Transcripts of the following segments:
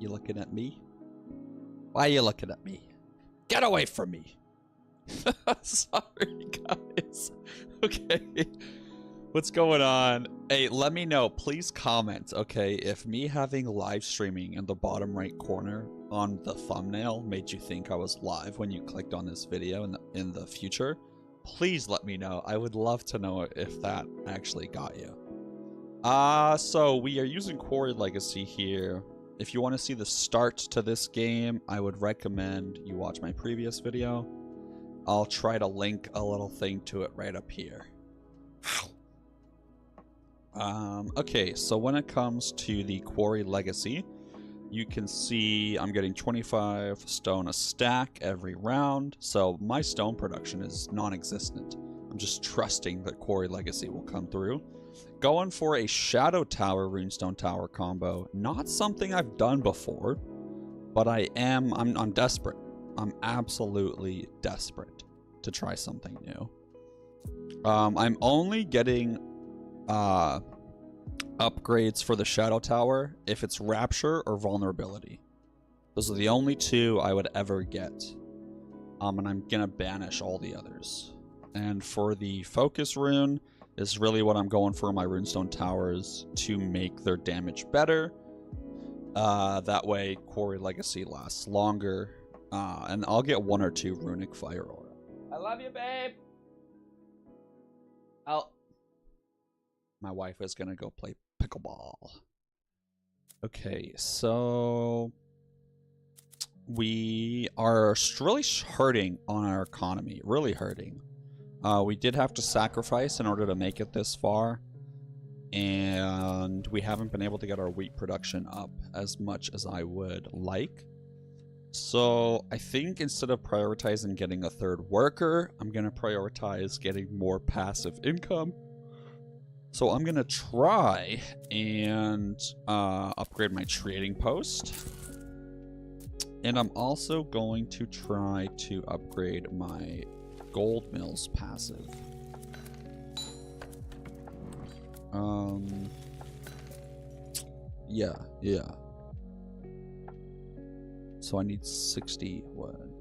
You looking at me? Why are you looking at me? Get away from me! Sorry, guys. Okay. What's going on? Hey, let me know. Please comment, okay? If me having live streaming in the bottom right corner on the thumbnail made you think I was live when you clicked on this video in the future, please let me know. I would love to know if that actually got you. So we are using Quarry Legacy here. If you want to see the start to this game, I would recommend you watch my previous video. I'll try to link a little thing to it right up here. Okay, so when it comes to the Quarry Legacy, you can see I'm getting 25 stone a stack every round, so my stone production is non-existent. I'm just trusting that Quarry Legacy will come through. Going for a Shadow Tower Runestone Tower combo, not something I've done before, but I'm desperate. I'm absolutely desperate to try something new. I'm only getting upgrades for the Shadow Tower if it's Rapture or Vulnerability. Those are the only two I would ever get. And I'm gonna banish all the others. And for the Focus Rune is really what I'm going for in my Runestone Towers to make their damage better. That way Quarry Legacy lasts longer. And I'll get 1 or 2 Runic Fire Aura. I love you, babe! My wife is gonna go play pickleball. Okay, so we are really hurting on our economy, really hurting. We did have to sacrifice in order to make it this far, and we haven't been able to get our wheat production up as much as I would like. So I think instead of prioritizing getting a 3rd worker, I'm gonna prioritize getting more passive income. So I'm gonna try and upgrade my trading post. And I'm also going to try to upgrade my gold mills passive. Yeah. So I need 60 wood.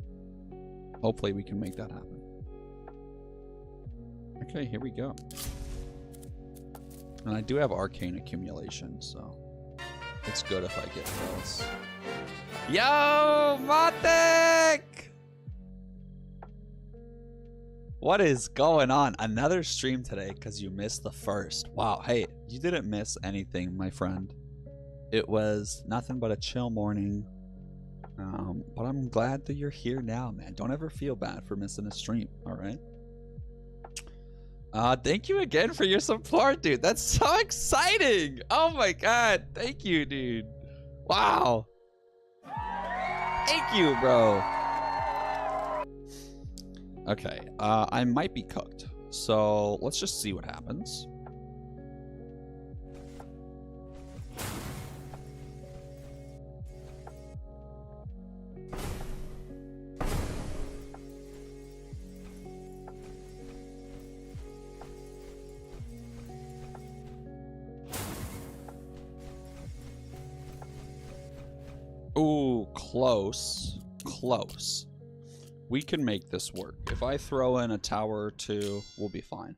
Hopefully we can make that happen. Okay, here we go. And I do have arcane accumulation, so it's good if I get those. Yo, Matic! What is going on? Another stream today because you missed the first. Wow, hey, you didn't miss anything, my friend. It was nothing but a chill morning. But I'm glad that you're here now, man. Don't ever feel bad for missing a stream, all right? Thank you again for your support, dude. That's so exciting. Oh my god. Thank you, dude. Wow. Thank you, bro. Okay, I might be cooked. So let's just see what happens. Ooh, close. Close. We can make this work. If I throw in a tower or 2, we'll be fine.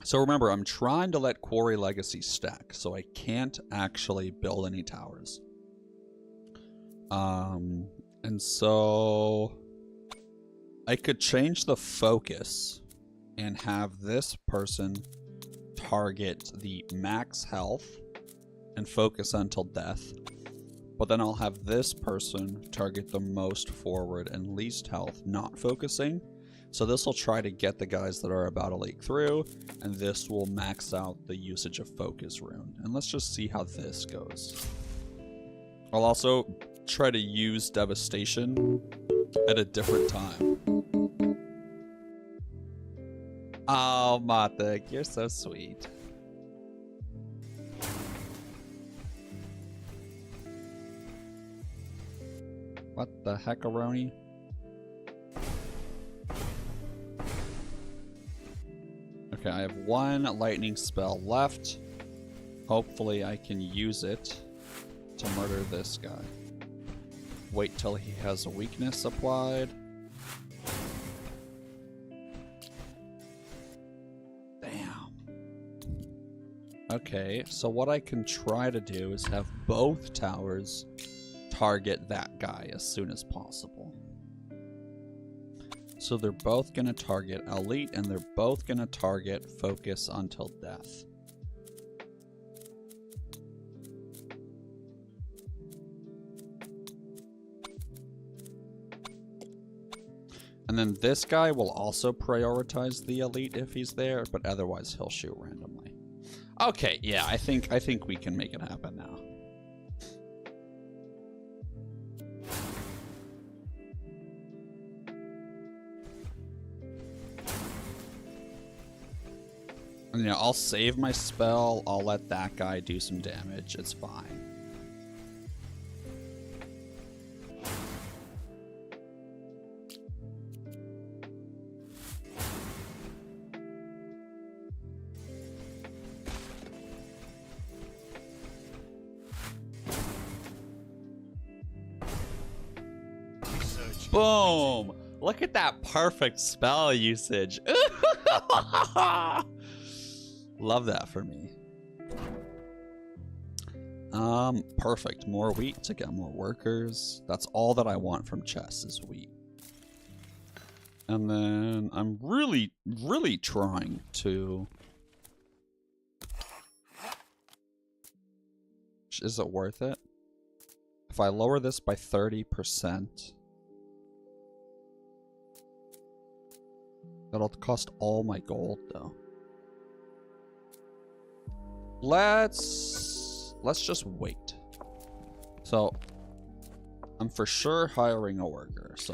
So remember, I'm trying to let Quarry Legacy stack, so I can't actually build any towers. And so I could change the focus and have this person target the max health and focus until death. But then I'll have this person target the most forward and least health, not focusing. So this will try to get the guys that are about to leak through, and this will max out the usage of Focus Rune. And let's just see how this goes. I'll also try to use Devastation at a different time. Oh, Matic, you're so sweet. What the heckaroni? Okay, I have 1 lightning spell left. Hopefully I can use it to murder this guy. Wait till he has a weakness applied. Damn. Okay, so what I can try to do is have both towers target that guy as soon as possible. So they're both going to target elite, and they're both going to target focus until death. And then this guy will also prioritize the elite if he's there, but otherwise he'll shoot randomly. Okay, yeah, I think we can make it happen now. And, you know, I'll save my spell, I'll let that guy do some damage, it's fine. Boom! Look at that perfect spell usage. Love that for me. Perfect. More wheat to get more workers. That's all that I want from chess is wheat. And then I'm really, really trying to... Is it worth it? If I lower this by 30%... That'll cost all my gold, though. Let's just wait. So, I'm for sure hiring a worker. So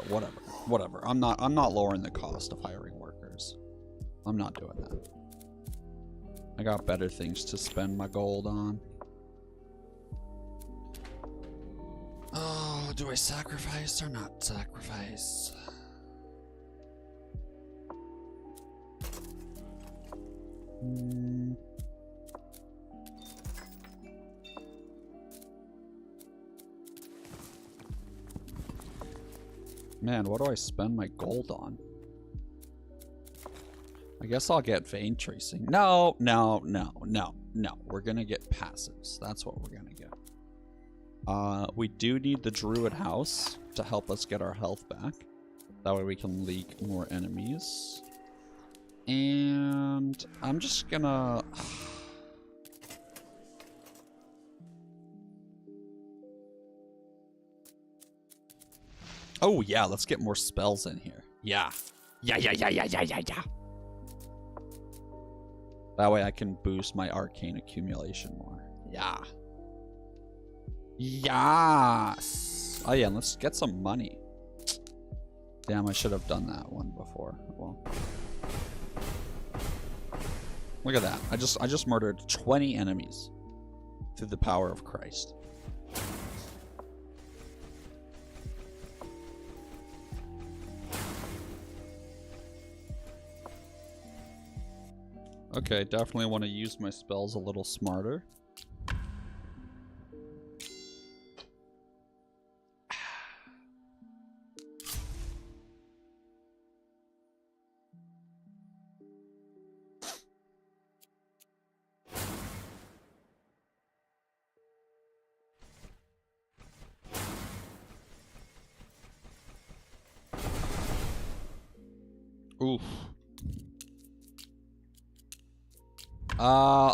whatever. I'm not lowering the cost of hiring workers. I'm not doing that. I got better things to spend my gold on. Oh, do I sacrifice or not sacrifice? Man, what do I spend my gold on? I guess I'll get vein tracing. No. We're gonna get passives. That's what we're gonna get. We do need the druid house to help us get our health back. That way we can leak more enemies. And I'm just gonna... Oh yeah, let's get more spells in here. Yeah. That way I can boost my arcane accumulation more. Yeah. Yes! Oh yeah, and let's get some money. Damn, I should have done that one before. Well... Look at that. I just murdered 20 enemies through the power of Christ. Okay, definitely want to use my spells a little smarter. Oof.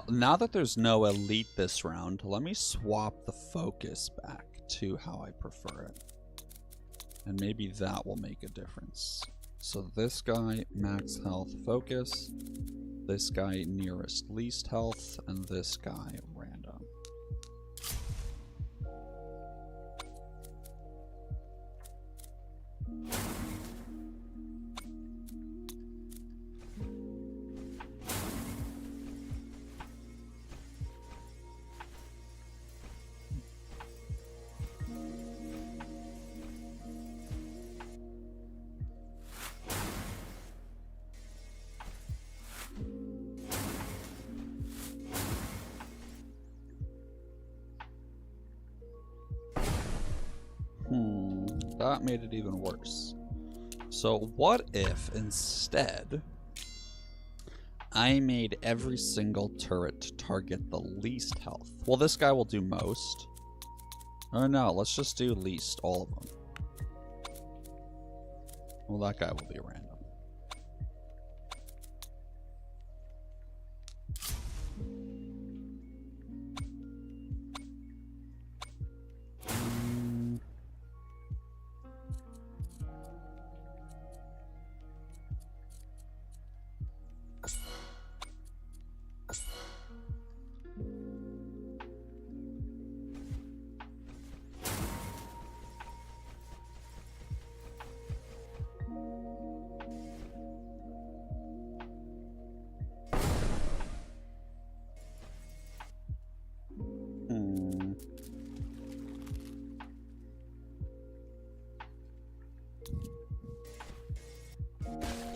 Now that there's no elite this round, let me swap the focus back to how I prefer it. And maybe that will make a difference. So this guy, max health focus. This guy, nearest least health. And this guy, random. that made it even worse. So what if instead I made every single turret target the least health? Well, this guy will do most. Or no, let's just do least, all of them. Well, that guy will be random.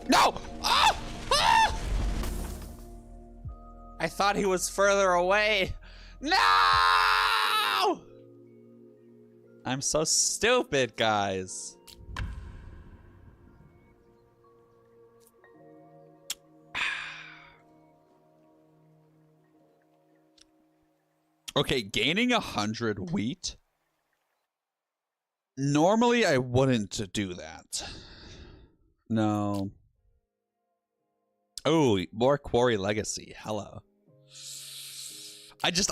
No! Oh! Ah! I thought he was further away. No! I'm so stupid, guys. Okay, gaining 100 wheat. Normally, I wouldn't do that. No. Oh, more Quarry Legacy. Hello.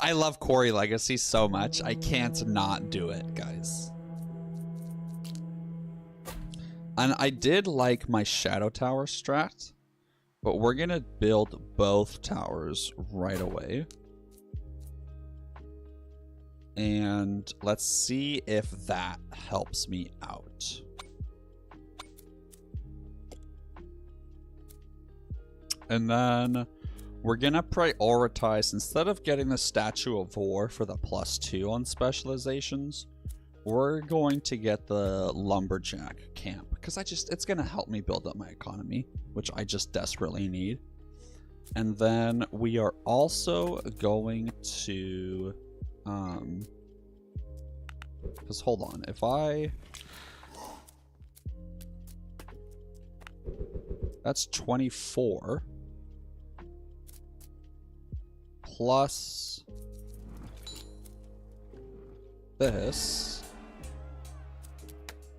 I love Quarry Legacy so much. I can't not do it, guys. And I did like my Shadow Tower strat, but we're gonna build both towers right away. And let's see if that helps me out. And then we're gonna prioritize, instead of getting the Statue of War for the +2 on specializations, we're going to get the Lumberjack camp, because it's gonna help me build up my economy, which I just desperately need. And then we are also going to because hold on, that's 24 plus this.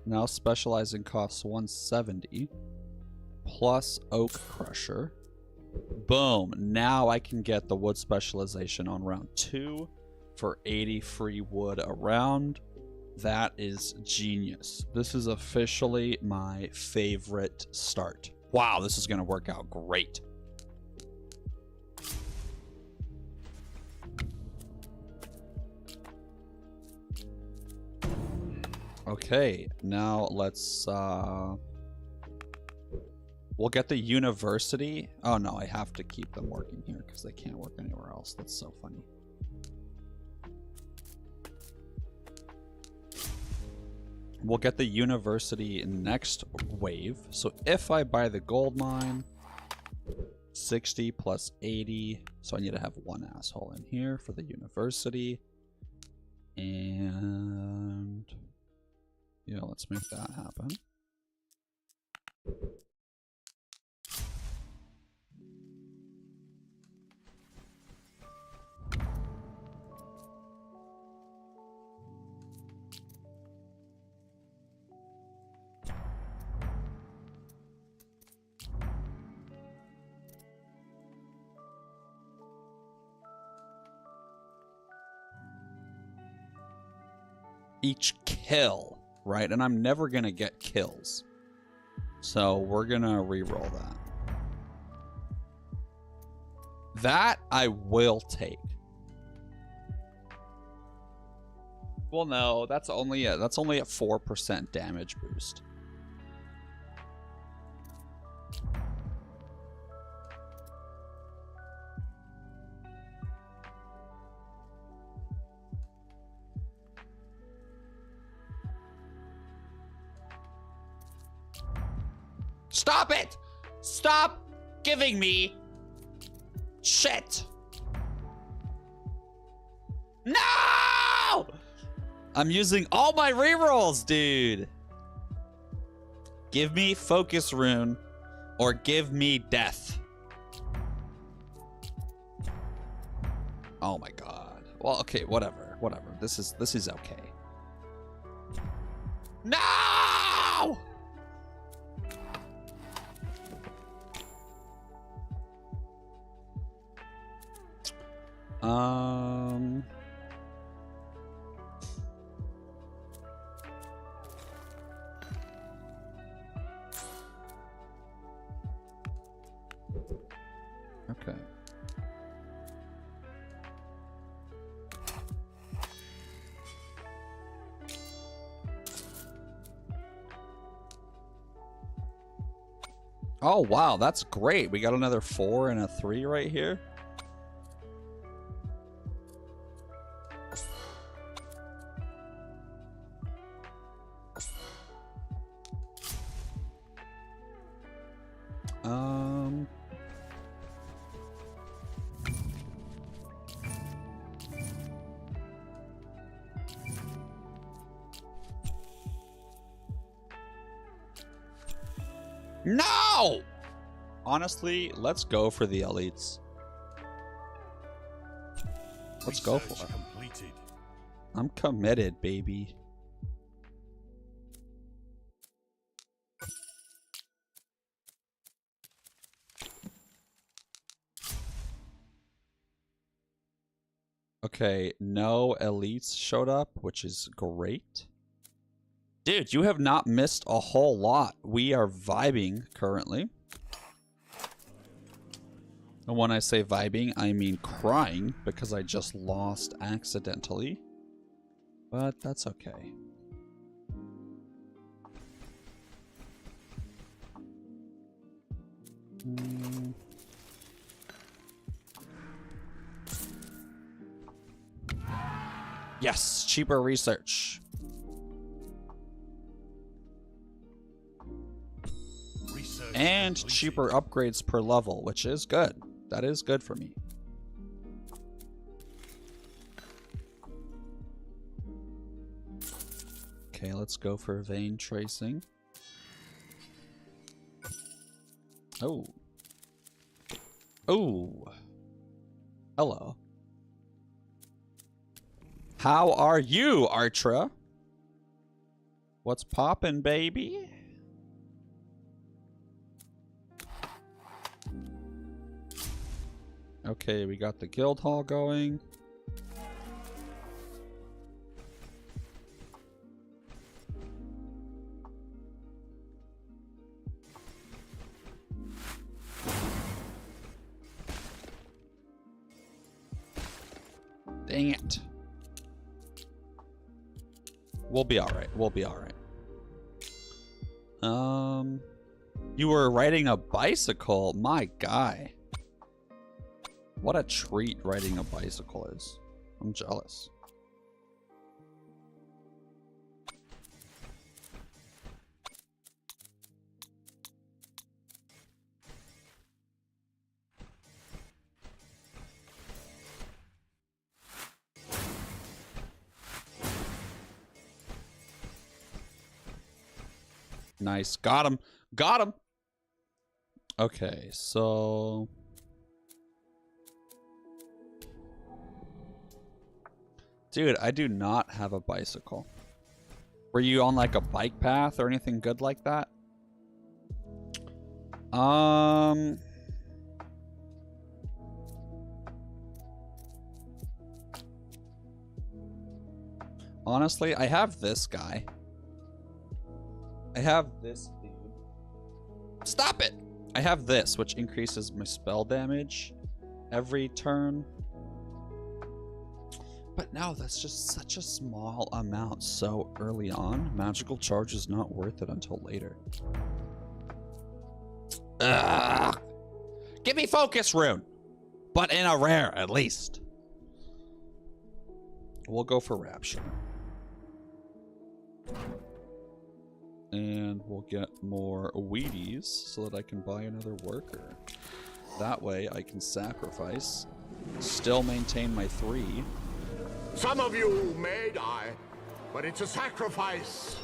Now specializing costs 170 plus Oak Crusher. Boom. Now I can get the wood specialization on round 2 for 80 free wood a round. That is genius. This is officially my favorite start. Wow, this is going to work out great. Okay, now let's we'll get the university. Oh no, I have to keep them working here because they can't work anywhere else. That's so funny. We'll get the university next wave. So if I buy the gold mine, 60 plus 80. So I need to have one asshole in here for the university. And yeah, let's make that happen. Each kill, right? And I'm never gonna get kills, so we're gonna re-roll that. That I will take. Well, no, that's only a 4% damage boost. Stop it! Stop giving me shit! No! I'm using all my rerolls, dude. Give me focus rune or give me death. Oh my god. Well, okay, whatever. Whatever. This is okay. No! Okay. Oh, wow, that's great. We got another 4 and a 3 right here. No! Honestly, let's go for the elites. Let's go for it. Completed. I'm committed, baby. Okay, no elites showed up, which is great. Dude, you have not missed a whole lot. We are vibing currently. And when I say vibing, I mean crying because I just lost accidentally. But that's okay. Yes, cheaper research. And cheaper upgrades per level, which is good. That is good for me. Okay, let's go for vein tracing. Oh. Oh. Hello. How are you, Artra? What's poppin', baby? Okay, we got the guild hall going. Dang it. We'll be alright. We'll be alright. You were riding a bicycle, my guy. What a treat riding a bicycle is. I'm jealous. Nice. Got him. Got him. Okay, so... Dude, I do not have a bicycle. Were you on like a bike path or anything good like that? Honestly, I have this guy. I have this dude. Stop it! I have this, which increases my spell damage every turn. But no, that's just such a small amount so early on. Magical charge is not worth it until later. Ugh. Give me focus rune, but in a rare at least. We'll go for rapture. And we'll get more Wheaties so that I can buy another worker. That way I can sacrifice, still maintain my 3. Some of you may die, but it's a sacrifice.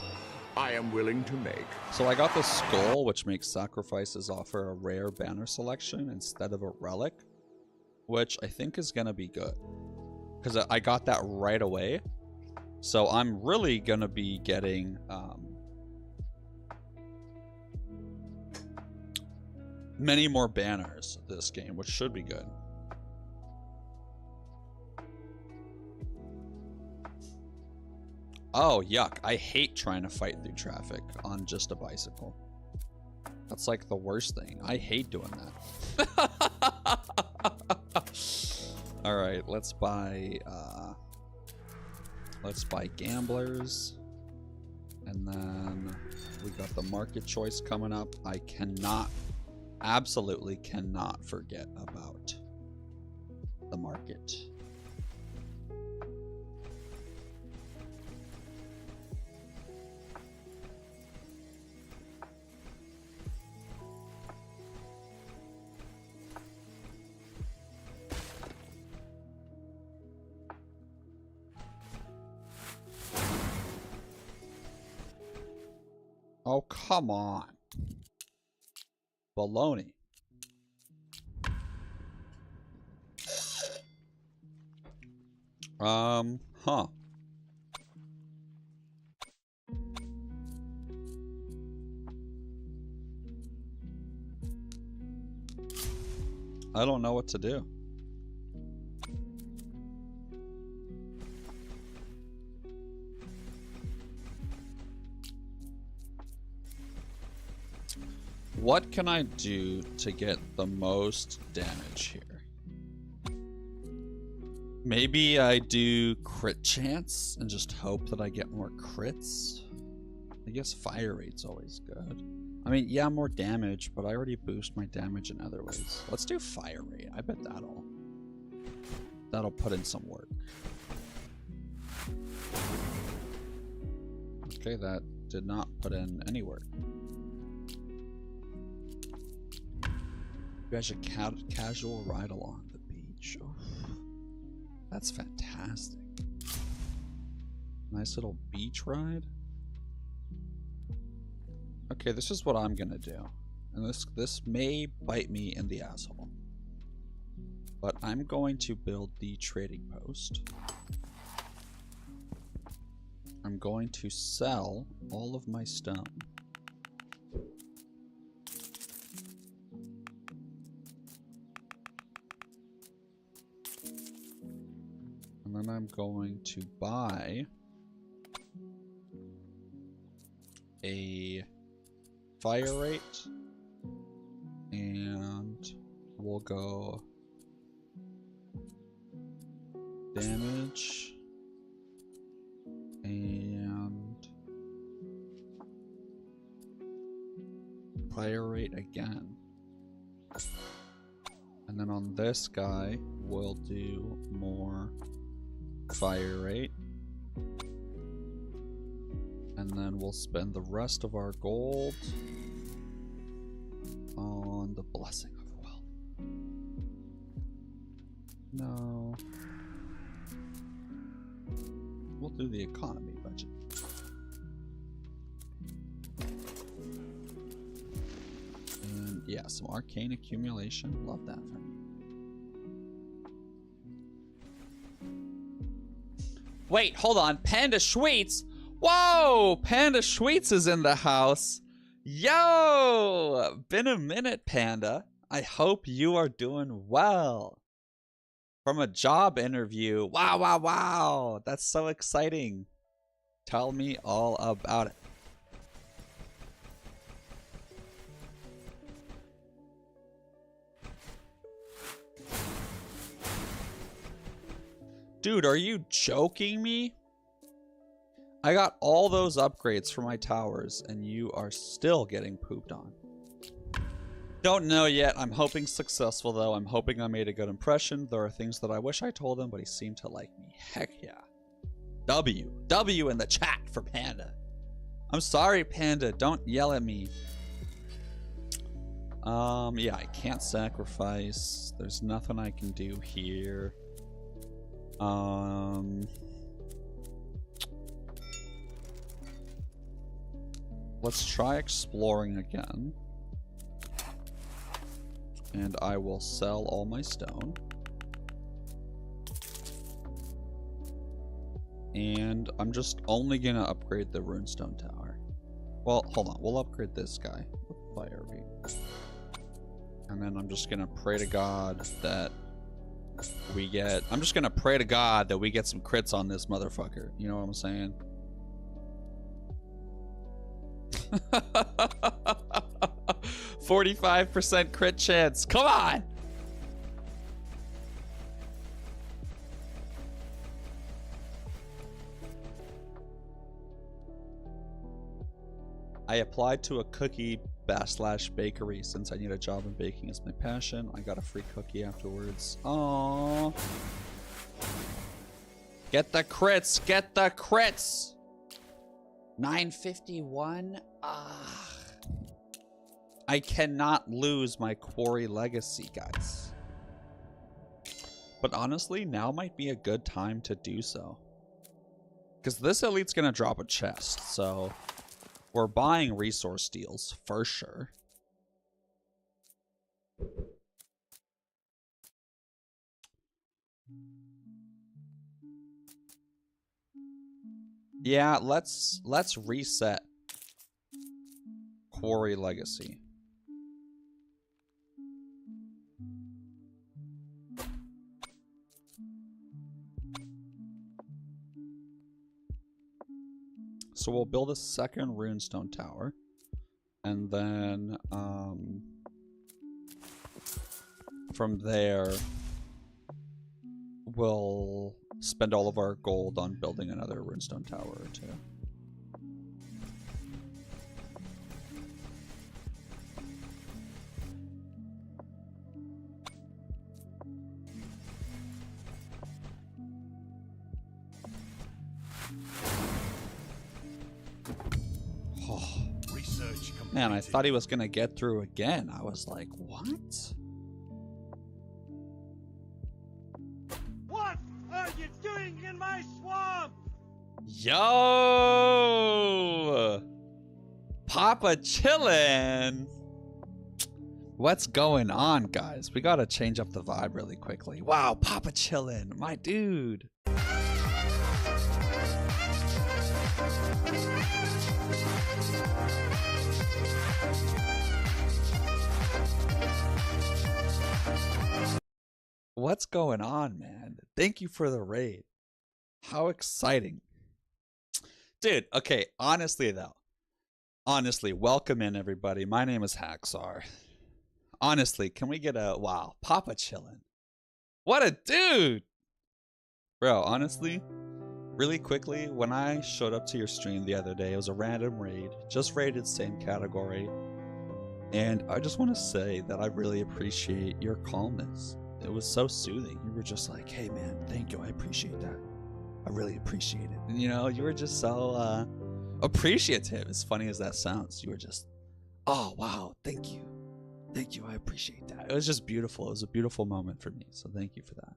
I am willing to make. So I got the skull, which makes sacrifices offer a rare banner selection instead of a relic, which I think is going to be good. Because I got that right away. So I'm really going to be getting many more banners this game, which should be good. Oh, yuck. I hate trying to fight through traffic on just a bicycle. That's like the worst thing. I hate doing that. All right, let's buy gamblers. And then we got the market choice coming up. I absolutely cannot forget about the market. Oh, come on. Baloney. Huh. I don't know what to do. What can I do to get the most damage here? Maybe I do crit chance and just hope that I get more crits. I guess fire rate's always good. I mean, yeah, more damage, but I already boost my damage in other ways. Let's do fire rate. I bet that'll put in some work. Okay, that did not put in any work. You guys should casual ride along the beach. Oh, that's fantastic. Nice little beach ride. Okay, this is what I'm gonna do. And this may bite me in the asshole. But I'm going to build the trading post. I'm going to sell all of my stone. And then I'm going to buy a fire rate, and we'll go damage and fire rate again. And then on this guy, we'll do more fire rate. And then we'll spend the rest of our gold on the blessing of wealth. No. We'll do the economy budget. And yeah, some arcane accumulation. Love that for me. Wait, hold on. Panda Schweetz? Whoa! Panda Schweetz is in the house. Yo! Been a minute, Panda. I hope you are doing well. From a job interview. Wow, wow, wow. That's so exciting. Tell me all about it. Dude, are you joking me? I got all those upgrades for my towers, and you are still getting pooped on. Don't know yet. I'm hoping successful, though. I'm hoping I made a good impression. There are things that I wish I told him, but he seemed to like me. Heck yeah. W in the chat for Panda. I'm sorry, Panda. Don't yell at me. Yeah, I can't sacrifice. There's nothing I can do here. Let's try exploring again. And I will sell all my stone. And I'm just only gonna upgrade the runestone tower. Well, hold on. We'll upgrade this guy with fire rate. And then I'm just gonna pray to God that we get... I'm just gonna pray to God that we get some crits on this motherfucker. You know what I'm saying? 45% crit chance. Come on! I applied to a cookie / bakery since I need a job and baking is my passion. I got a free cookie afterwards. Aww. Get the crits! Get the crits! 951? Ah. I cannot lose my Quarry legacy, guys. But honestly, now might be a good time to do so. Because this elite's gonna drop a chest, so... We're buying resource deals, for sure. Yeah, let's reset Quarry Legacy. So we'll build a second runestone tower, and then from there we'll spend all of our gold on building another runestone tower or two. Man, I thought he was gonna get through again. I was like, what? What are you doing in my swamp? Yo! Papa chillin'! What's going on, guys? We gotta change up the vibe really quickly. Wow, Papa chillin', my dude. What's going on, man? Thank you for the raid. How exciting. Dude, okay, honestly though. Honestly, welcome in everybody. My name is Hacksar. Honestly, can we get a wow, Papa chillin'? What a dude! Bro, honestly, really quickly, when I showed up to your stream the other day, it was a random raid, just raided same category. And I just want to say that I really appreciate your calmness. It was so soothing. You were just like, hey man, thank you, I appreciate that. I really appreciate it. And you know, you were just so appreciative, as funny as that sounds. You were just, oh wow, thank you. Thank you, I appreciate that. It was just beautiful. It was a beautiful moment for me, so thank you for that.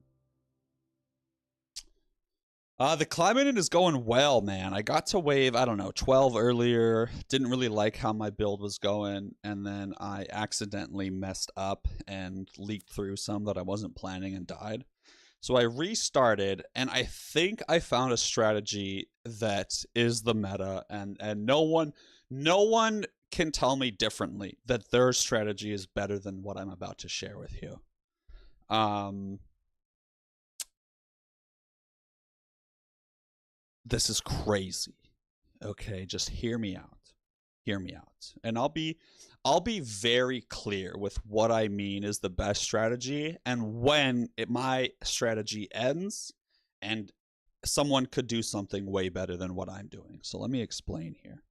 The climate is going well, man. I got to wave, I don't know, 12 earlier. Didn't really like how my build was going, and then I accidentally messed up and leaked through some that I wasn't planning and died. So I restarted, and I think I found a strategy that is the meta, and no one can tell me differently that their strategy is better than what I'm about to share with you. This is crazy. Okay, just hear me out. Hear me out. And I'll be very clear with what I mean is the best strategy and when my strategy ends and someone could do something way better than what I'm doing. So let me explain here.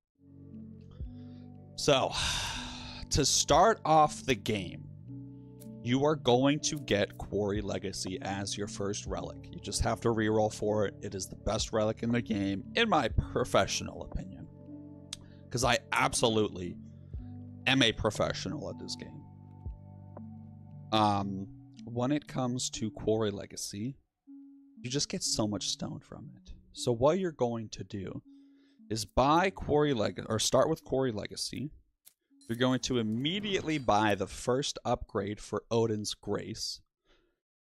So, to start off the game, you are going to get Quarry Legacy as your first relic. You just have to reroll for it. It is the best relic in the game, in my professional opinion. Because I absolutely am a professional at this game. When it comes to Quarry Legacy, you just get so much stone from it. So what you're going to do is buy Quarry Legacy, or start with Quarry Legacy. You're going to immediately buy the first upgrade for Odin's Grace.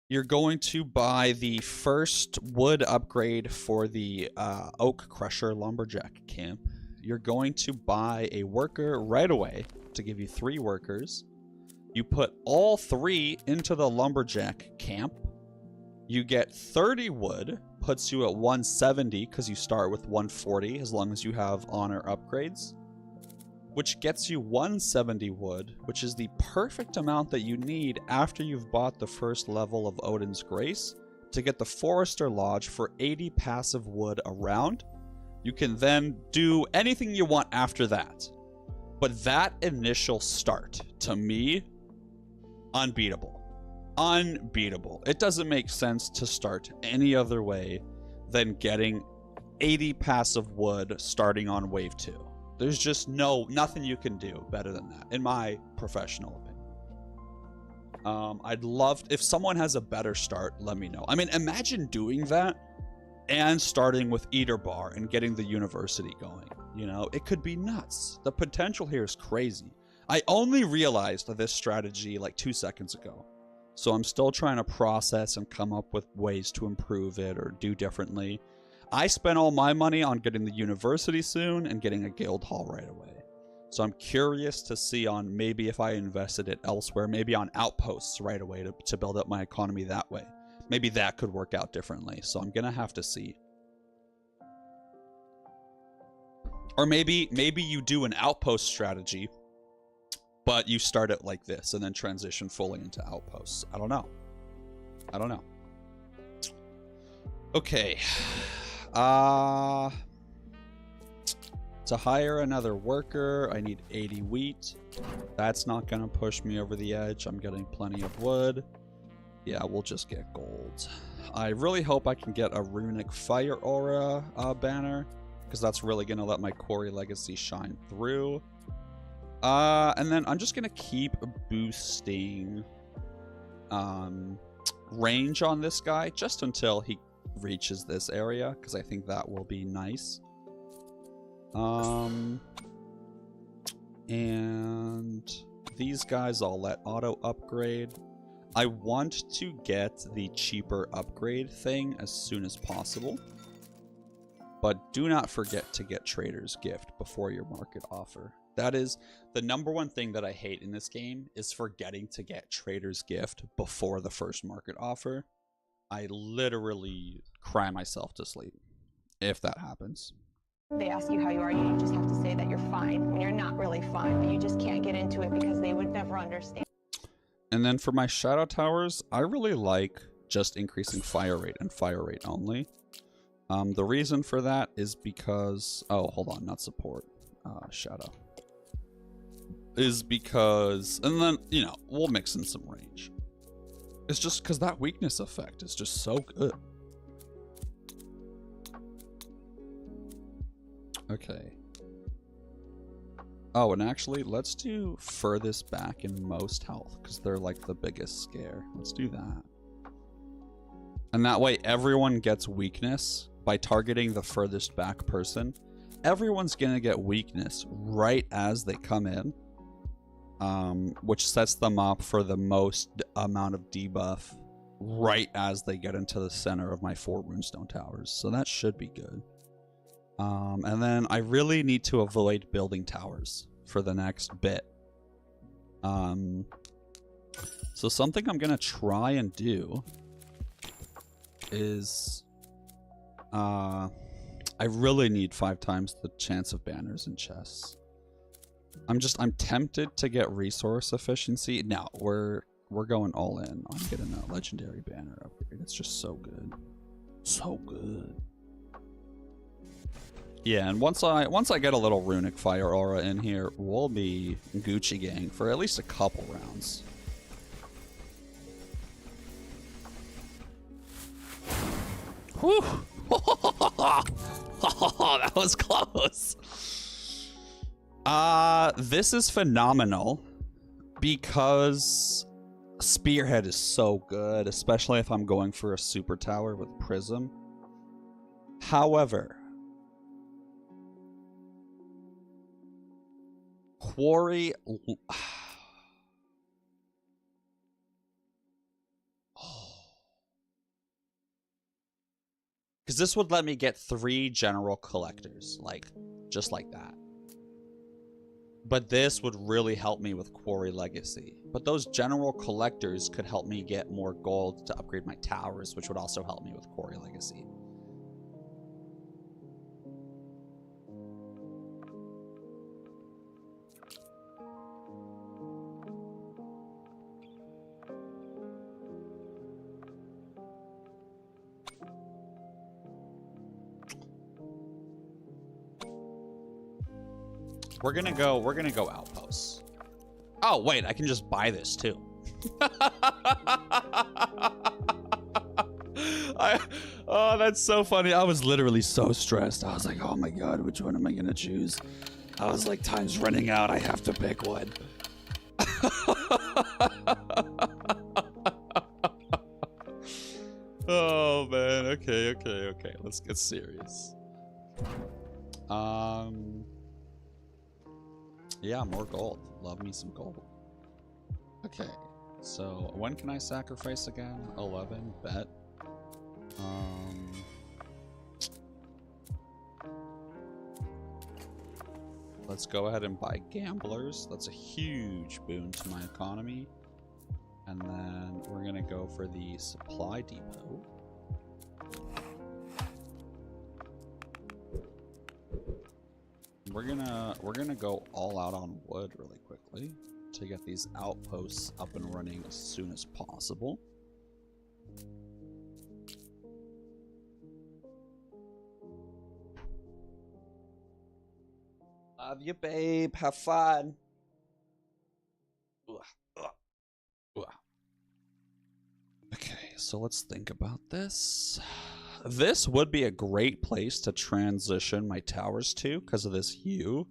You're going to buy the first wood upgrade for the Oak Crusher Lumberjack camp. You're going to buy a worker right away to give you 3 workers. You put all 3 into the Lumberjack camp. You get 30 wood, puts you at 170 because you start with 140 as long as you have honor upgrades, which gets you 170 wood, which is the perfect amount that you need after you've bought the first level of Odin's Grace to get the Forester Lodge for 80 passive wood around. You can then do anything you want after that. But that initial start, to me, unbeatable. Unbeatable. It doesn't make sense to start any other way than getting 80 passive wood starting on wave 2. There's just nothing you can do better than that, in my professional opinion. I'd love, if someone has a better start, let me know. I mean, imagine doing that and starting with Eater Bar and getting the university going. You know, it could be nuts. The potential here is crazy. I only realized this strategy like 2 seconds ago. So I'm still trying to process and come up with ways to improve it or do differently. I spent all my money on getting the university soon and getting a guild hall right away. So I'm curious to see on maybe if I invested it elsewhere, maybe on outposts right away to build up my economy that way. Maybe that could work out differently. So I'm going to have to see. Or maybe you do an outpost strategy, but you start it like this and then transition fully into outposts. I don't know. I don't know. Okay. To hire another worker, I need 80 wheat. That's not going to push me over the edge. I'm getting plenty of wood. Yeah, we'll just get gold. I really hope I can get a runic fire aura banner, because that's really going to let my Quarry Legacy shine through. And then I'm just going to keep boosting range on this guy just until he reaches this area, because I think that will be nice. And these guys I'll let auto upgrade. I want to get the cheaper upgrade thing as soon as possible. But do not forget to get Trader's Gift before your market offer. That is the #1 thing that I hate in this game, is forgetting to get Trader's Gift before the first market offer. I literally cry myself to sleep if that happens. They ask you how you are, you just have to say that you're fine when you're not really fine, but you just can't get into it because they would never understand. And then for my Shadow Towers, I really like just increasing fire rate and fire rate only. The reason for that is because... Oh, hold on, not support. Shadow. Is because... And then, you know, we'll mix in some range. It's just because that weakness effect is just so good. Okay. Oh, and actually, let's do furthest back in most health, because they're like the biggest scare. Let's do that. And that way, everyone gets weakness by targeting the furthest back person. Everyone's going to get weakness right as they come in, which sets them up for the most amount of debuff right as they get into the center of my 4 runestone towers. So that should be good. And then I really need to avoid building towers for the next bit. So something I'm going to try and do is... I really need 5 times the chance of banners and chests. I'm tempted to get resource efficiency. No, we're going all in on getting a legendary banner upgrade. It's just so good. So good. Yeah, and once I get a little runic fire aura in here, we'll be Gucci gang for at least a couple rounds. Whew! That was close. This is phenomenal because Spearhead is so good, especially if I'm going for a super tower with Prism. However, Quarry. Because this would let me get 3 general collectors, like, just like that. But this would really help me with Quarry Legacy. But those general collectors could help me get more gold to upgrade my towers, which would also help me with Quarry Legacy. We're gonna go outposts. Oh wait, I can just buy this too. Oh, that's so funny. I was literally so stressed. I was like, oh my god, which one am I gonna choose? I was like, time's running out. I have to pick one. Oh man. Okay. Let's get serious. Yeah, more gold. Love me some gold. Okay, so when can I sacrifice again? 11, bet. Let's go ahead and buy gamblers. That's a huge boon to my economy. And then we're gonna go for the supply depot. We're gonna go all out on wood really quickly to get these outposts up and running as soon as possible. Love you, babe. Have fun. Okay, so let's think about this. This would be a great place to transition my towers to because of this hue.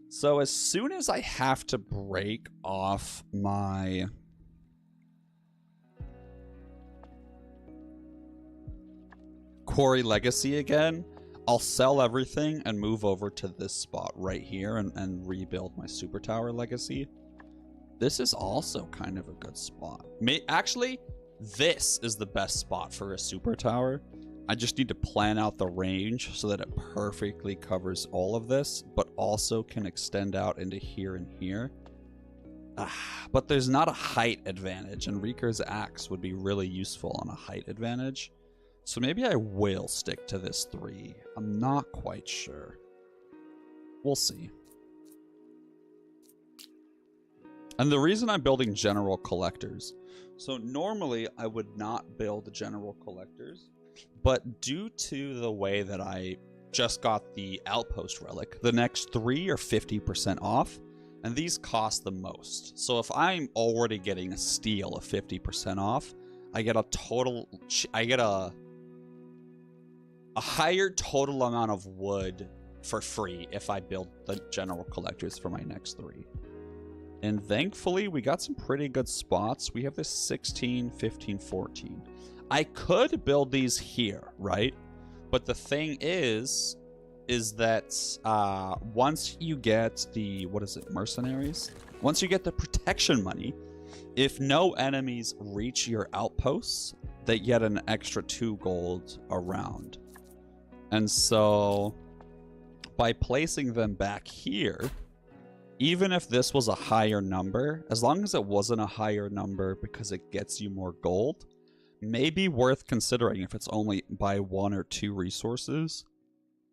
So as soon as I have to break off my Quarry Legacy again, I'll sell everything and move over to this spot right here and rebuild my Super Tower Legacy. This is also kind of a good spot. Actually, this is the best spot for a super tower. I just need to plan out the range so that it perfectly covers all of this, but also can extend out into here and here. But there's not a height advantage, and Reeker's Axe would be really useful on a height advantage. So maybe I will stick to this 3. I'm not quite sure. We'll see. And the reason I'm building general collectors, so normally I would not build general collectors, but due to the way that I just got the outpost relic, the next 3 are 50% off, and these cost the most. So if I'm already getting a steal of 50% off, I get a higher total amount of wood for free if I build the general collectors for my next 3. And thankfully, we got some pretty good spots. We have this 16, 15, 14. I could build these here, right? But the thing is that once you get the, mercenaries? Once you get the protection money, if no enemies reach your outposts, they get an extra 2 gold around. And so, by placing them back here, even if this was a higher number, as long as it wasn't a higher number because it gets you more gold, maybe worth considering if it's only by 1 or 2 resources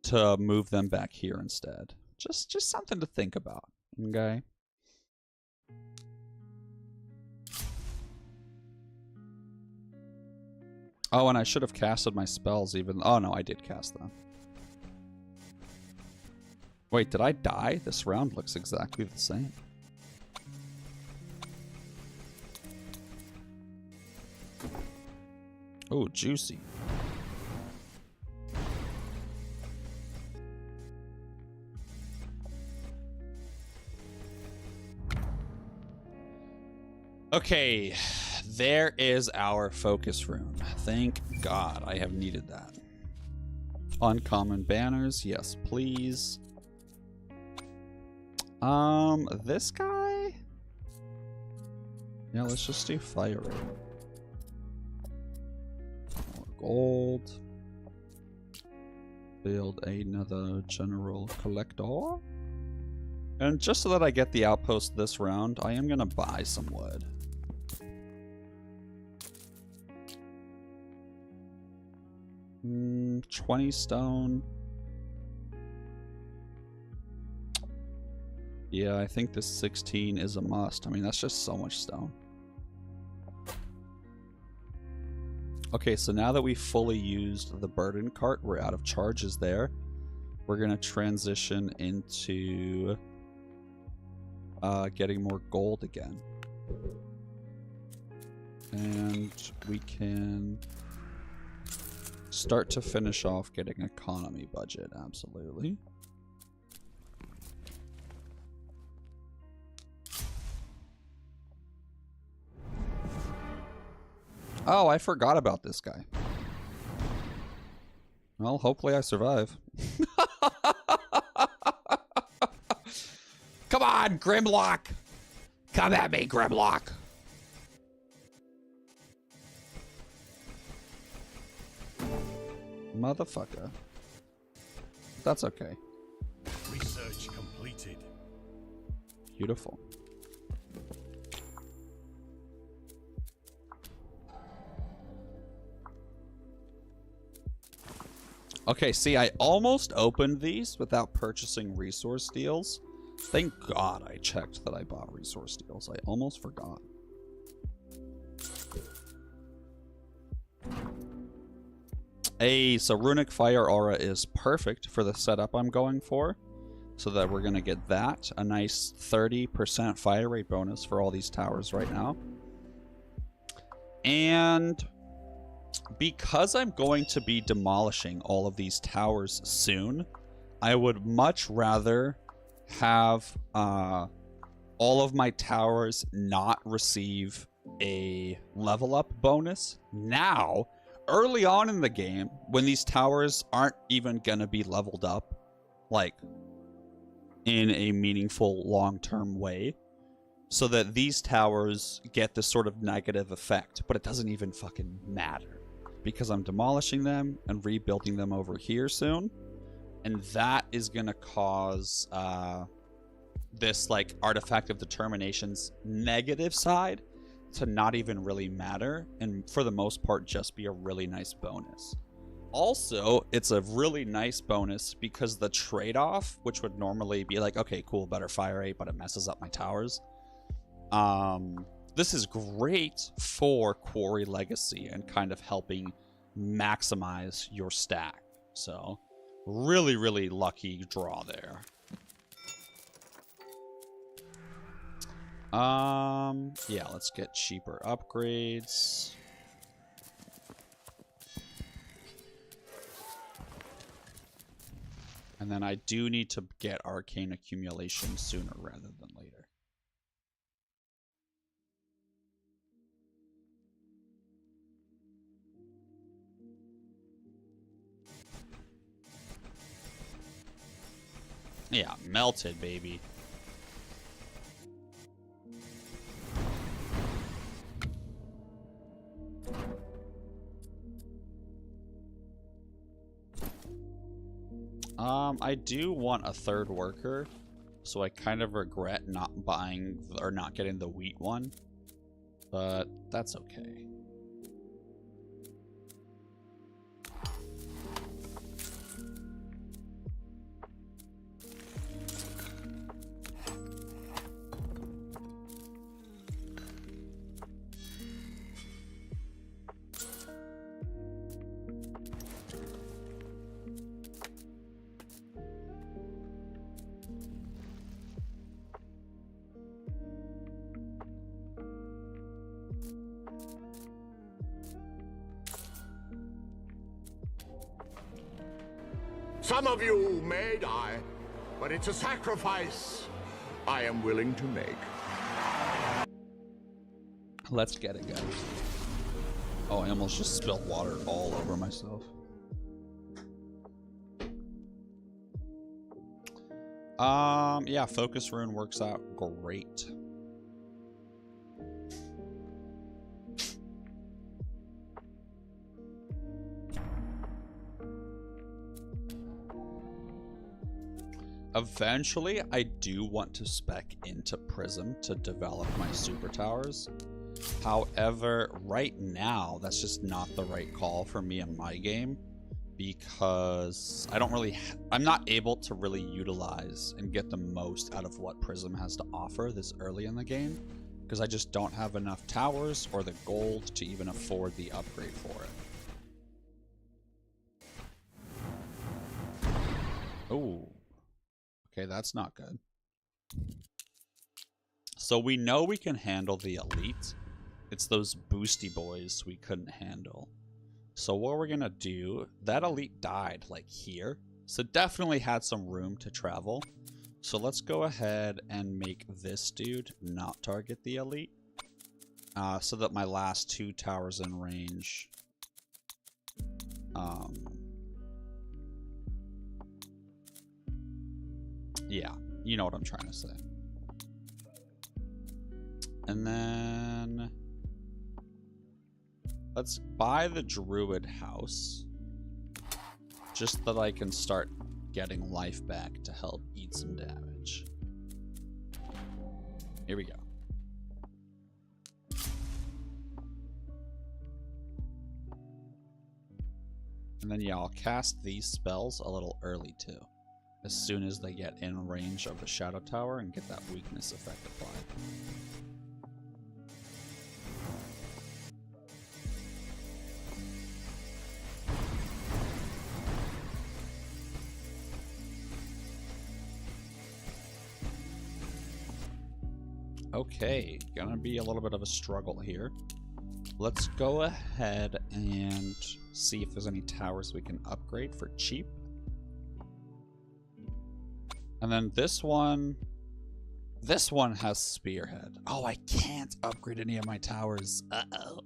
to move them back here instead. Just something to think about, okay? Oh, and I should have casted my spells even. Oh no, I did cast them. Wait, did I die? This round looks exactly the same. Oh, juicy. Okay, there is our focus room. Thank God I have needed that. Uncommon banners, yes please. This guy? Yeah, let's just do fire rate. More gold. Build another general collector. And just so that I get the outpost this round, I am gonna buy some wood. Hmm, 20 stone. Yeah, I think this 16 is a must. I mean, that's just so much stone. Okay, so now that we've fully used the burden cart, we're out of charges there. We're going to transition into getting more gold again. And we can start to finish off getting economy budget, absolutely. Oh, I forgot about this guy. Well, hopefully I survive. Come on, Grimlock! Come at me, Grimlock! Motherfucker. That's okay. Research completed. Beautiful. Okay, see, I almost opened these without purchasing resource deals. Thank God I checked that I bought resource deals. I almost forgot. Hey, so Runic Fire Aura is perfect for the setup I'm going for. So that we're going to get that. A nice 30% fire rate bonus for all these towers right now. And because I'm going to be demolishing all of these towers soon, I would much rather have all of my towers not receive a level up bonus now, early on in the game, when these towers aren't even gonna be leveled up, like, in a meaningful long-term way, so that these towers get this sort of negative effect, but it doesn't even fucking matter, because I'm demolishing them and rebuilding them over here soon, and that is gonna cause this, like, Artifact of Determination's negative side to not even really matter, and for the most part just be a really nice bonus. Also, it's a really nice bonus because the trade-off, which would normally be like, okay, cool, better fire rate, but it messes up my towers. This is great for Quarry Legacy and kind of helping maximize your stack. So, really, really lucky draw there. Yeah, let's get cheaper upgrades. And then I do need to get arcane accumulation sooner rather than later. Yeah, melted, baby. I do want a third worker, so I kind of regret not buying or not getting the wheat one, but that's okay. Some of you may die, but it's a sacrifice I am willing to make. Let's get it, guys. Oh, I almost just spilled water all over myself. Yeah, focus rune works out great. Eventually, I do want to spec into PRISM to develop my super towers. However, right now, that's just not the right call for me in my game, because I don't really, I'm not able to really utilize and get the most out of what PRISM has to offer this early in the game, because I just don't have enough towers or the gold to even afford the upgrade for it. Oh. Okay, that's not good. So we know we can handle the elite. It's those boosty boys we couldn't handle. So what we're gonna do, that elite died like here. So definitely had some room to travel. So let's go ahead and make this dude not target the elite. So that my last 2 towers in range yeah, you know what I'm trying to say. And then let's buy the druid house just that I can start getting life back to help eat some damage. Here we go. And then yeah, I'll cast these spells a little early too, as soon as they get in range of the shadow tower and get that weakness effect applied. Okay, gonna be a little bit of a struggle here. Let's go ahead and see if there's any towers we can upgrade for cheap. And then this one has spearhead. Oh, I can't upgrade any of my towers. Uh-oh.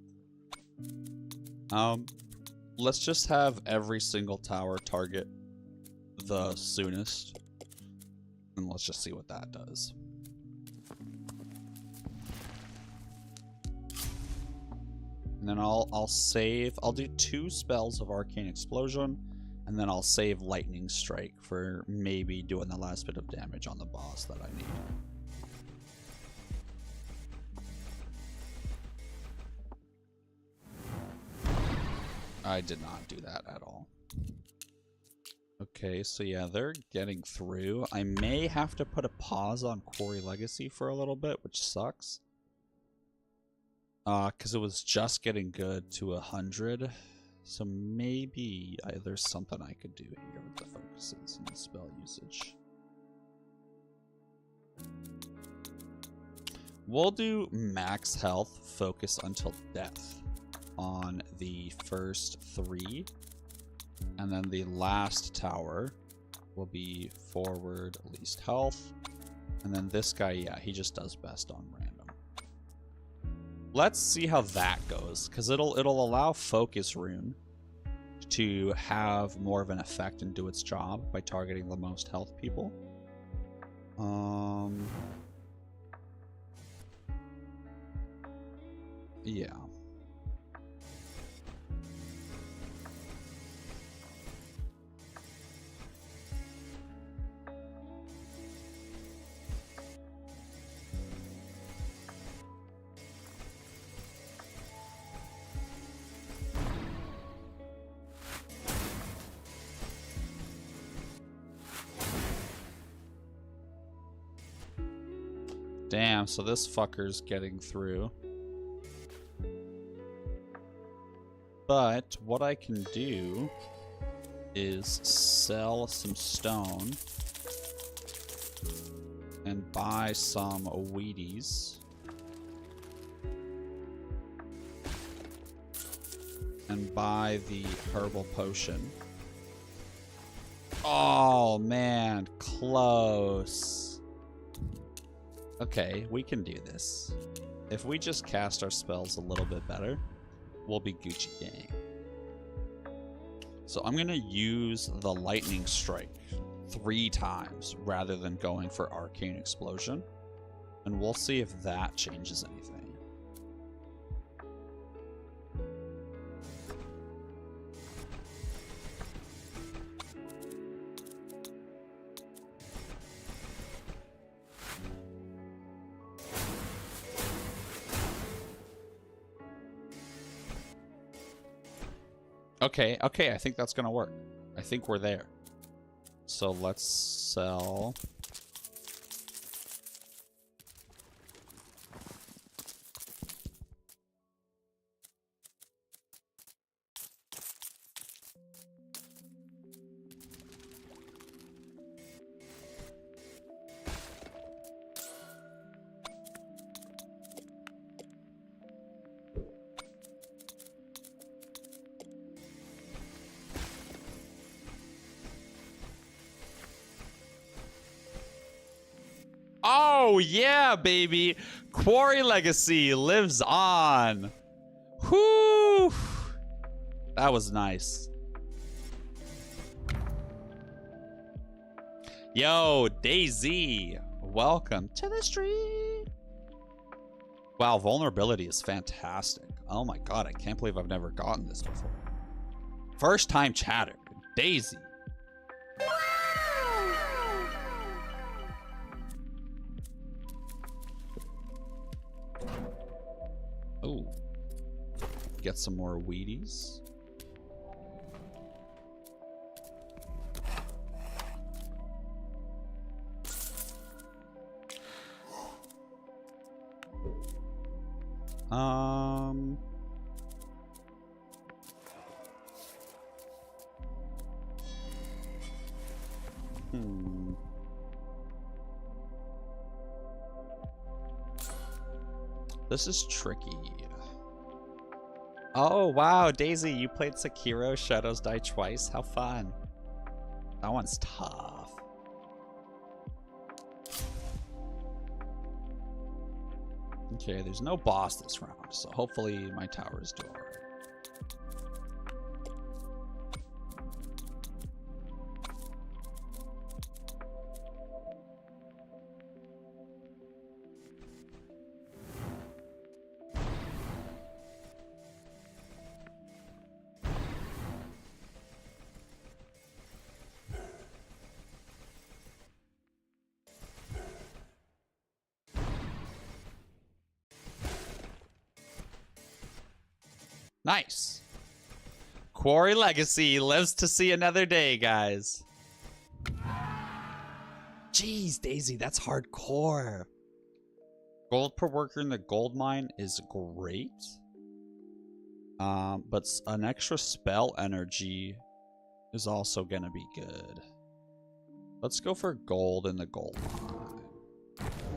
Let's just have every single tower target the soonest. And let's just see what that does. And then I'll save, I'll do 2 spells of Arcane Explosion, and then I'll save Lightning Strike for maybe doing the last bit of damage on the boss that I need. I did not do that at all. Okay, so yeah, they're getting through. I may have to put a pause on Quarry Legacy for a little bit, which sucks. Because it was just getting good to 100. So maybe there's something I could do here with the focuses and the spell usage. We'll do max health focus until death on the first 3. And then the last tower will be forward least health. And then this guy, yeah, he just does best on random. Let's see how that goes, because it'll allow Focus Rune to have more of an effect and do its job by targeting the most health people. Yeah. Damn, so this fucker's getting through. But what I can do is sell some stone and buy some Wheaties and buy the herbal potion. Oh man, close. Okay, we can do this. If we just cast our spells a little bit better, we'll be Gucci gang. So I'm gonna use the lightning strike 3 times rather than going for Arcane Explosion. And we'll see if that changes anything. Okay, okay, I think that's gonna work. I think we're there. So let's sell. Oh, yeah, baby. Quarry Legacy lives on. Whoo! That was nice. Yo, Daisy. Welcome to the stream. Wow, vulnerability is fantastic. Oh my god, I can't believe I've never gotten this before. First time chatter. Daisy. Oh, get some more Wheaties. This is tricky. Oh, wow, Daisy, you played Sekiro Shadows Die Twice? How fun. That one's tough. Okay, there's no boss this round, so hopefully my towers do alright. Nice. Quarry Legacy lives to see another day, guys. Jeez, Daisy, that's hardcore. Gold per worker in the gold mine is great. But an extra spell energy is also gonna be good. Let's go for gold in the gold mine.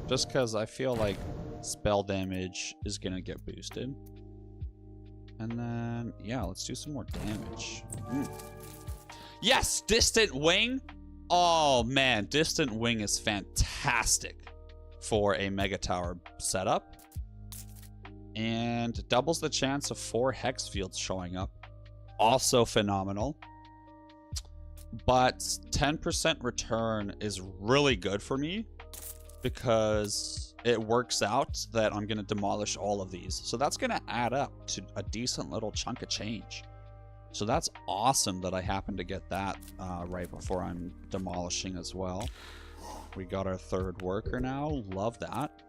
Just because I feel like spell damage is gonna get boosted. And then, yeah, let's do some more damage. Yes, Distant Wing. Oh, man, Distant Wing is fantastic for a Mega Tower setup. And doubles the chance of 4 Hex Fields showing up. Also phenomenal. But 10% return is really good for me because it works out that I'm going to demolish all of these. So that's going to add up to a decent little chunk of change. So that's awesome that I happen to get that right before I'm demolishing as well. We got our 3rd worker now. Love that.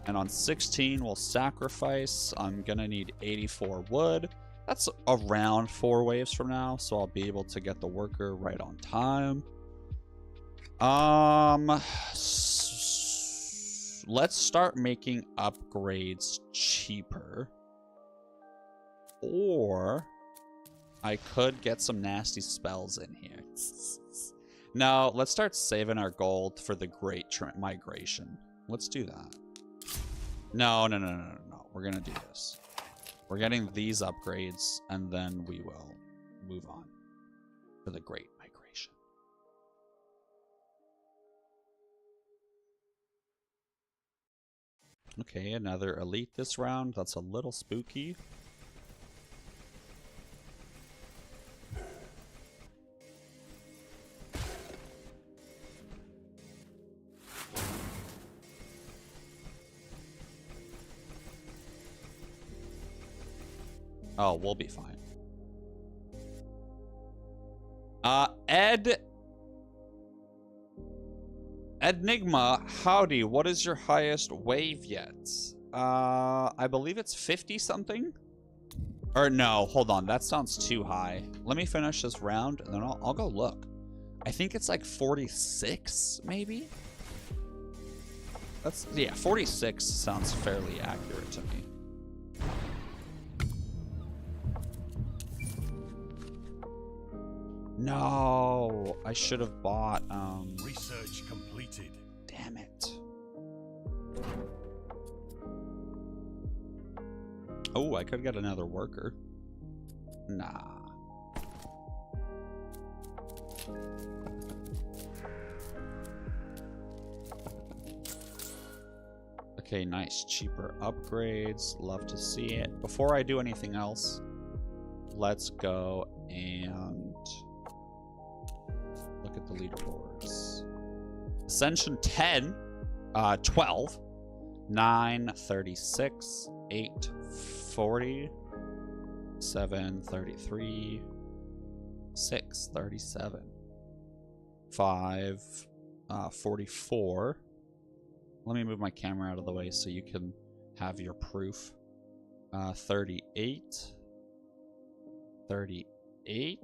And on 16, we'll sacrifice. I'm going to need 84 wood. That's around 4 waves from now, so I'll be able to get the worker right on time. Let's start making upgrades cheaper. Or I could get some nasty spells in here. No, let's start saving our gold for the Great Migration. Let's do that. No. We're going to do this. We're getting these upgrades, and then we will move on to the Great Migration. Okay, another elite this round. That's a little spooky. Oh, we'll be fine. Enigma, howdy, what is your highest wave yet? I believe it's 50 something? Or no, hold on, that sounds too high. Let me finish this round and then I'll go look. I think it's like 46, maybe? Yeah, 46 sounds fairly accurate to me. No, I should have bought, Research completed. damn it. Oh, I could get another worker. Nah. Okay, nice. Cheaper upgrades. Love to see it. Before I do anything else, let's go and look at the leaderboards. Ascension 10, 12, 9, 36, 8, 40, 7, 33, 6, 37, 5, 44. Let me move my camera out of the way so you can have your proof. 38, 38,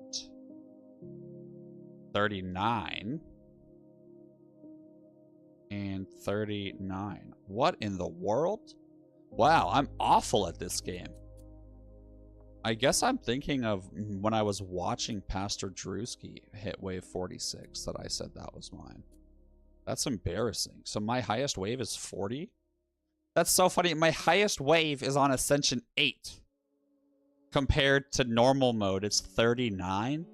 39, and 39. What in the world? Wow, I'm awful at this game. I guess I'm thinking of when I was watching Pastor Drewski hit wave 46 that I said that was mine. That's embarrassing. So my highest wave is 40? That's so funny. My highest wave is on Ascension 8. Compared to normal mode, it's 39.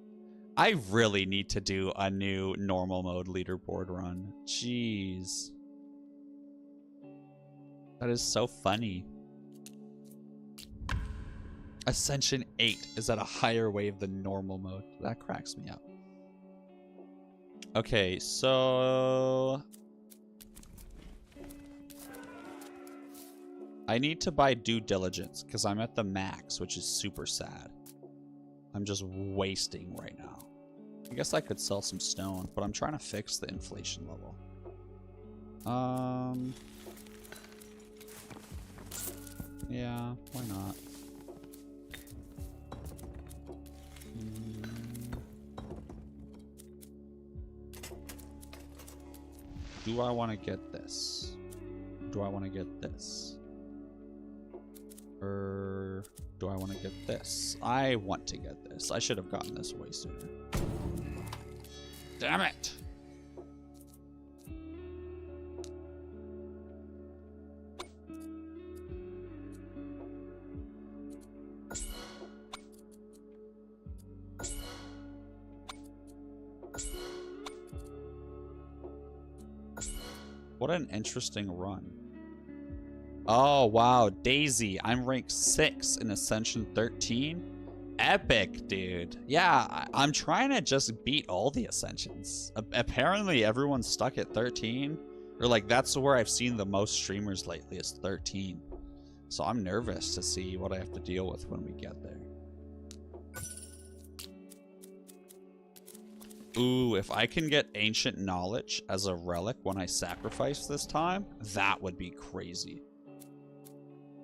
I really need to do a new normal mode leaderboard run. Jeez. That is so funny. Ascension 8 is at a higher wave than normal mode. That cracks me up. Okay, so I need to buy due diligence because I'm at the max, which is super sad. I'm just wasting right now. I guess I could sell some stone, but I'm trying to fix the inflation level. Yeah, why not? Do I want to get this? Do I want to get this? Or do I want to get this? I want to get this. I should have gotten this way sooner. Damn it! What an interesting run. Oh, wow. Daisy. I'm ranked 6 in Ascension 13. Epic, dude. Yeah, I'm trying to just beat all the Ascensions. Apparently, everyone's stuck at 13. Or, like, that's where I've seen the most streamers lately is 13. So I'm nervous to see what I have to deal with when we get there. Ooh, if I can get ancient knowledge as a relic when I sacrifice this time, that would be crazy.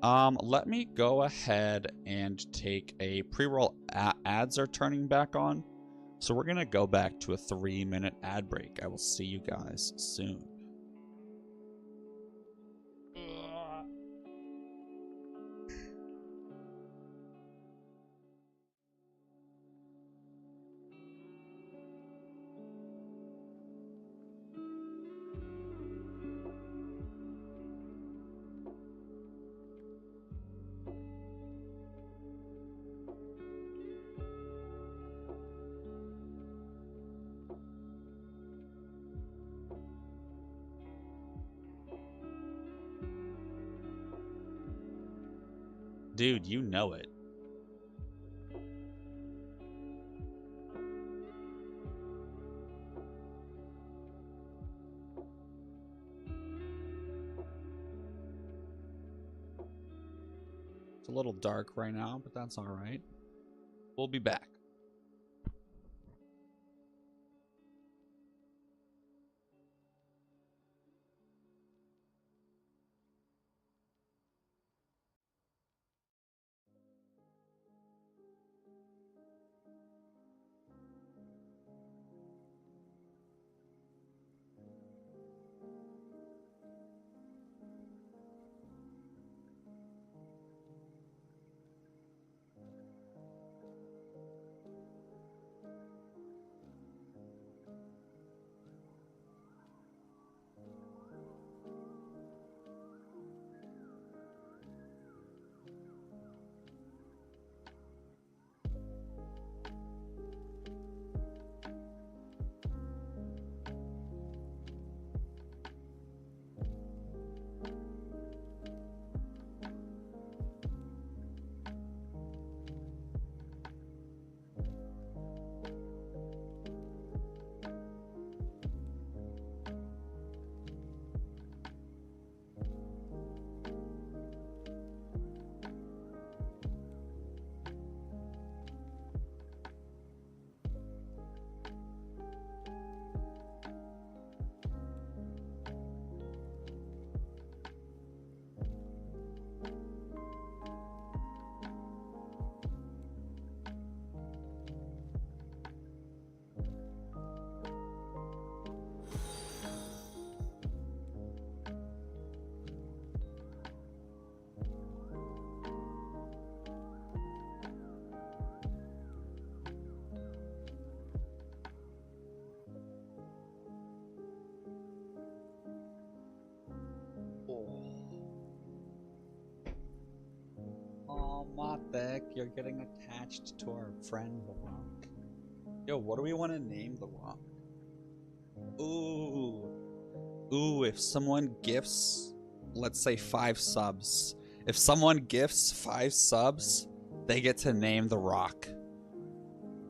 Let me go ahead and take a pre-roll. Ads are turning back on. So we're going to go back to a 3-minute ad break. I will see you guys soon. Dude, you know it. a little dark right now, but that's all right. We'll be back. Oh, Mothbeck, you're getting attached to our friend the Rock. Yo, what do we want to name the Rock? Ooh, if someone gifts, let's say 5 subs. If someone gifts 5 subs, they get to name the Rock.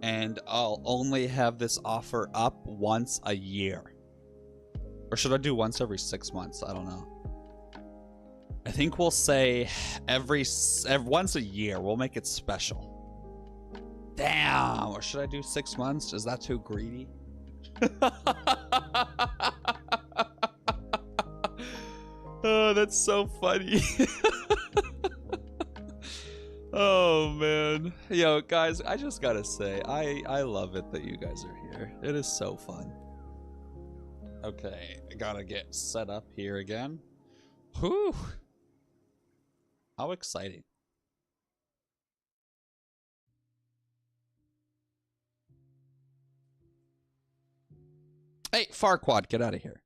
And I'll only have this offer up once a year. Or should I do once every 6 months? I don't know. I think we'll say every once a year. We'll make it special. Damn! Or should I do 6 months? Is that too greedy? Oh, that's so funny. Oh, man. Yo, guys, I just gotta say, I love it that you guys are here. It is so fun. Okay, I gotta get set up here again. Whew. How exciting. Hey, Farquad, get out of here.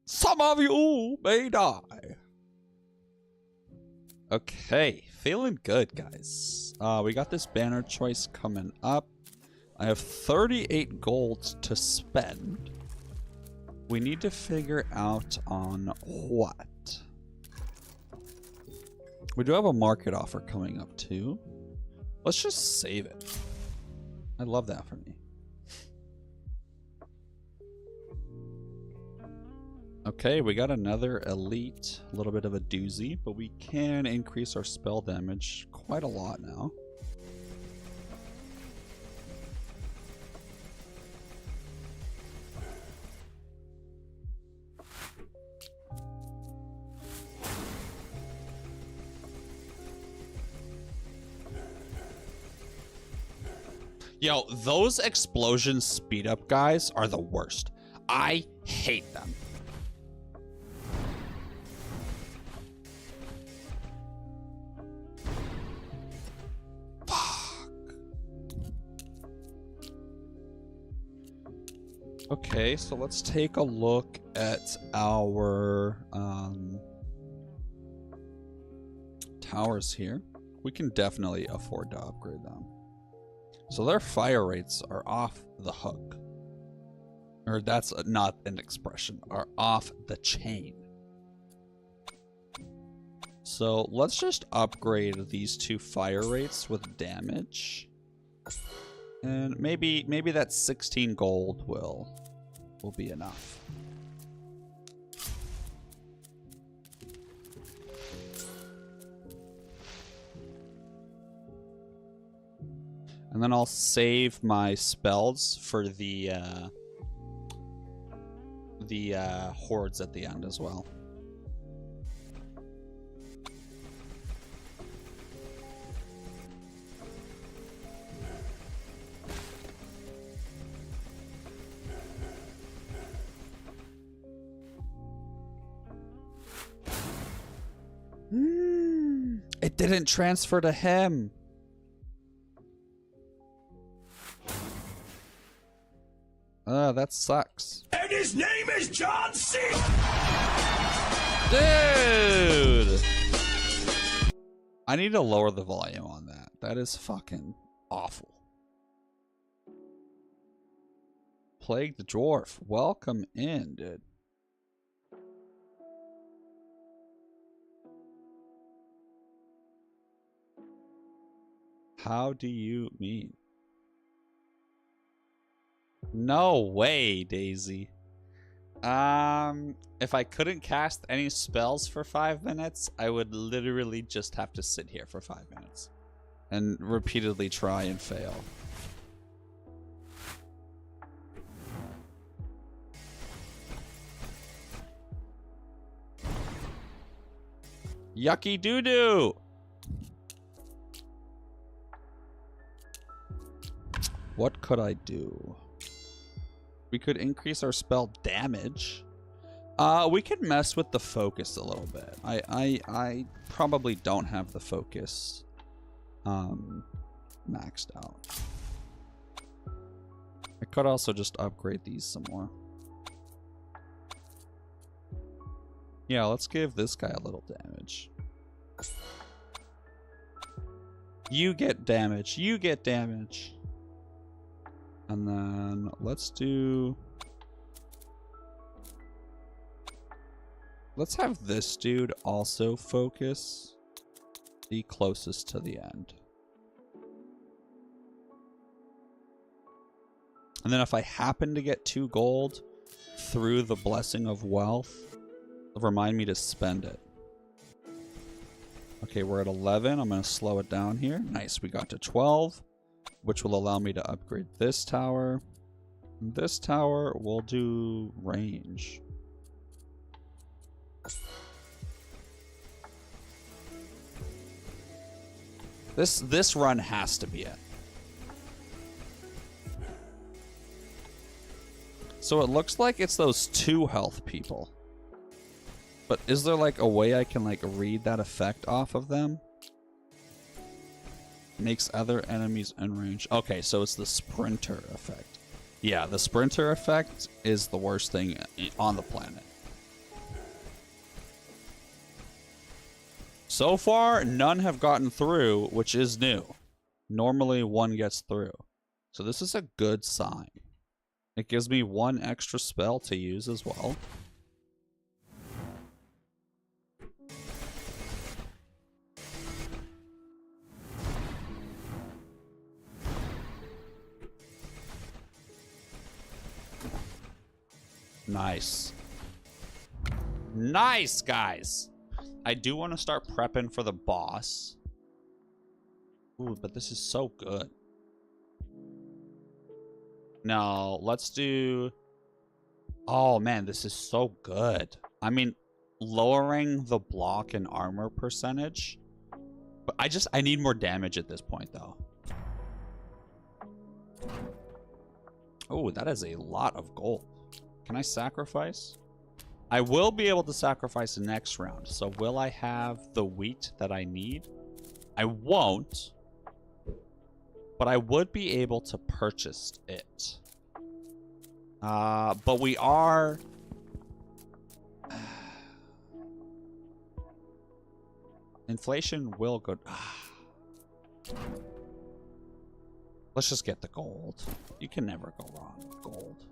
Some of you may die. Okay, feeling good, guys. We got this banner choice coming up. I have 38 gold to spend. We need to figure out on what. We do have a market offer coming up too. Let's just save it. I love that for me. Okay, we got another elite, a little bit of a doozy, but we can increase our spell damage quite a lot now. Yo, those explosion speed up guys are the worst. I hate them. Okay, so let's take a look at our towers here. We can definitely afford to upgrade them. So their fire rates are off the hook. Or that's not an expression, are off the chain. So let's just upgrade these 2 fire rates with damage. And maybe that 16 gold will be enough. And then I'll save my spells for the hordes at the end as well. It didn't transfer to him. That sucks. And his name is John C. Dude! I need to lower the volume on that. That is fucking awful. Plague the Dwarf. Welcome in, dude. How do you mean? No way, Daisy. If I couldn't cast any spells for 5 minutes, I would literally just have to sit here for 5 minutes and repeatedly try and fail. Yucky doo-doo! What could I do? We could increase our spell damage. We could mess with the focus a little bit. I probably don't have the focus maxed out. I could also just upgrade these some more. Yeah, let's give this guy a little damage. You get damage. You get damage. And then let's have this dude also focus the closest to the end. And then if I happen to get 2 gold through the Blessing of Wealth, remind me to spend it. Okay, we're at 11. I'm going to slow it down here. Nice, we got to 12. Which will allow me to upgrade this tower. This tower will do range. This run has to be it. So it looks like it's those 2 health people. But is there like a way I can like read that effect off of them? Makes other enemies in range. Okay, so it's the sprinter effect. Yeah, the sprinter effect is the worst thing on the planet. So far, none have gotten through, which is new. Normally, 1 gets through. So this is a good sign. It gives me 1 extra spell to use as well. Nice. Nice, guys. I do want to start prepping for the boss. Ooh, but this is so good. Now, let's do... Oh, man, this is so good. I mean, lowering the block and armor percentage. But I need more damage at this point, though. Oh, that is a lot of gold. Can I sacrifice? I will be able to sacrifice next round. So will I have the wheat that I need? I won't. But I would be able to purchase it. But we are... Inflation will go... Let's just get the gold. You can never go wrong with gold.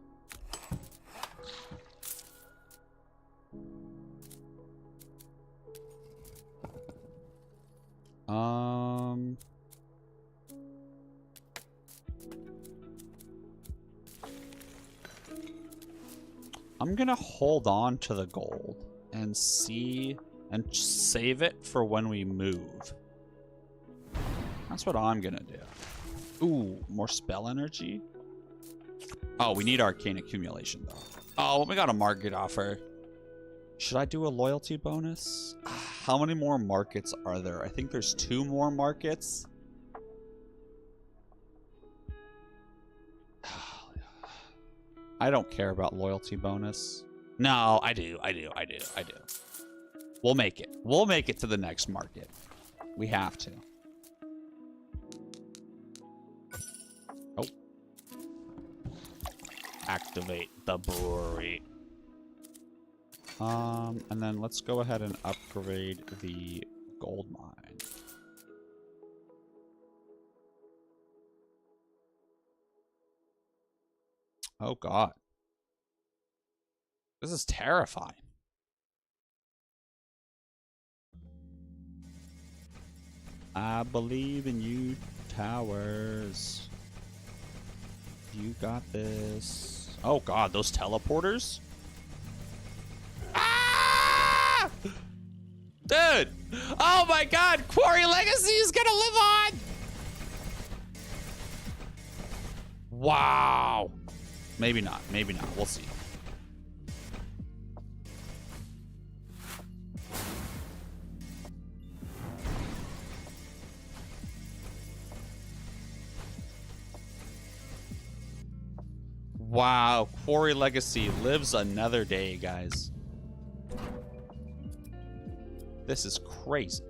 I'm gonna hold on to the gold and see and save it for when we move. That's what I'm gonna do. Ooh, more spell energy. Oh, we need arcane accumulation though. Oh, we got a market offer. Should I do a loyalty bonus? How many more markets are there? I think there's 2 more markets. I don't care about loyalty bonus. No, I do. We'll make it. We'll make it to the next market. We have to. Oh. Activate the brewery. And then let's go ahead and upgrade the gold mine. Oh god. This is terrifying. I believe in you, towers. You got this. Oh god, those teleporters? Ah! Dude! Oh my god, Quarry Legacy is gonna live on! Wow. Maybe not, maybe not. We'll see. Wow, Quarry Legacy lives another day, guys. This is crazy.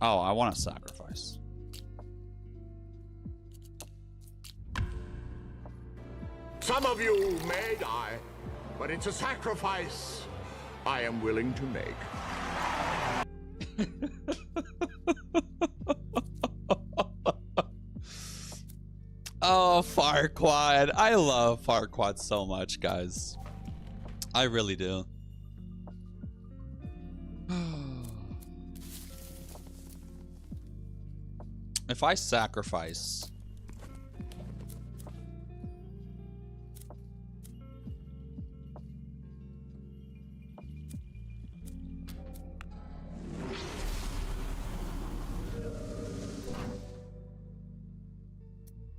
Oh, I want to sacrifice. Some of you may die, but it's a sacrifice I am willing to make. Oh, Farquaad. I love Farquaad so much, guys. I really do. If I sacrifice...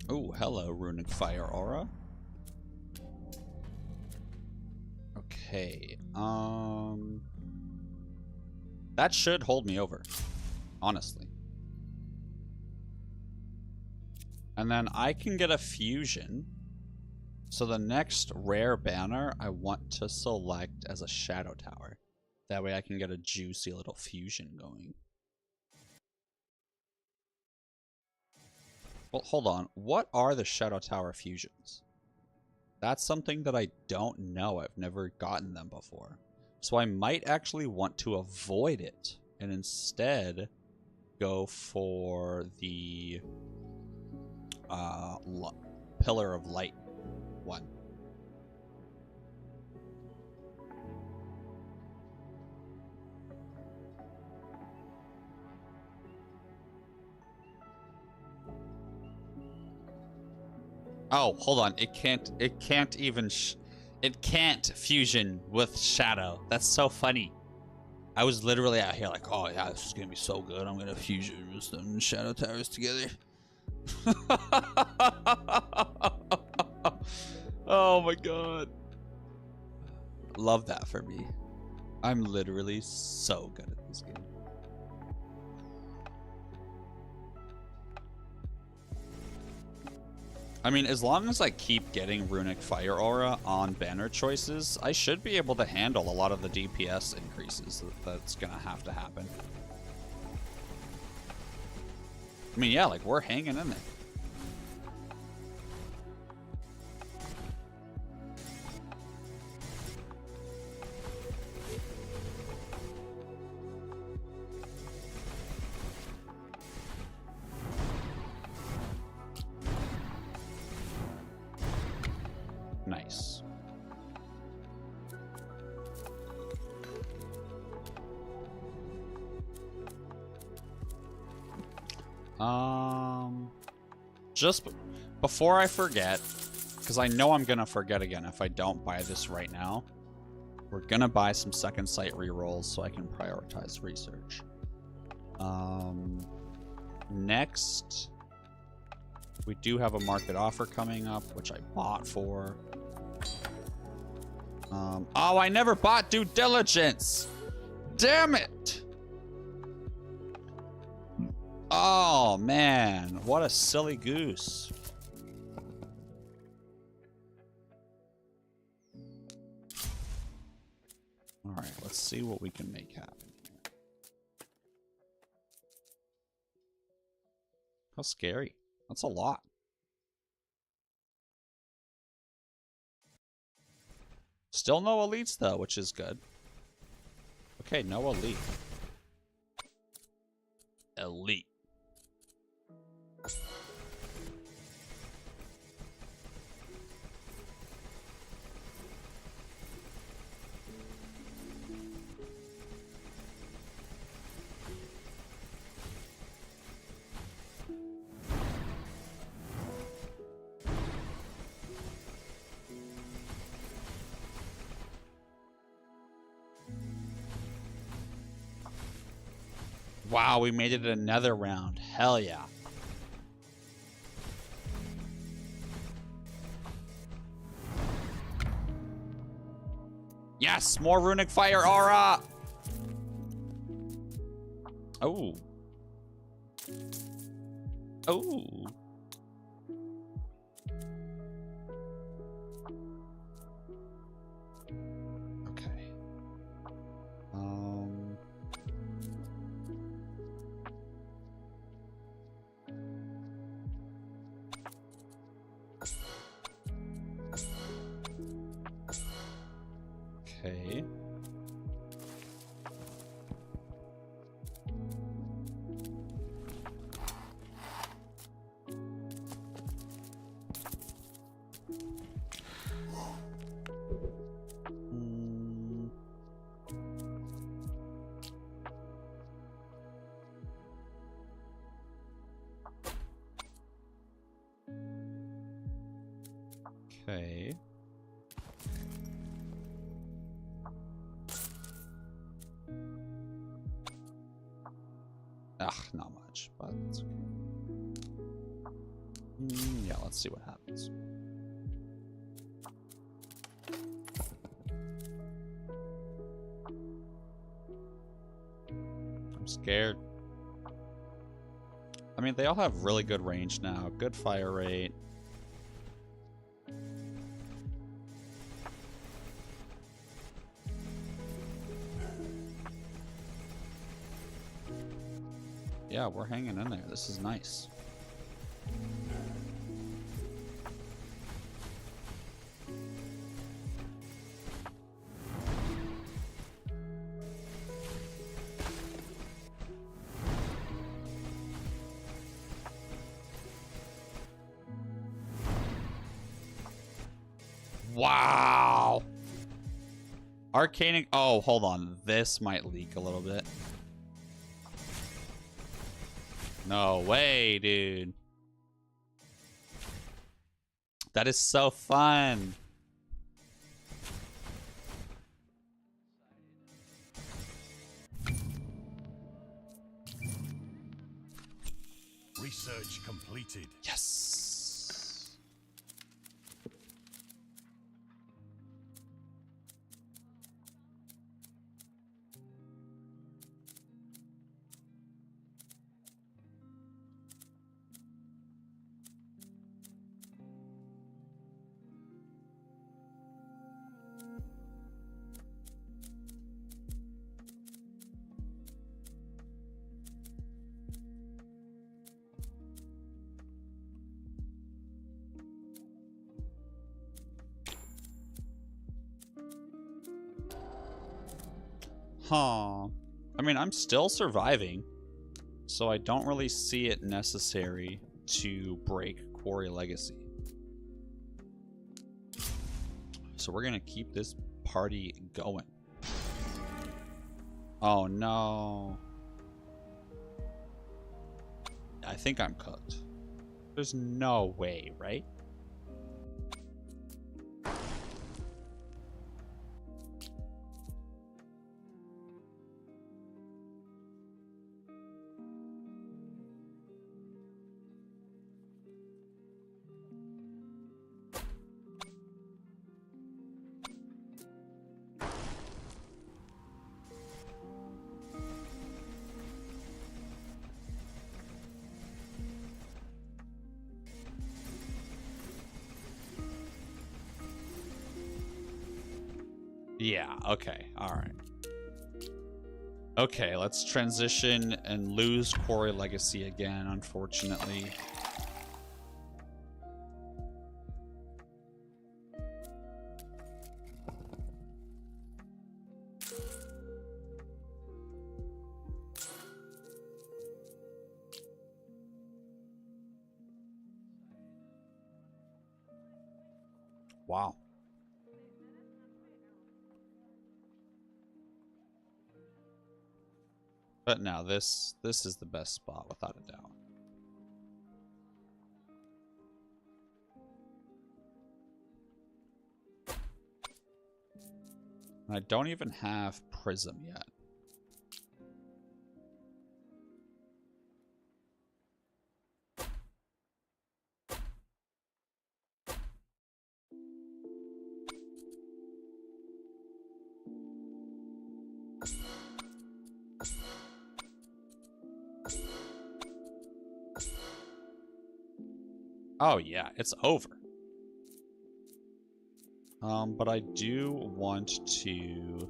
Oh, hello, Runic Fire Aura. Okay, that should hold me over, honestly. And then I can get a fusion. So the next rare banner I want to select as a Shadow Tower. That way I can get a juicy little fusion going. Well, hold on. What are the Shadow Tower fusions? That's something that I don't know. I've never gotten them before. So I might actually want to avoid it and instead go for the Pillar of Light one. Oh, hold on. It can't fusion with Shadow. That's so funny. I was literally out here like, oh yeah, this is gonna be so good. I'm gonna fusion with some Shadow Towers together. Oh my god. Love that for me. I'm literally so good at this game. I mean, as long as I keep getting Runic Fire Aura on banner choices, I should be able to handle a lot of the DPS increases that's gonna have to happen. I mean, yeah, like, we're hanging in there. Nice. just before I forget, because I know I'm gonna forget again if I don't buy this right now, we're gonna buy some second sight rerolls so I can prioritize research. Next, we do have a market offer coming up, which I bought for. Oh, I never bought due diligence. Damn it. Oh, man. What a silly goose. All right, let's see what we can make happen here. How scary. That's a lot. Still no elites, though, which is good. Okay, no elite. Elite. Wow, we made it another round. Hell yeah. Yes, more runic fire aura. Oh. Oh. Okay. Okay. Okay. Ugh, not much, but it's okay. Yeah, let's see what happens. I'm scared. I mean, they all have really good range now, good fire rate. Yeah, we're hanging in there. This is nice. Wow. Arcanic. Oh, hold on. This might leak a little bit. No way, dude. That is so fun. Research completed. Yes. Huh. I mean, I'm still surviving, so I don't really see it necessary to break Quarry Legacy. So we're gonna keep this party going. Oh no. I think I'm cooked. There's no way, right? Yeah, okay, alright. Okay, let's transition and lose Quarry Legacy again, unfortunately. Wow. But no, this is the best spot, without a doubt. I don't even have PRISM yet. Oh yeah, it's over. But I do want to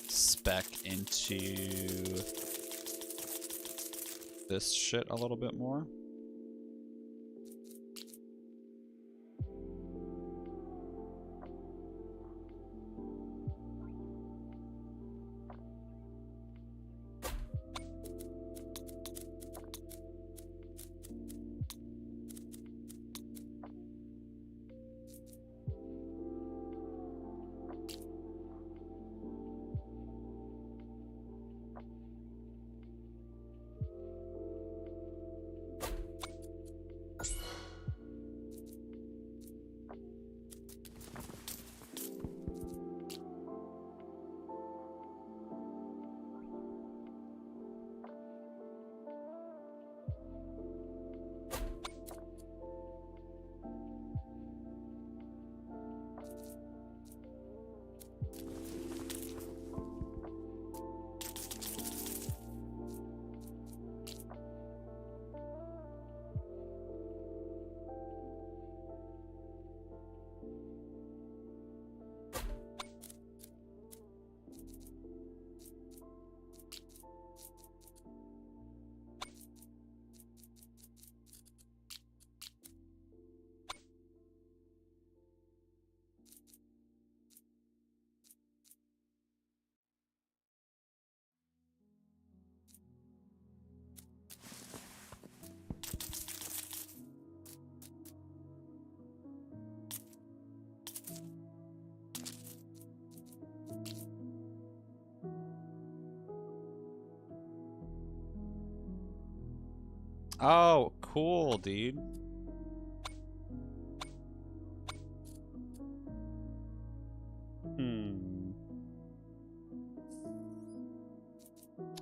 spec into this shit a little bit more. Oh, cool, dude.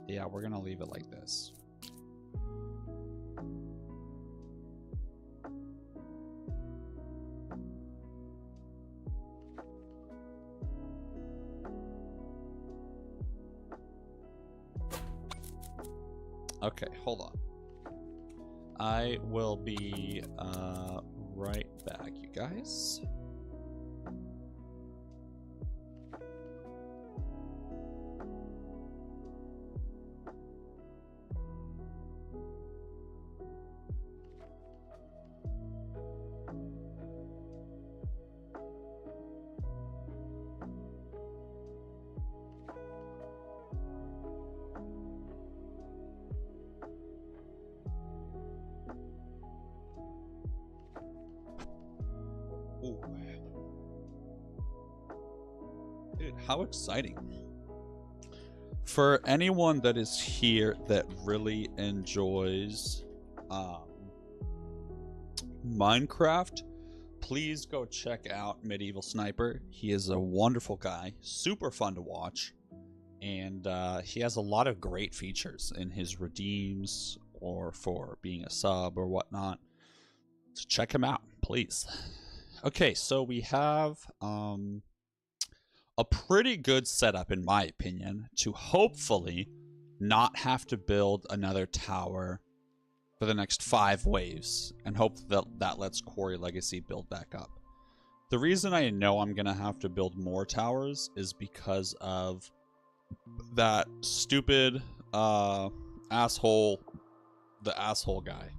Yeah, we're gonna leave it like this. Okay, hold on. I will be right back, you guys. Ooh. Dude, how exciting. For anyone that is here that really enjoys Minecraft, please go check out Medieval Sniper. He is a wonderful guy, super fun to watch, and he has a lot of great features in his redeems or for being a sub or whatnot. So check him out, please. Okay, so we have a pretty good setup, in my opinion, to hopefully not have to build another tower for the next 5 waves, and hope that that lets Quarry Legacy build back up. The reason I know I'm gonna have to build more towers is because of that stupid asshole guy,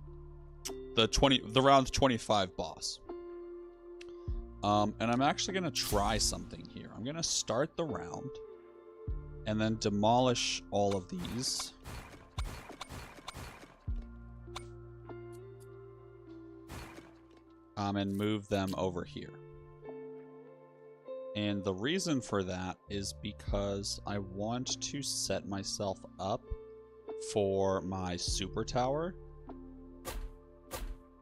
the round 25 boss. And I'm actually gonna try something here. I'm gonna start the round and then demolish all of these. And move them over here. And the reason for that is because I want to set myself up for my super tower.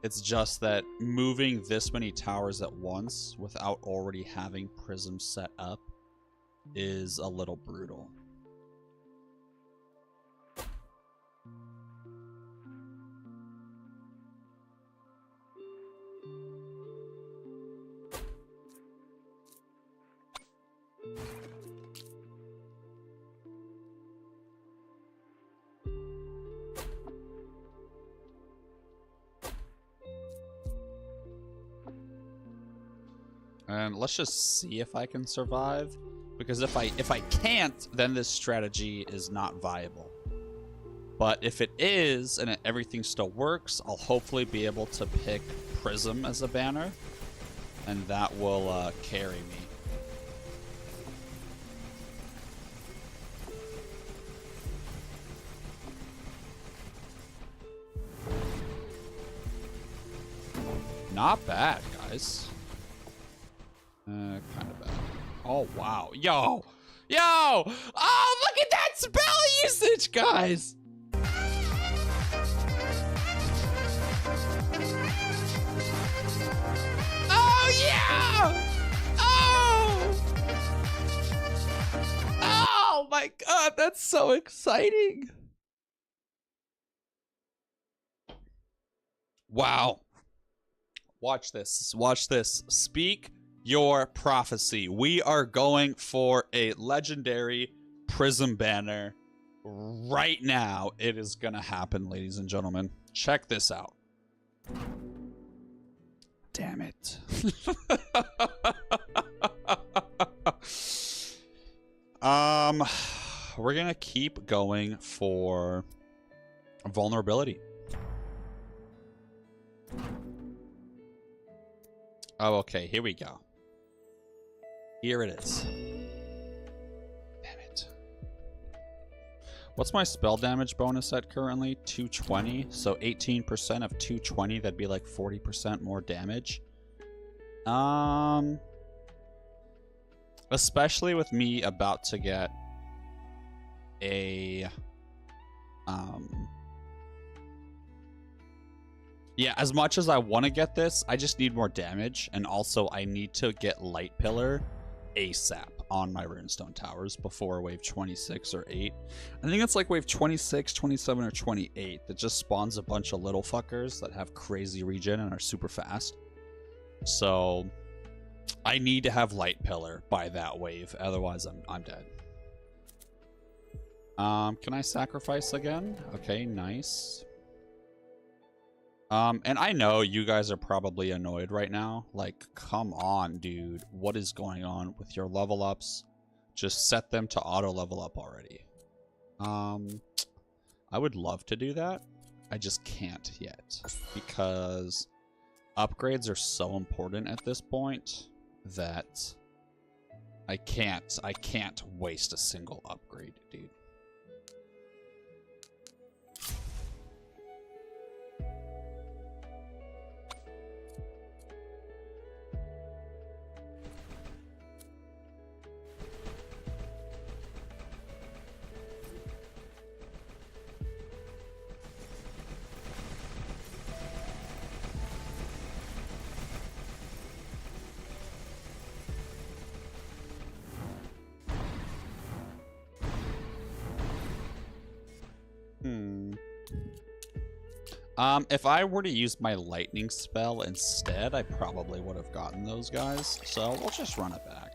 It's just that moving this many towers at once without already having PRISM set up is a little brutal. And let's just see if I can survive, because if I can't, then this strategy is not viable. But if it is, and everything still works, I'll hopefully be able to pick PRISM as a banner, and that will carry me. Not bad, guys. Kind of bad. Oh, wow. Yo! Yo! Oh, look at that spell usage, guys! Oh, yeah! Oh! Oh, my God. That's so exciting. Wow. Watch this. Watch this. Speak your prophecy. We are going for a legendary PRISM banner right now. It is gonna happen, ladies and gentlemen. Check this out. Damn it. We're gonna keep going for vulnerability. Oh, okay, here we go. Here it is. Damn it. What's my spell damage bonus at currently? 220. So 18% of 220, that'd be like 40% more damage. Especially with me about to get a yeah, as much as I want to get this, I just need more damage, and also I need to get Light Pillar ASAP on my Runestone Towers before wave 26 or 8. I think it's like wave 26, 27, or 28 that just spawns a bunch of little fuckers that have crazy regen and are super fast. So I need to have Light Pillar by that wave, otherwise I'm dead. Can I sacrifice again? Okay, nice. And I know you guys are probably annoyed right now. Like, come on, dude. What is going on with your level ups? Just set them to auto level up already. I would love to do that. I just can't yet. Because upgrades are so important at this point that I can't waste a single upgrade, dude. If I were to use my lightning spell instead, I probably would have gotten those guys. So we'll just run it back.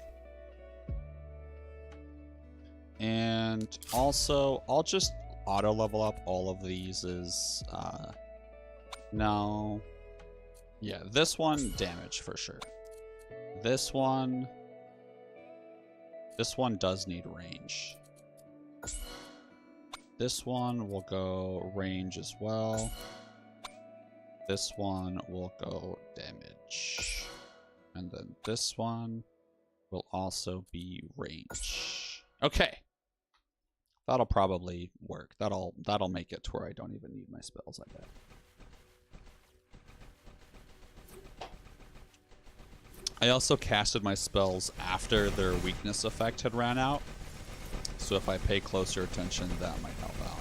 And also, I'll just auto level up all of these as, no. Yeah, this one, damage for sure. This one does need range. This one will go range as well. This one will go damage. And then this one will also be range. Okay. That'll probably work. That'll make it to where I don't even need my spells, I bet. I also casted my spells after their weakness effect had ran out. So if I pay closer attention, that might help out.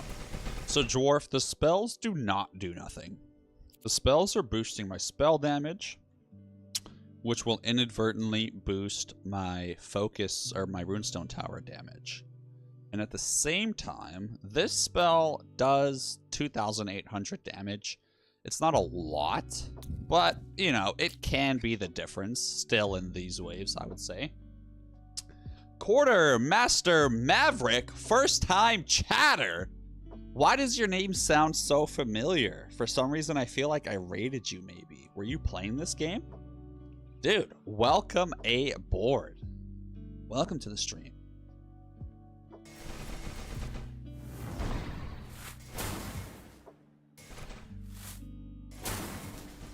So Dwarf, the spells do not do nothing. The spells are boosting my spell damage, which will inadvertently boost my focus or my runestone tower damage. And at the same time, this spell does 2,800 damage. It's not a lot, but, you know, it can be the difference still in these waves, I would say. Quartermaster Maverick, first time chatter. Why does your name sound so familiar? For some reason, I feel like I raided you maybe. Were you playing this game? Dude, welcome aboard. Welcome to the stream.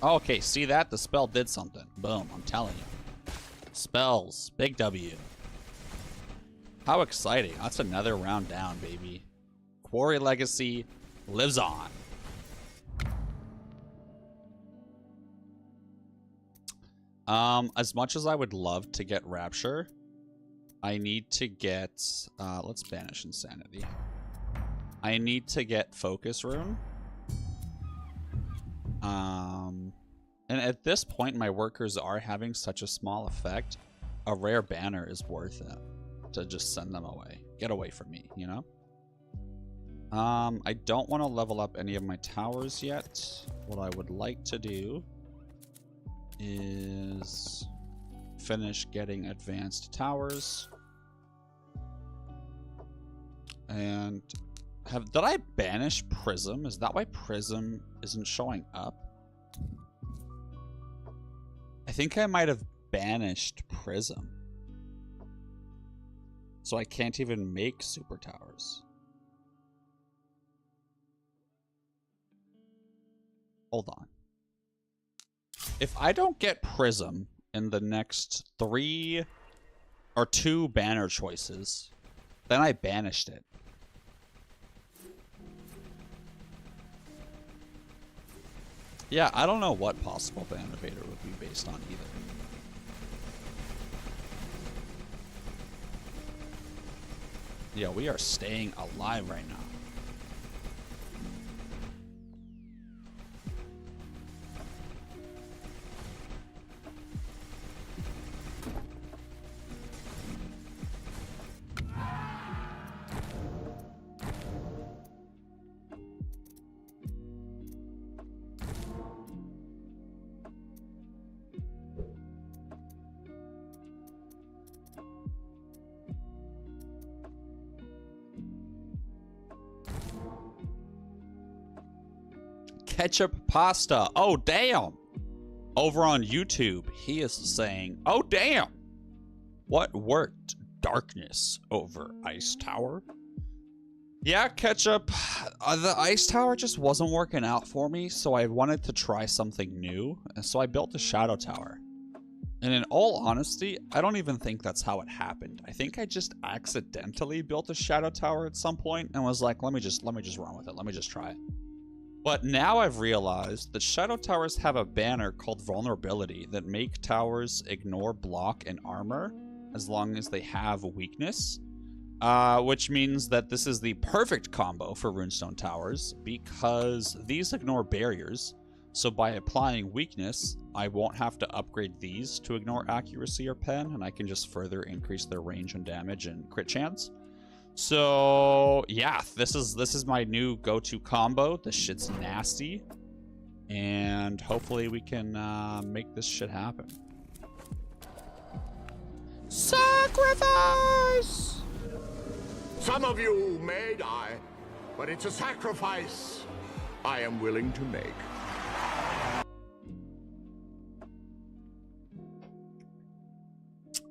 Okay, see that? The spell did something. Boom, I'm telling you. Spells, big W. How exciting. That's another round down, baby. Quarry Legacy lives on. As much as I would love to get Rapture, I need to get, let's banish Insanity. I need to get Focus Rune. And at this point, my workers are having such a small effect. A rare banner is worth it to just send them away. Get away from me, you know? I don't want to level up any of my towers yet. What I would like to do is finish getting advanced towers. And did I banish PRISM? Is that why PRISM isn't showing up? I think I might have banished PRISM. So I can't even make super towers. Hold on. If I don't get PRISM in the next 3 or 2 banner choices, then I banished it. Yeah, I don't know what possible banner innovator would be based on either. Yeah, we are staying alive right now. Ketchup pasta. Oh, damn. Over on YouTube, he is saying, oh, damn. What worked? Darkness over Ice Tower? Yeah, Ketchup. The Ice Tower just wasn't working out for me, so I wanted to try something new. And so I built a Shadow Tower. And in all honesty, I don't even think that's how it happened. I think I just accidentally built a Shadow Tower at some point and was like, let me just run with it. Let me just try it. But now I've realized that Shadow Towers have a banner called Vulnerability that make towers ignore block and armor as long as they have a weakness. Which means that this is the perfect combo for Runestone Towers because these ignore barriers. So by applying weakness, I won't have to upgrade these to ignore accuracy or pen, and I can just further increase their range and damage and crit chance. So yeah, this is my new go-to combo. This shit's nasty. And hopefully we can make this shit happen. Sacrifice! Some of you may die, but it's a sacrifice I am willing to make.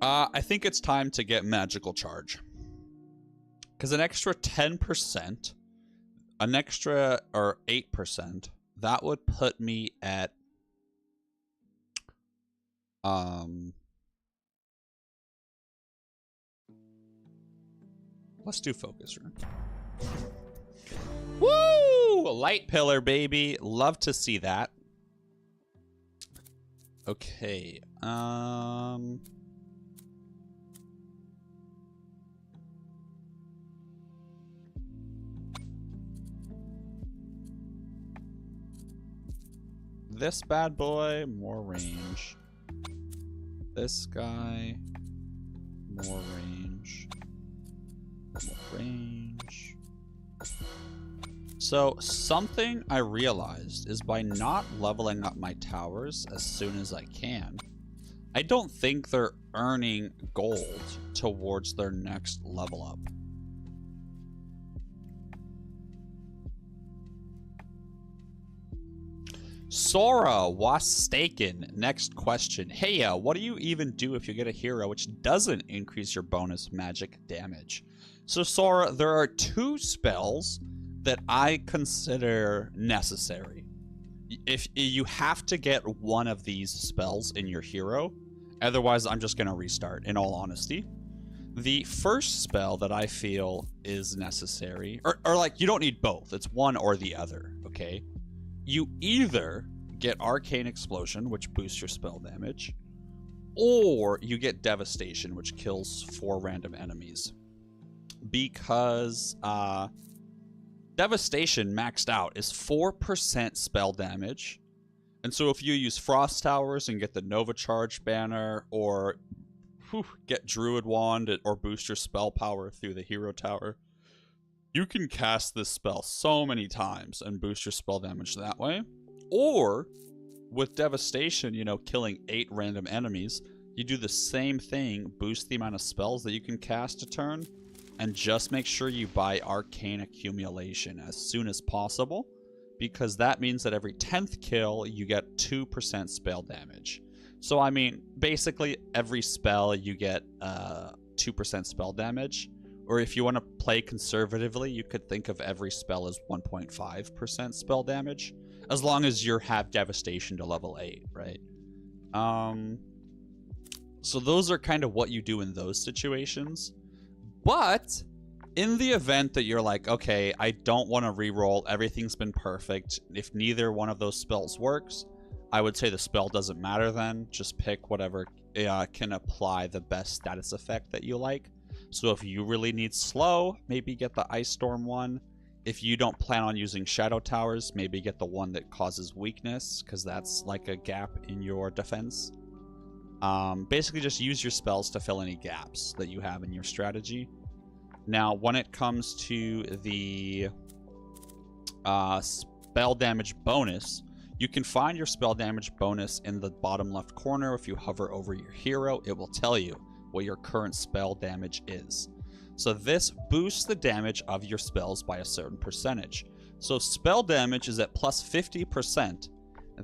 I think it's time to get magical charge. Because an extra 10%, an extra, or 8%, that would put me at, let's do focus rune. Woo! Light pillar, baby. Love to see that. Okay. This bad boy, more range. This guy, more range. More range. So, something I realized is by not leveling up my towers as soon as I can, I don't think they're earning gold towards their next level up. Sora Wastaken, next question. Hey, what do you even do if you get a hero which doesn't increase your bonus magic damage? So Sora, there are two spells that I consider necessary. If you have to get one of these spells in your hero, otherwise I'm just going to restart, in all honesty. The first spell that I feel is necessary, or like you don't need both, it's one or the other, okay? You either get Arcane Explosion, which boosts your spell damage, or you get Devastation, which kills 4 random enemies. Because Devastation maxed out is 4% spell damage. And so if you use Frost Towers and get the Nova Charge banner, or get Druid Wand, or boost your spell power through the Hero Tower, you can cast this spell so many times and boost your spell damage that way. Or, with Devastation, you know, killing 8 random enemies, you do the same thing, boost the amount of spells that you can cast a turn, and just make sure you buy Arcane Accumulation as soon as possible, because that means that every 10th kill, you get 2% spell damage. So, I mean, basically, every spell you get 2% spell damage. Or if you want to play conservatively, you could think of every spell as 1.5% spell damage, as long as you have Devastation to level 8, right? So those are kind of what you do in those situations. But in the event that you're like, okay, I don't want to reroll, everything's been perfect, if neither one of those spells works, I would say the spell doesn't matter then. Just pick whatever can apply the best status effect that you like. So if you really need slow, maybe get the Ice Storm one. If you don't plan on using Shadow Towers, maybe get the one that causes weakness, because that's like a gap in your defense. Basically just use your spells to fill any gaps that you have in your strategy. Now, when it comes to the spell damage bonus, you can find your spell damage bonus in the bottom left corner. If you hover over your hero, it will tell you what your current spell damage is. So this boosts the damage of your spells by a certain percentage. So spell damage is at plus 50%.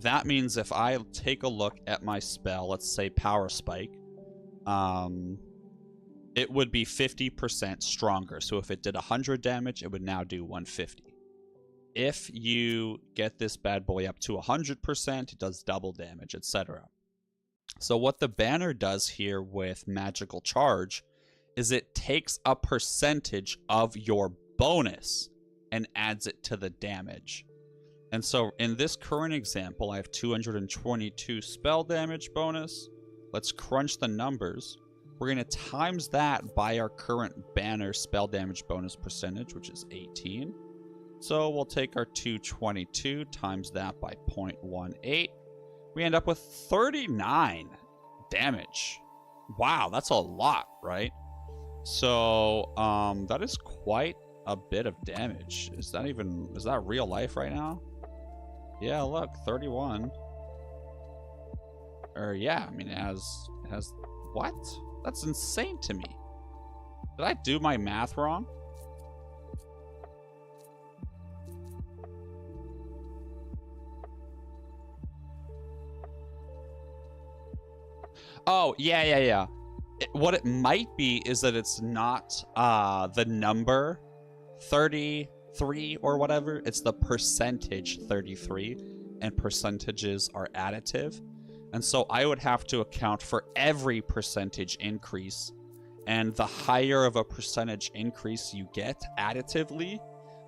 That means if I take a look at my spell, let's say Power Spike, it would be 50% stronger. So if it did 100 damage, it would now do 150. If you get this bad boy up to 100%, it does double damage, etc. So what the banner does here with Magical Charge is it takes a percentage of your bonus and adds it to the damage. And so in this current example, I have 222 spell damage bonus. Let's crunch the numbers. We're going to times that by our current banner spell damage bonus percentage, which is 18. So we'll take our 222 times that by 0.18. We end up with 39 damage. Wow, that's a lot, right? So that is quite a bit of damage. Is that real life right now? Yeah, look, 31. Or yeah, I mean it has what? That's insane to me. Did I do my math wrong? Oh, yeah. What it might be is that it's not the number 33 or whatever. It's the percentage 33, and percentages are additive. And so I would have to account for every percentage increase. And the higher of a percentage increase you get additively,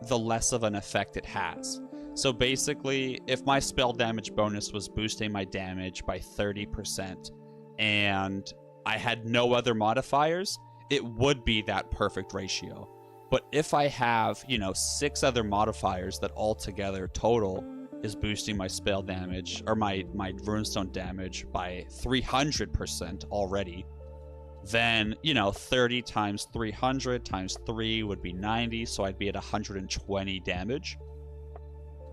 the less of an effect it has. So basically, if my spell damage bonus was boosting my damage by 30%, and I had no other modifiers, it would be that perfect ratio. But if I have, 6 other modifiers that altogether total is boosting my spell damage, or my runestone damage by 300% already, then, 30 times 300 times 3 would be 90, so I'd be at 120 damage.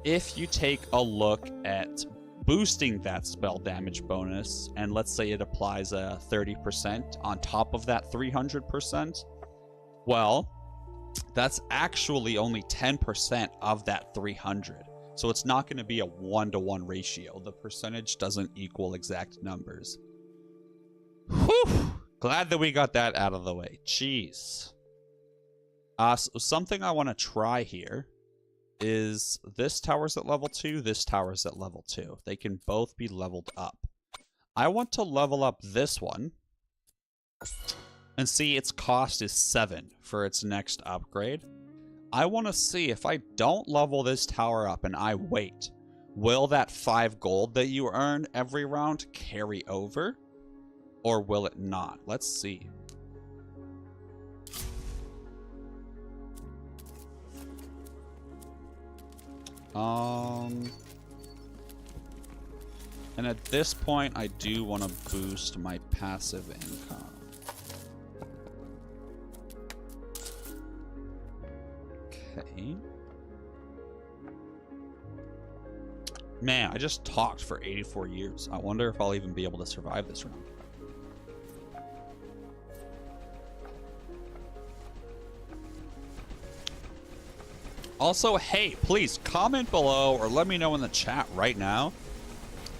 If you take a look at boosting that spell damage bonus, and let's say it applies a 30% on top of that 300%, well, that's actually only 10% of that 300. So it's not going to be a 1-to-1 ratio. The percentage doesn't equal exact numbers. Whew! Glad that we got that out of the way. Jeez. So something I want to try here is this tower's at level 2, this tower's at level 2. They can both be leveled up. I want to level up this one and see its cost is 7 for its next upgrade. I want to see if I don't level this tower up and I wait, will that 5 gold that you earn every round carry over, or will it not? Let's see. And at this point, I do want to boost my passive income. Okay. Man, I just talked for 84 years. I wonder if I'll even be able to survive this round. Also, hey, please comment below or let me know in the chat right now.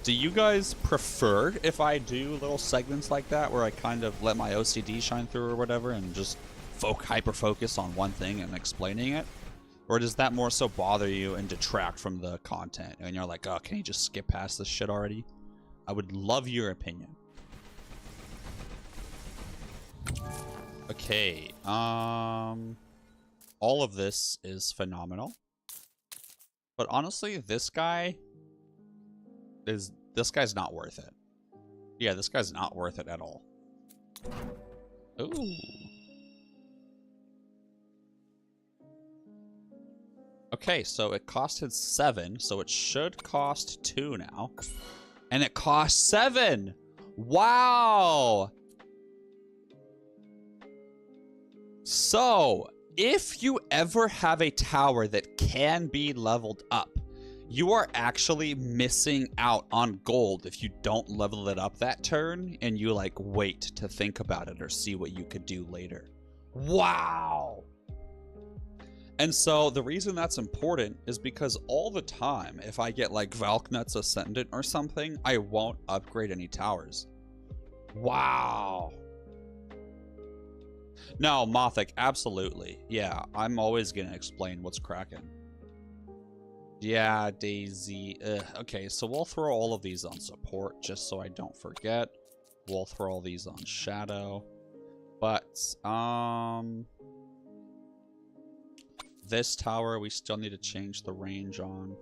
Do you guys prefer if I do little segments like that where I kind of let my OCD shine through or whatever and just hyper focus on one thing and explaining it? Or does that more so bother you and detract from the content? And you're like, oh, can you just skip past this shit already? I would love your opinion. Okay, all of this is phenomenal. But honestly, this guy's not worth it. Yeah, this guy's not worth it at all. Ooh. Okay, so it costed 7, so it should cost 2 now. And it cost 7! Wow! So, if you ever have a tower that can be leveled up, you are actually missing out on gold if you don't level it up that turn and you like wait to think about it or see what you could do later. Wow! And so the reason that's important is because all the time, if I get like Valknut's Ascendant or something, I won't upgrade any towers. Wow. No, Mothic, absolutely. Yeah, I'm always going to explain what's cracking. Yeah, Daisy. Okay, so we'll throw all of these on support just so I don't forget. We'll throw all these on shadow. But, this tower, we still need to change the range on.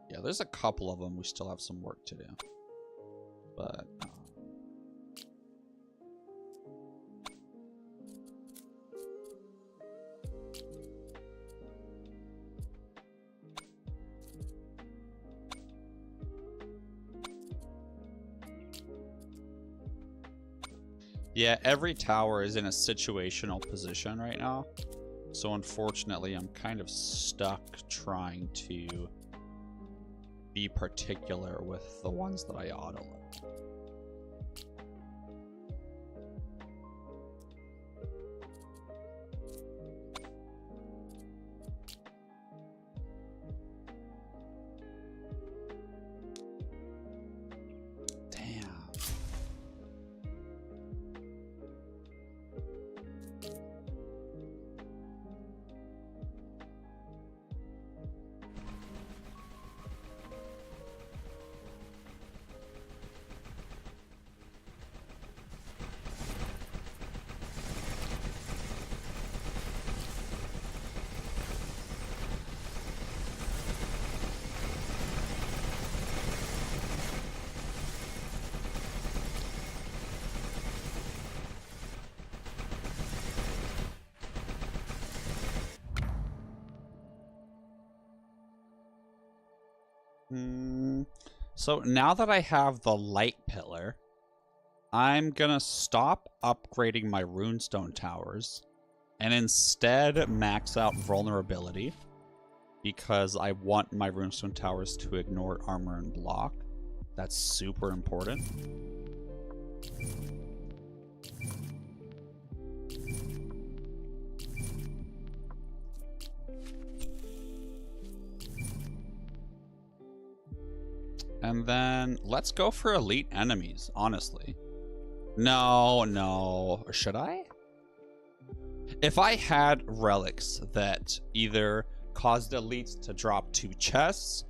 Yeah, there's a couple of them we still have some work to do. But, yeah, every tower is in a situational position right now. So unfortunately, I'm kind of stuck trying to be particular with the ones that I auto. So now that I have the light pillar, I'm gonna stop upgrading my runestone towers and instead max out vulnerability because I want my runestone towers to ignore armor and block. That's super important. And then let's go for elite enemies, honestly. No. Should I? If I had relics that either caused elites to drop 2 chests,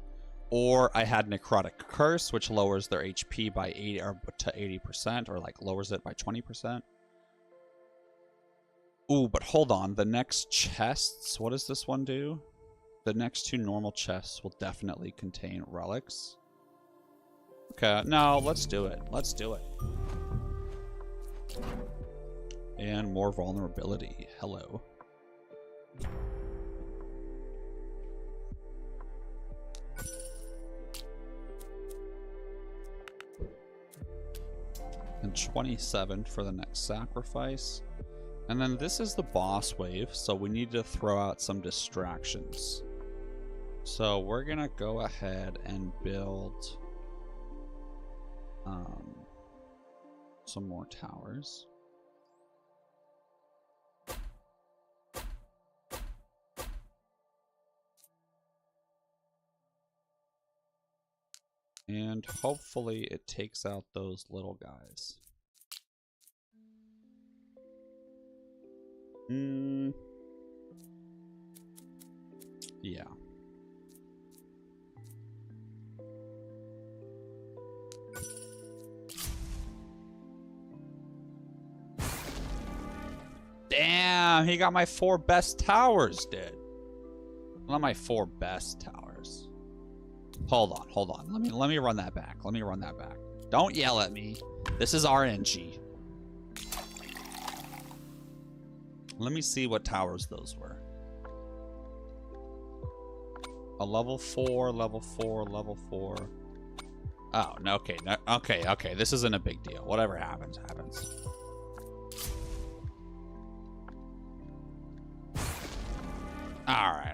or I had necrotic curse, which lowers their HP by 80 or to 80%, or like lowers it by 20%. Ooh, but hold on. The next chests, what does this one do? The next 2 normal chests will definitely contain relics. Okay, no, let's do it. Let's do it. And more vulnerability. Hello. And 27 for the next sacrifice. And then this is the boss wave, so we need to throw out some distractions. So we're gonna go ahead and build some more towers. And hopefully it takes out those little guys. Yeah. Damn, he got my 4 best towers, dude. Not my 4 best towers. Hold on. Let me run that back. Don't yell at me. This is RNG. Let me see what towers those were. A level 4, level 4, level 4. Oh, no, okay. This isn't a big deal. Whatever happens, happens. All right.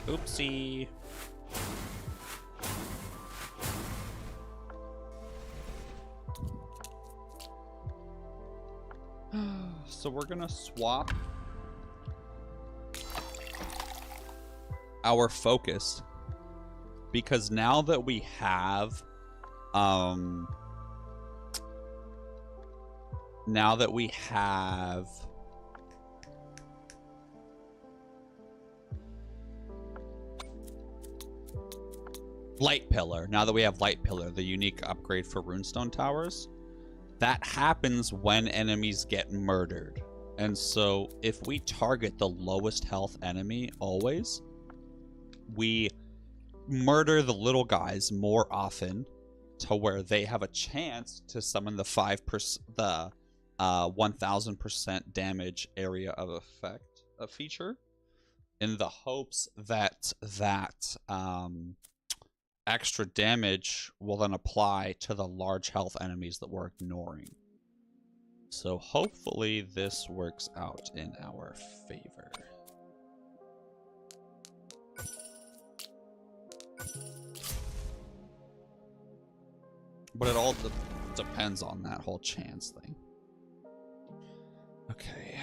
Oopsie. So we're gonna swap our focus because now that we have Light Pillar, the unique upgrade for runestone towers, that happens when enemies get murdered. And so if we target the lowest health enemy always, we murder the little guys more often, to where they have a chance to summon the 5%, the 1000% damage area of effect feature, in the hopes that extra damage will then apply to the large health enemies that we're ignoring. So hopefully this works out in our favor. But it all depends on that whole chance thing. Okay.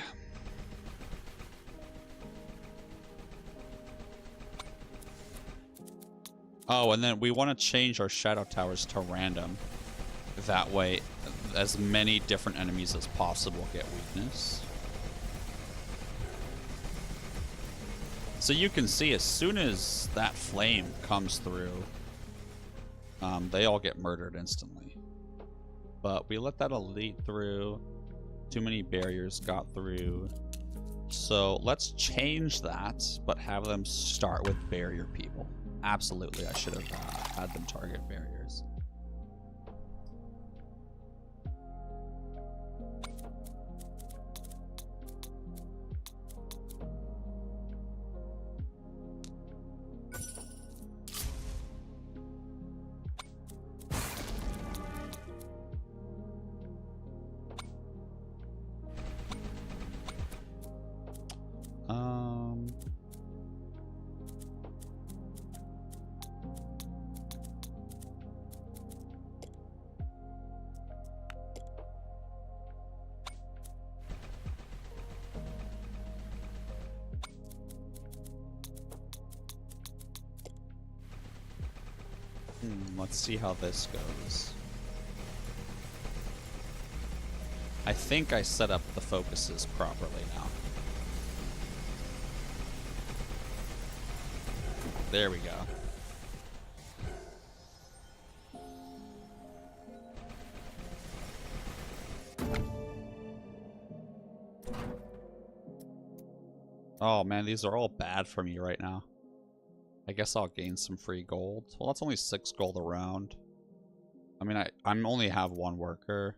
Oh, and then we want to change our shadow towers to random. That way, as many different enemies as possible get weakness. So you can see, as soon as that flame comes through, they all get murdered instantly. But we let that elite through. Too many barriers got through. So let's change that, but have them start with barrier people. Absolutely, I should have had them target barriers. Let's see how this goes. I think I set up the focuses properly now. There we go. Oh man, these are all bad for me right now. I guess I'll gain some free gold. Well, that's only 6 gold a round. I mean, I'm only have 1 worker.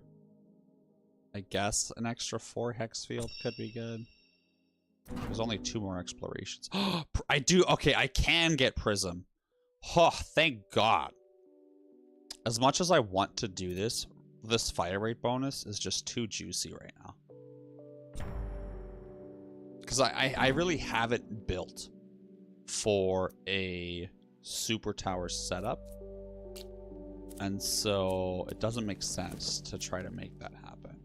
I guess an extra 4 hex field could be good. There's only 2 more explorations. I do. Okay, I can get PRISM. Oh, thank God. As much as I want to do this, this fire rate bonus is just too juicy right now. Because I really have it built for a super tower setup, and so it doesn't make sense to try to make that happen.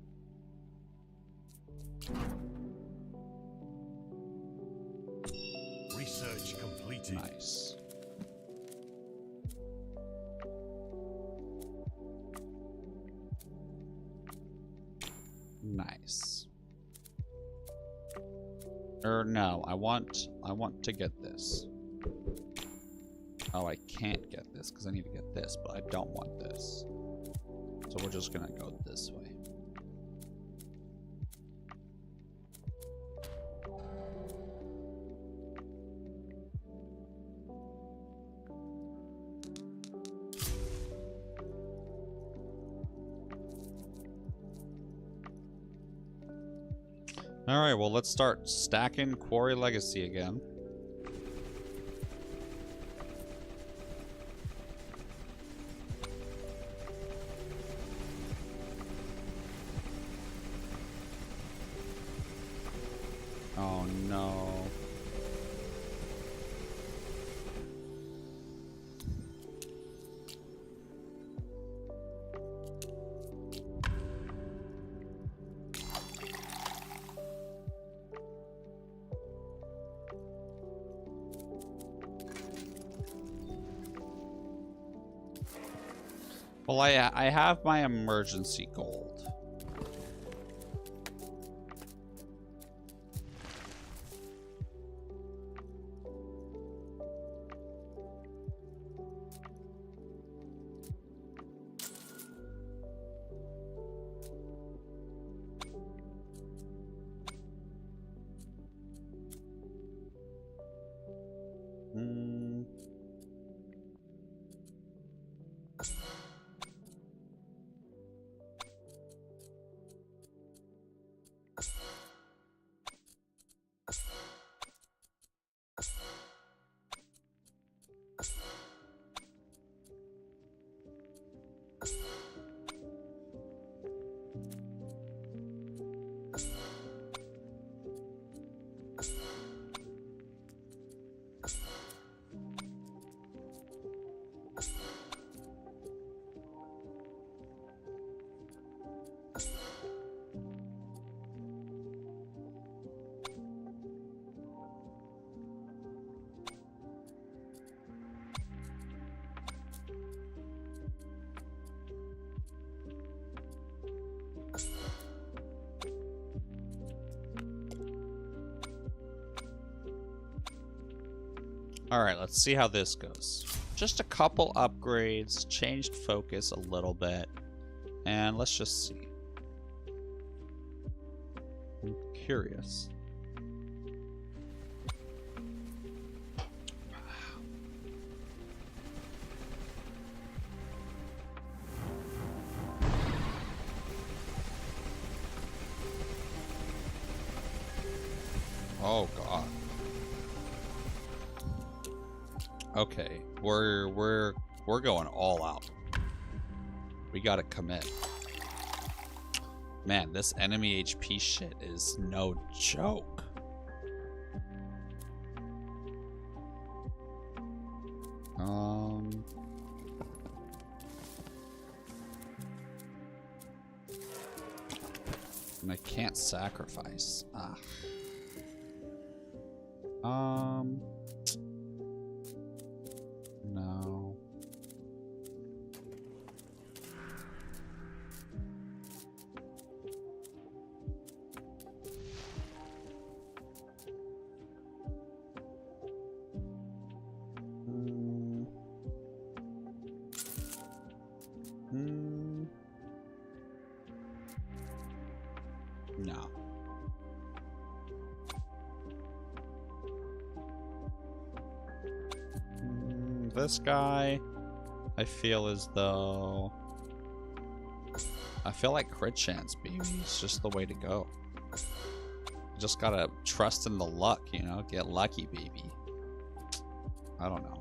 Research completed. Nice. Nice. Or no, I want to get this. Oh, I can't get this because I need to get this, but I don't want this. So we're just gonna go this way. Alright, well, let's start stacking Quarry Legacy again. Oh no. Well, I have my emergency gold. Alright, let's see how this goes. Just a couple upgrades, changed focus a little bit, and let's just see. I'm curious. Oh god. Okay, we're going all out. We gotta commit. Man, this enemy HP shit is no joke. And I can't sacrifice. Ah. No. No. This guy, I feel as though... I feel like crit chance, baby. It's just the way to go. You just gotta trust in the luck, you know? Get lucky, baby. I don't know.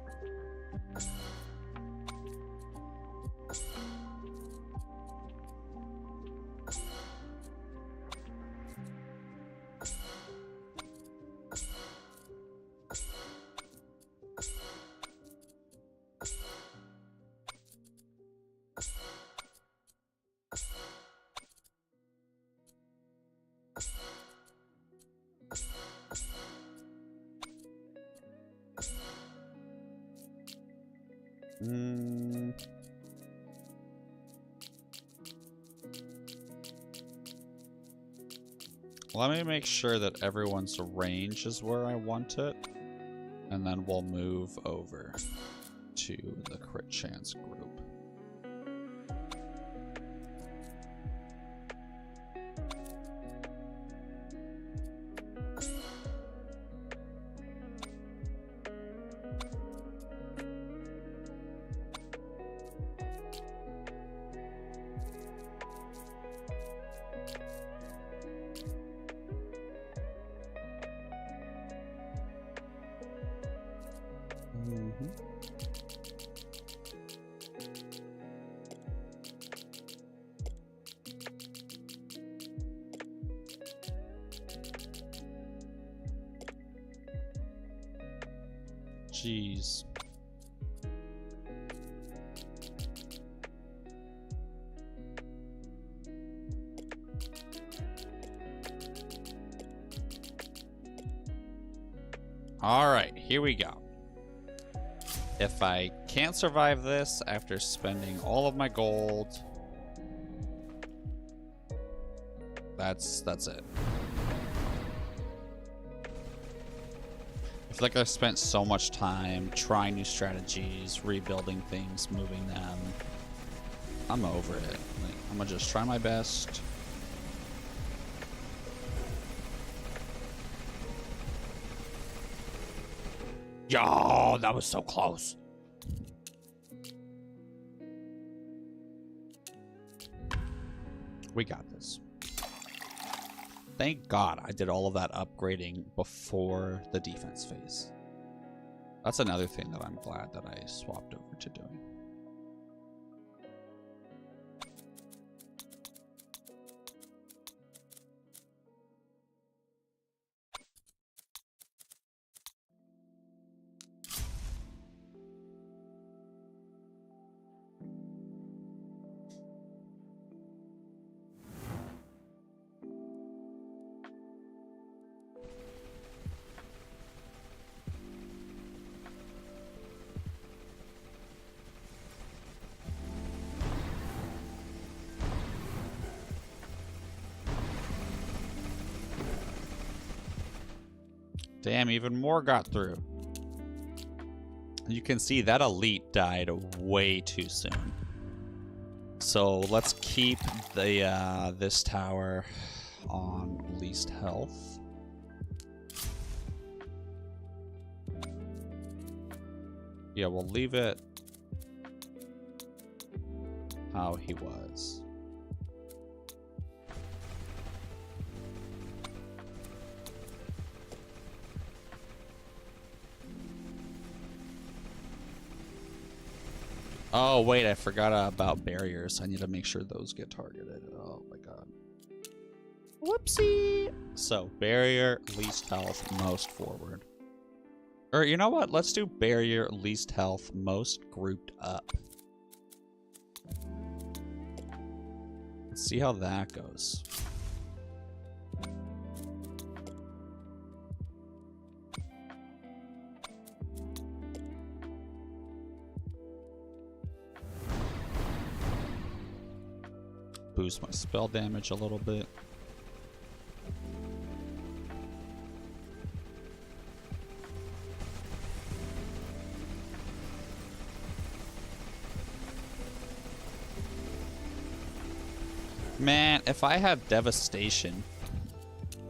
Let me make sure that everyone's range is where I want it, and then we'll move over to the crit chance group. Jeez. All right, here we go. If I can't survive this after spending all of my gold, that's it. I feel like I've spent so much time trying new strategies, rebuilding things, moving them. I'm over it. Like, I'm gonna just try my best. Yo, that was so close. We got this. Thank God I did all of that upgrading before the defense phase. That's another thing that I'm glad that I swapped over to doing. Damn, even more got through. You can see that elite died way too soon. So let's keep the this tower on least health. Yeah, we'll leave it how he was. Oh, wait, I forgot about barriers. I need to make sure those get targeted. Oh, my God. Whoopsie. So, barrier, least health, most forward. Or, you know what? Let's do barrier, least health, most grouped up. Let's see how that goes. Boost my spell damage a little bit. Man, if I had devastation,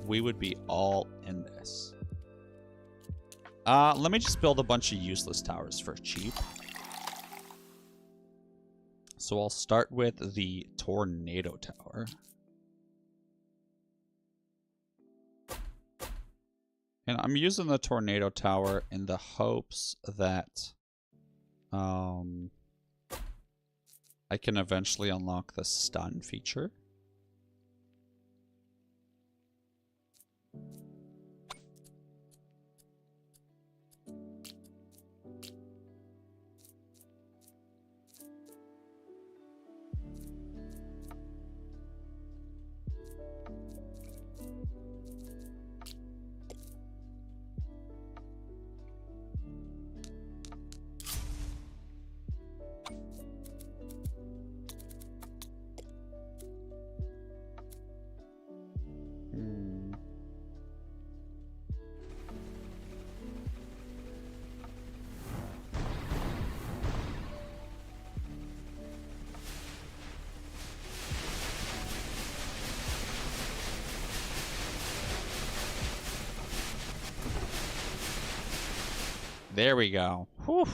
we would be all in this. Let me just build a bunch of useless towers for cheap. So I'll start with the Tornado Tower. And I'm using the Tornado Tower in the hopes that I can eventually unlock the stun feature. There we go. Whew.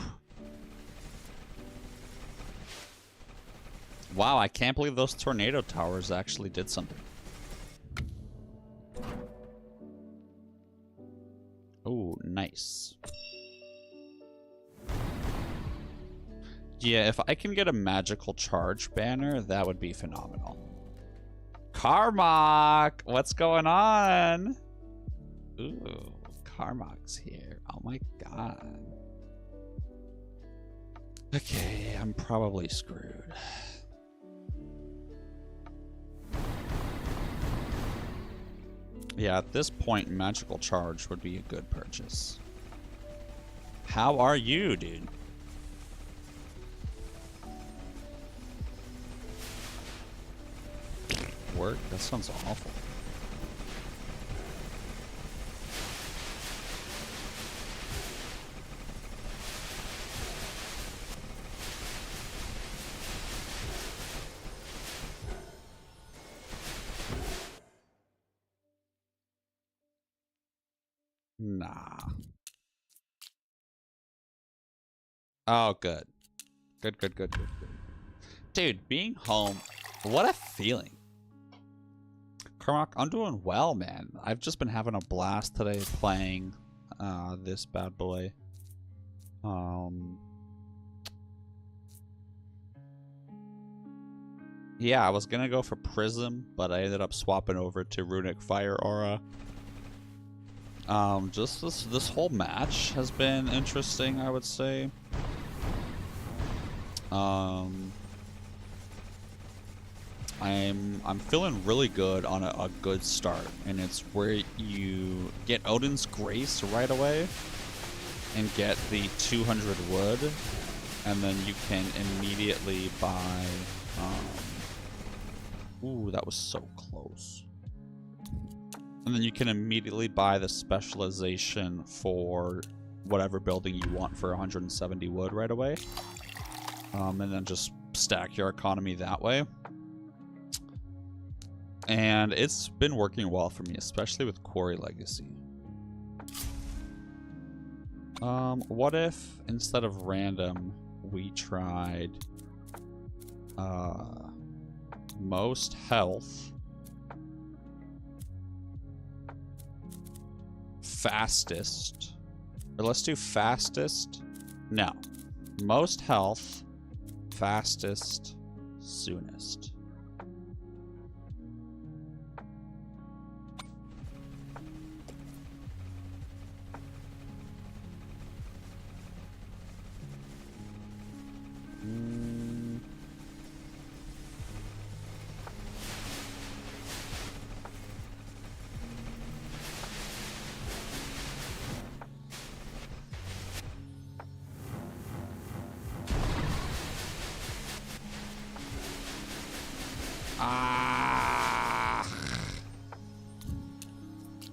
Wow, I can't believe those tornado towers actually did something. Oh, nice. Yeah, if I can get a magical charge banner, that would be phenomenal. Carmack! What's going on? Ooh, Carmack's here. Oh my god. Okay, I'm probably screwed. Yeah, at this point, magical charge would be a good purchase. How are you, dude? Work? That sounds awful. Nah. Oh, good. Good, good, good, good, good. Dude, being home, what a feeling. Karmak, I'm doing well, man. I've just been having a blast today playing this bad boy. Yeah, I was gonna go for Prism, but I ended up swapping over to Runic Fire Aura. Just this whole match has been interesting, I would say. I'm feeling really good on a good start, and it's where you get Odin's Grace right away and get the 200 wood, and then you can immediately buy ooh, that was so close. And then you can immediately buy the specialization for whatever building you want for 170 wood right away. And then just stack your economy that way. And it's been working well for me, especially with Quarry Legacy. What if instead of random, we tried most health, fastest, or let's do fastest. No, most health, fastest, soonest.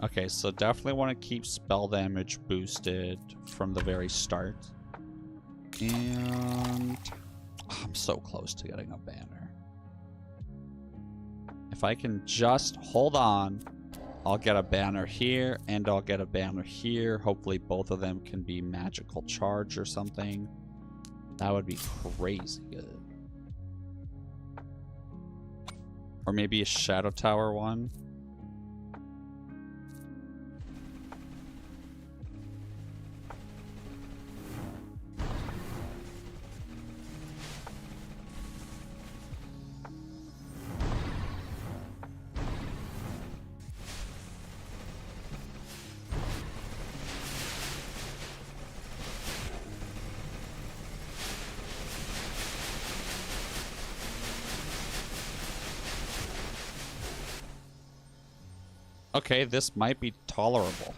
Okay, so definitely want to keep spell damage boosted from the very start. And I'm so close to getting a banner. If I can just hold on, I'll get a banner here and I'll get a banner here. Hopefully both of them can be magical charge or something. That would be crazy good. Or maybe a Shadow Tower one. Okay, this might be tolerable.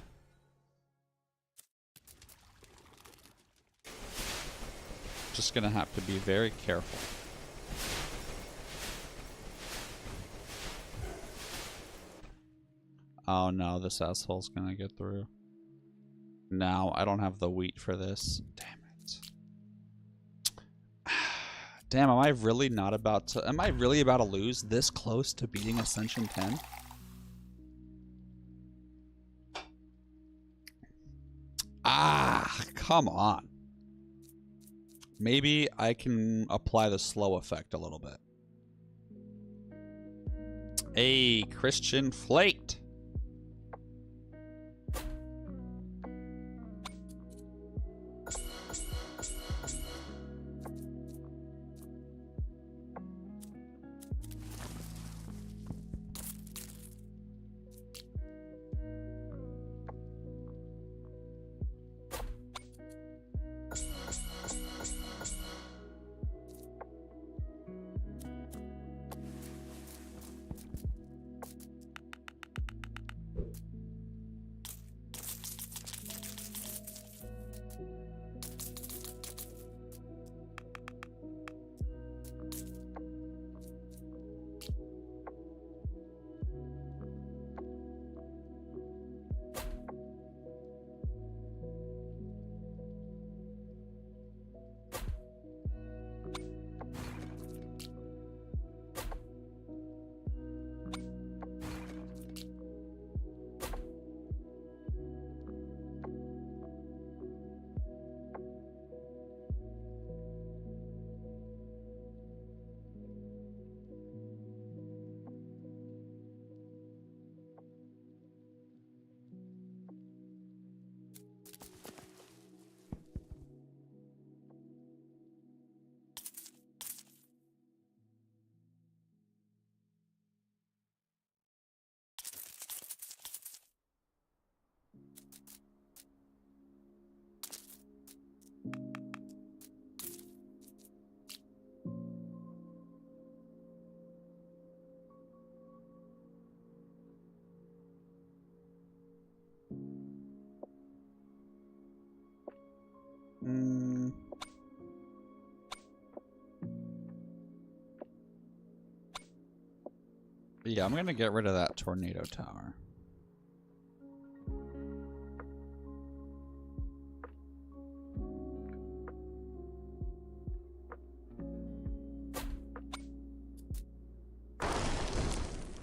Just gonna have to be very careful. Oh no, this asshole's gonna get through. No, I don't have the wheat for this. Damn it. Damn, am I really not about to... Am I really about to lose this close to beating Ascension 10? Ah, come on. Maybe I can apply the slow effect a little bit. Hey, Christian Flaked. Yeah, I'm gonna get rid of that tornado tower.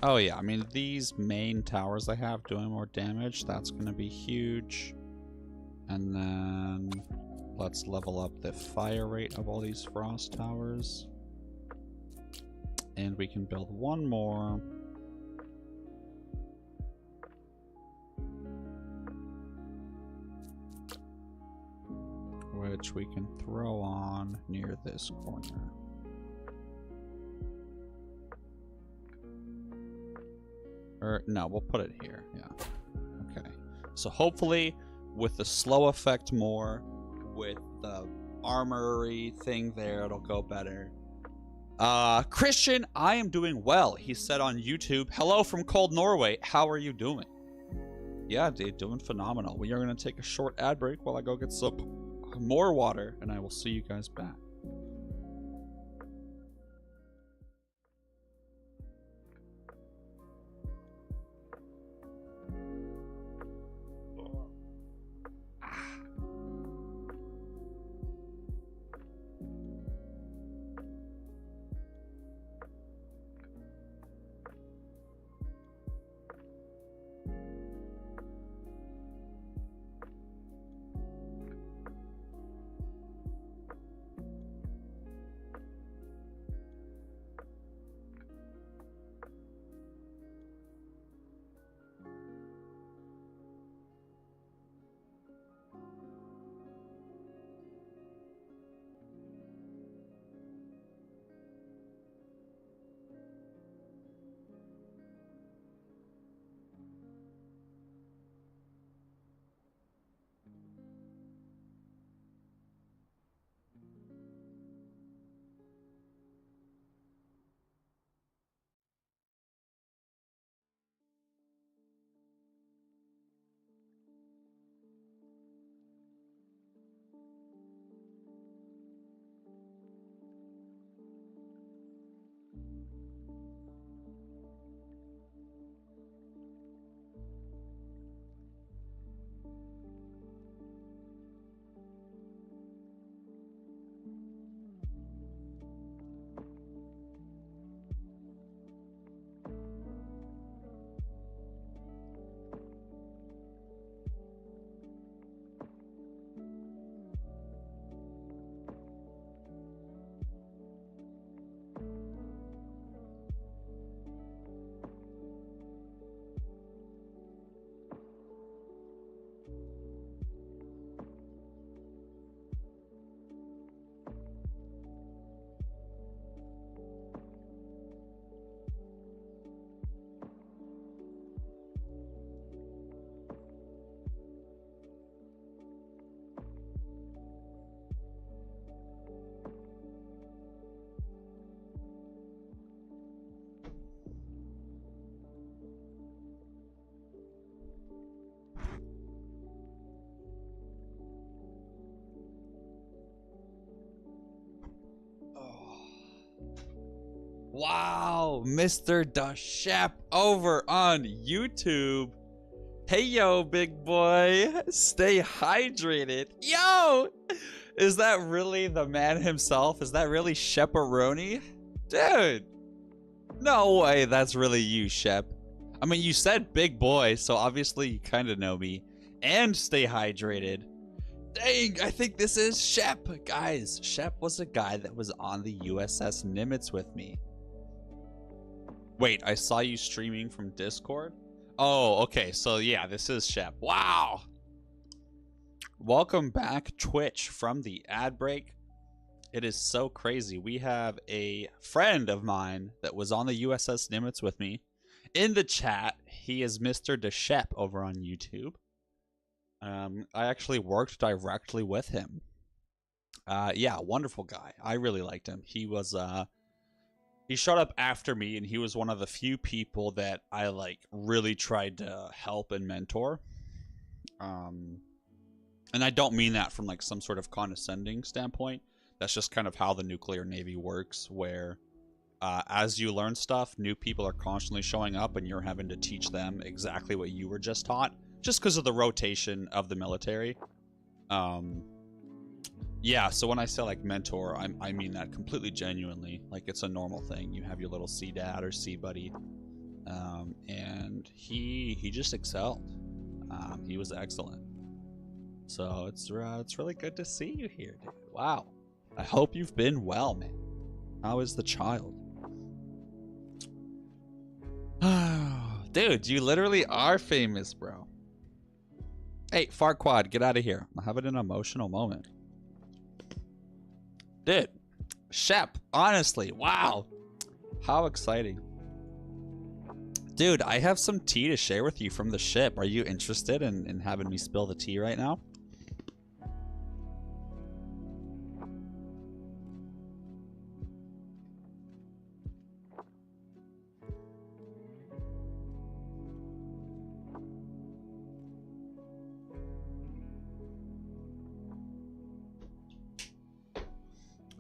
Oh yeah, I mean, these main towers I have doing more damage, that's gonna be huge. And then let's level up the fire rate of all these frost towers. And we can build one more. Which we can throw on near this corner. Or, no, we'll put it here, yeah. Okay. So hopefully, with the slow effect more, with the armory thing there, it'll go better. Christian, I am doing well. He said on YouTube, hello from cold Norway. How are you doing? Yeah, dude, doing phenomenal. We are going to take a short ad break while I go get some more water, and I will see you guys back. Wow, Mr. Dashep over on YouTube. Hey, yo, big boy. Stay hydrated. Yo! Is that really the man himself? Is that really Sheparoni? Dude! No way that's really you, Shep. I mean, you said big boy, so obviously you kind of know me. And stay hydrated. Dang, I think this is Shep. Guys, Shep was a guy that was on the USS Nimitz with me. Wait, I saw you streaming from Discord? Oh, okay, so yeah, this is Shep. Wow! Welcome back, Twitch, from the ad break. It is so crazy. We have a friend of mine that was on the USS Nimitz with me. In the chat, he is Mr. Deshep over on YouTube. I actually worked directly with him. Yeah, wonderful guy. I really liked him. He was, he showed up after me, and he was one of the few people that I, like, really tried to help and mentor. And I don't mean that from like some sort of condescending standpoint. That's just kind of how the nuclear navy works, where as you learn stuff, new people are constantly showing up and you're having to teach them exactly what you were just taught, just because of the rotation of the military. Yeah, so when I say like mentor, I mean that completely genuinely. Like, it's a normal thing. You have your little sea dad or sea buddy, and he just excelled. He was excellent. So it's really good to see you here, dude. Wow. I hope you've been well, man. How is the child? Dude, you literally are famous, bro. Hey, Farquad, get out of here. I'm having an emotional moment. Dude, Shep, honestly, wow. How exciting. Dude, I have some tea to share with you from the ship. Are you interested in having me spill the tea right now?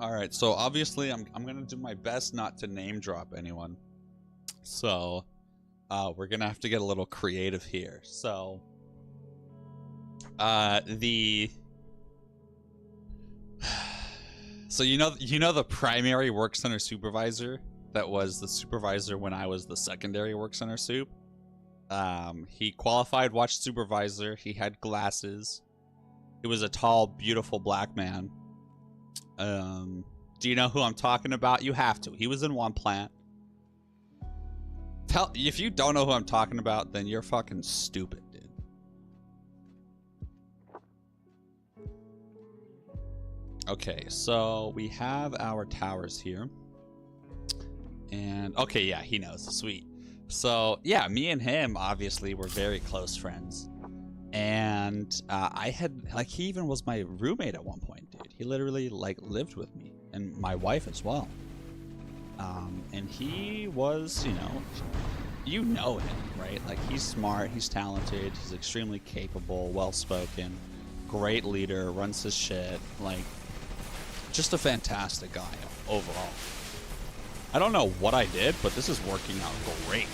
All right, so obviously I'm gonna do my best not to name drop anyone. So we're gonna have to get a little creative here. So so you know the primary work center supervisor that was the supervisor when I was the secondary work center soup. He qualified watch supervisor. He had glasses. He was a tall, beautiful black man. Do you know who I'm talking about? You have to. He was in one plant. If you don't know who I'm talking about, then you're fucking stupid, dude. Okay, so we have our towers here. And, okay, yeah, he knows. Sweet. So, yeah, me and him, obviously, were very close friends. And I had, like, he even was my roommate at one point, dude. He literally, like, lived with me. And my wife as well. And he was, you know him, right? Like, he's smart, he's talented, he's extremely capable, well-spoken, great leader, runs his shit, like, just a fantastic guy overall. I don't know what I did, but this is working out great.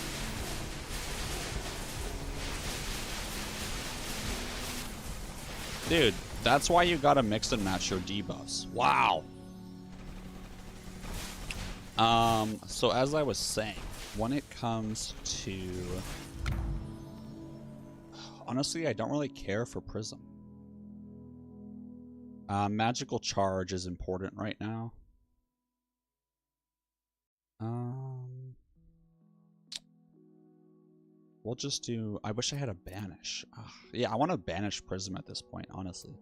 Dude, that's why you gotta mix and match your debuffs. Wow. So as I was saying, when it comes to... Honestly, I don't really care for PRISM. Magical charge is important right now. We'll just do... I wish I had a banish. Yeah, I want to banish PRISM at this point, honestly.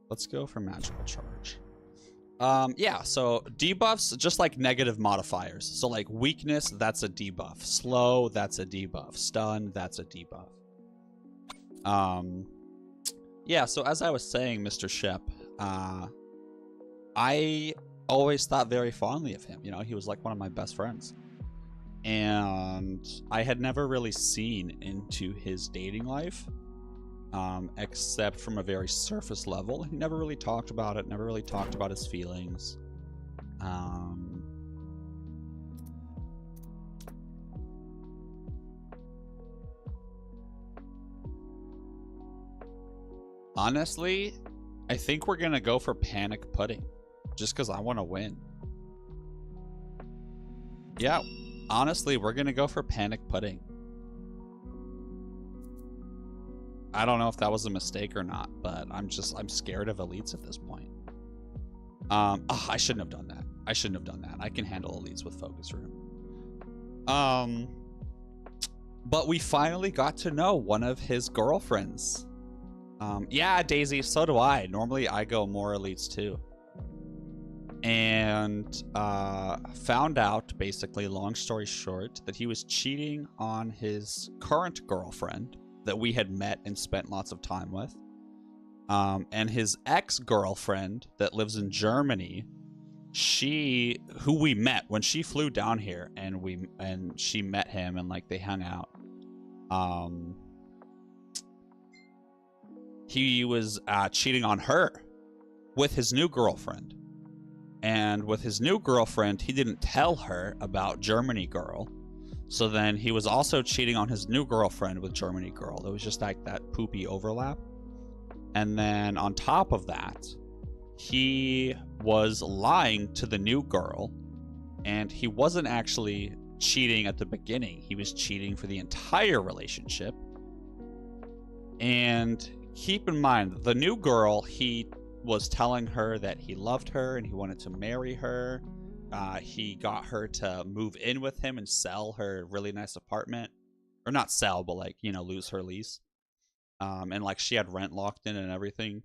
Let's go for magical charge. Yeah, so debuffs, just like negative modifiers. So like weakness, that's a debuff. Slow, that's a debuff. Stun, that's a debuff. Yeah, so as I was saying, Mr. Shep, I always thought very fondly of him. He was like one of my best friends. And I had never really seen into his dating life, except from a very surface level. He never really talked about it, never really talked about his feelings. Honestly, I think we're gonna go for panic pudding, just because I want to win. Yeah, honestly, we're gonna go for panic pudding. I don't know if that was a mistake or not, but I'm scared of elites at this point. I shouldn't have done that. I can handle elites with focus room. But we finally got to know one of his girlfriends. Yeah, Daisy, so do I. Normally I go more elites too. And found out, basically, long story short, that he was cheating on his current girlfriend that we had met and spent lots of time with. And his ex-girlfriend that lives in Germany, who we met when she flew down here, and she met him and like they hung out. he was cheating on her with his new girlfriend. And with his new girlfriend, he didn't tell her about Germany girl. So then he was also cheating on his new girlfriend with Germany girl. It was just like that poopy overlap. And then on top of that, he was lying to the new girl. And he wasn't actually cheating at the beginning. He was cheating for the entire relationship. And keep in mind, the new girl, he was telling her that he loved her and he wanted to marry her. He got her to move in with him and sell her really nice apartment. Or not sell, but like, you know, lose her lease. And like she had rent locked in and everything.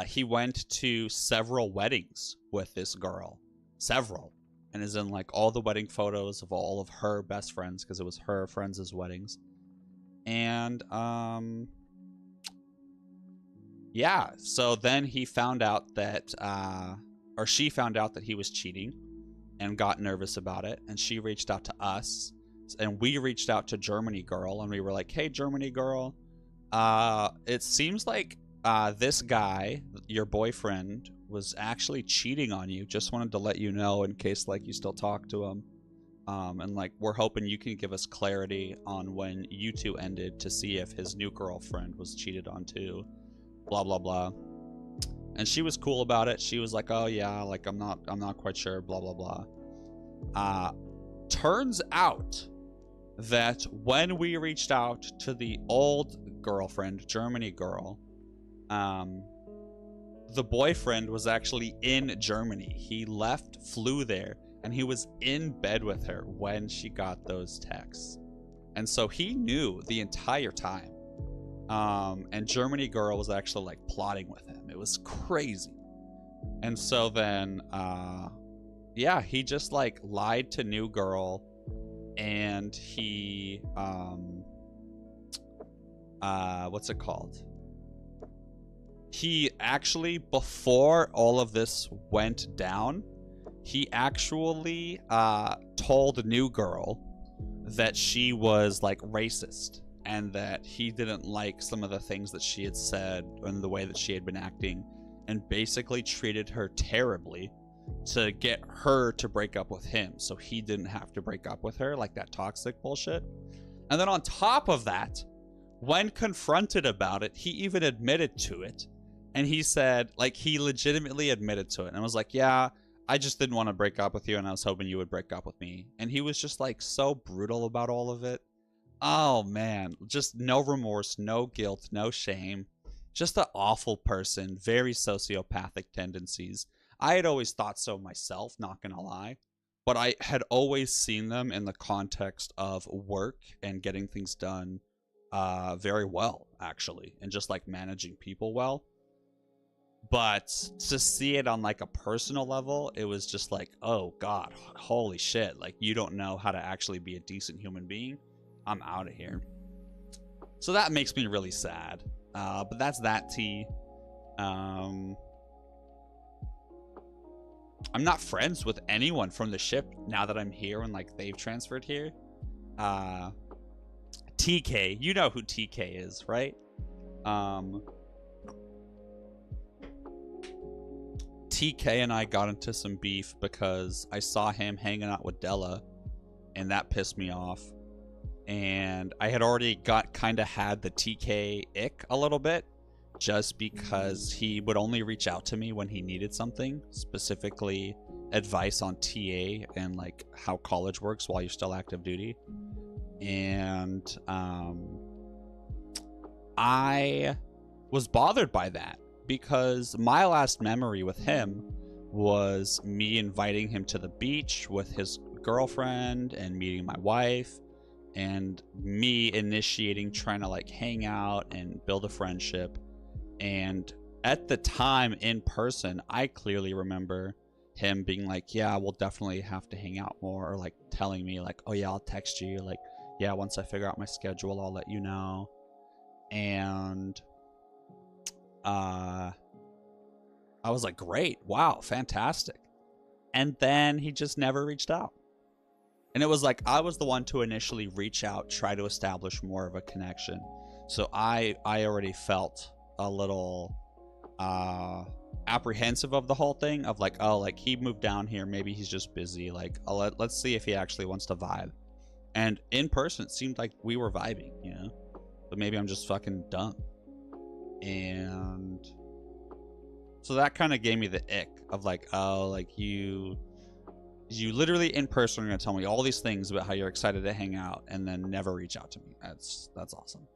He went to several weddings with this girl. Several. And is in like all the wedding photos of all of her best friends, because it was her friends' weddings. And yeah, so then he found out that or she found out that he was cheating and got nervous about it, and she reached out to us, and we reached out to Germany girl, and we were like, hey Germany girl, it seems like this guy, your boyfriend, was actually cheating on you. Just wanted to let you know in case like you still talk to him. And like we're hoping you can give us clarity on when you two ended to see if his new girlfriend was cheated on too. Blah blah blah. And she was cool about it. She was like, oh yeah, like I'm not quite sure, blah blah blah. Turns out that when we reached out to the old girlfriend, Germany girl, the boyfriend was actually in Germany. He left, flew there, and he was in bed with her when she got those texts. And so he knew the entire time. And Germany girl was actually like plotting with him. It was crazy. And so then, yeah, he just like lied to new girl, and he, what's it called? He actually, before all of this went down, he actually told new girl that she was like racist, and that he didn't like some of the things that she had said and the way that she had been acting, and basically treated her terribly to get her to break up with him so he didn't have to break up with her, like that toxic bullshit. And then on top of that, when confronted about it, he even admitted to it. And he said, like, he legitimately admitted to it and was like, yeah, I just didn't want to break up with you, and I was hoping you would break up with me. And he was just like so brutal about all of it. Oh man, just no remorse, no guilt, no shame. Just an awful person, very sociopathic tendencies. I had always thought so myself, not gonna lie, but I had always seen them in the context of work and getting things done very well, actually, and just like managing people well. But to see it on like a personal level, it was just like, oh god, holy shit, like you don't know how to actually be a decent human being. I'm out of here. So that makes me really sad. But that's that tea. I'm not friends with anyone from the ship now that I'm here and like they've transferred here. TK, you know who TK is, right? TK and I got into some beef because I saw him hanging out with Della, and that pissed me off. And I had already kind of had the TK ick a little bit, just because he would only reach out to me when he needed something, specifically advice on TA and like how college works while you're still active duty. And I was bothered by that, because my last memory with him was me inviting him to the beach with his girlfriend and meeting my wife, and me initiating trying to like hang out and build a friendship. And at the time in person, I clearly remember him being like, yeah, we'll definitely have to hang out more, or like telling me like, oh yeah, I'll text you, like, yeah, once I figure out my schedule, I'll let you know. And I was like, great, wow, fantastic. And then he just never reached out. And it was like, I was the one to initially reach out, try to establish more of a connection. So I already felt a little apprehensive of the whole thing, of like, oh, like he moved down here, maybe he's just busy, like let's see if he actually wants to vibe. And in person it seemed like we were vibing, you know, but maybe I'm just fucking dumb. And so that kind of gave me the ick of like, oh, like you literally in person are gonna tell me all these things about how you're excited to hang out and then never reach out to me. That's awesome.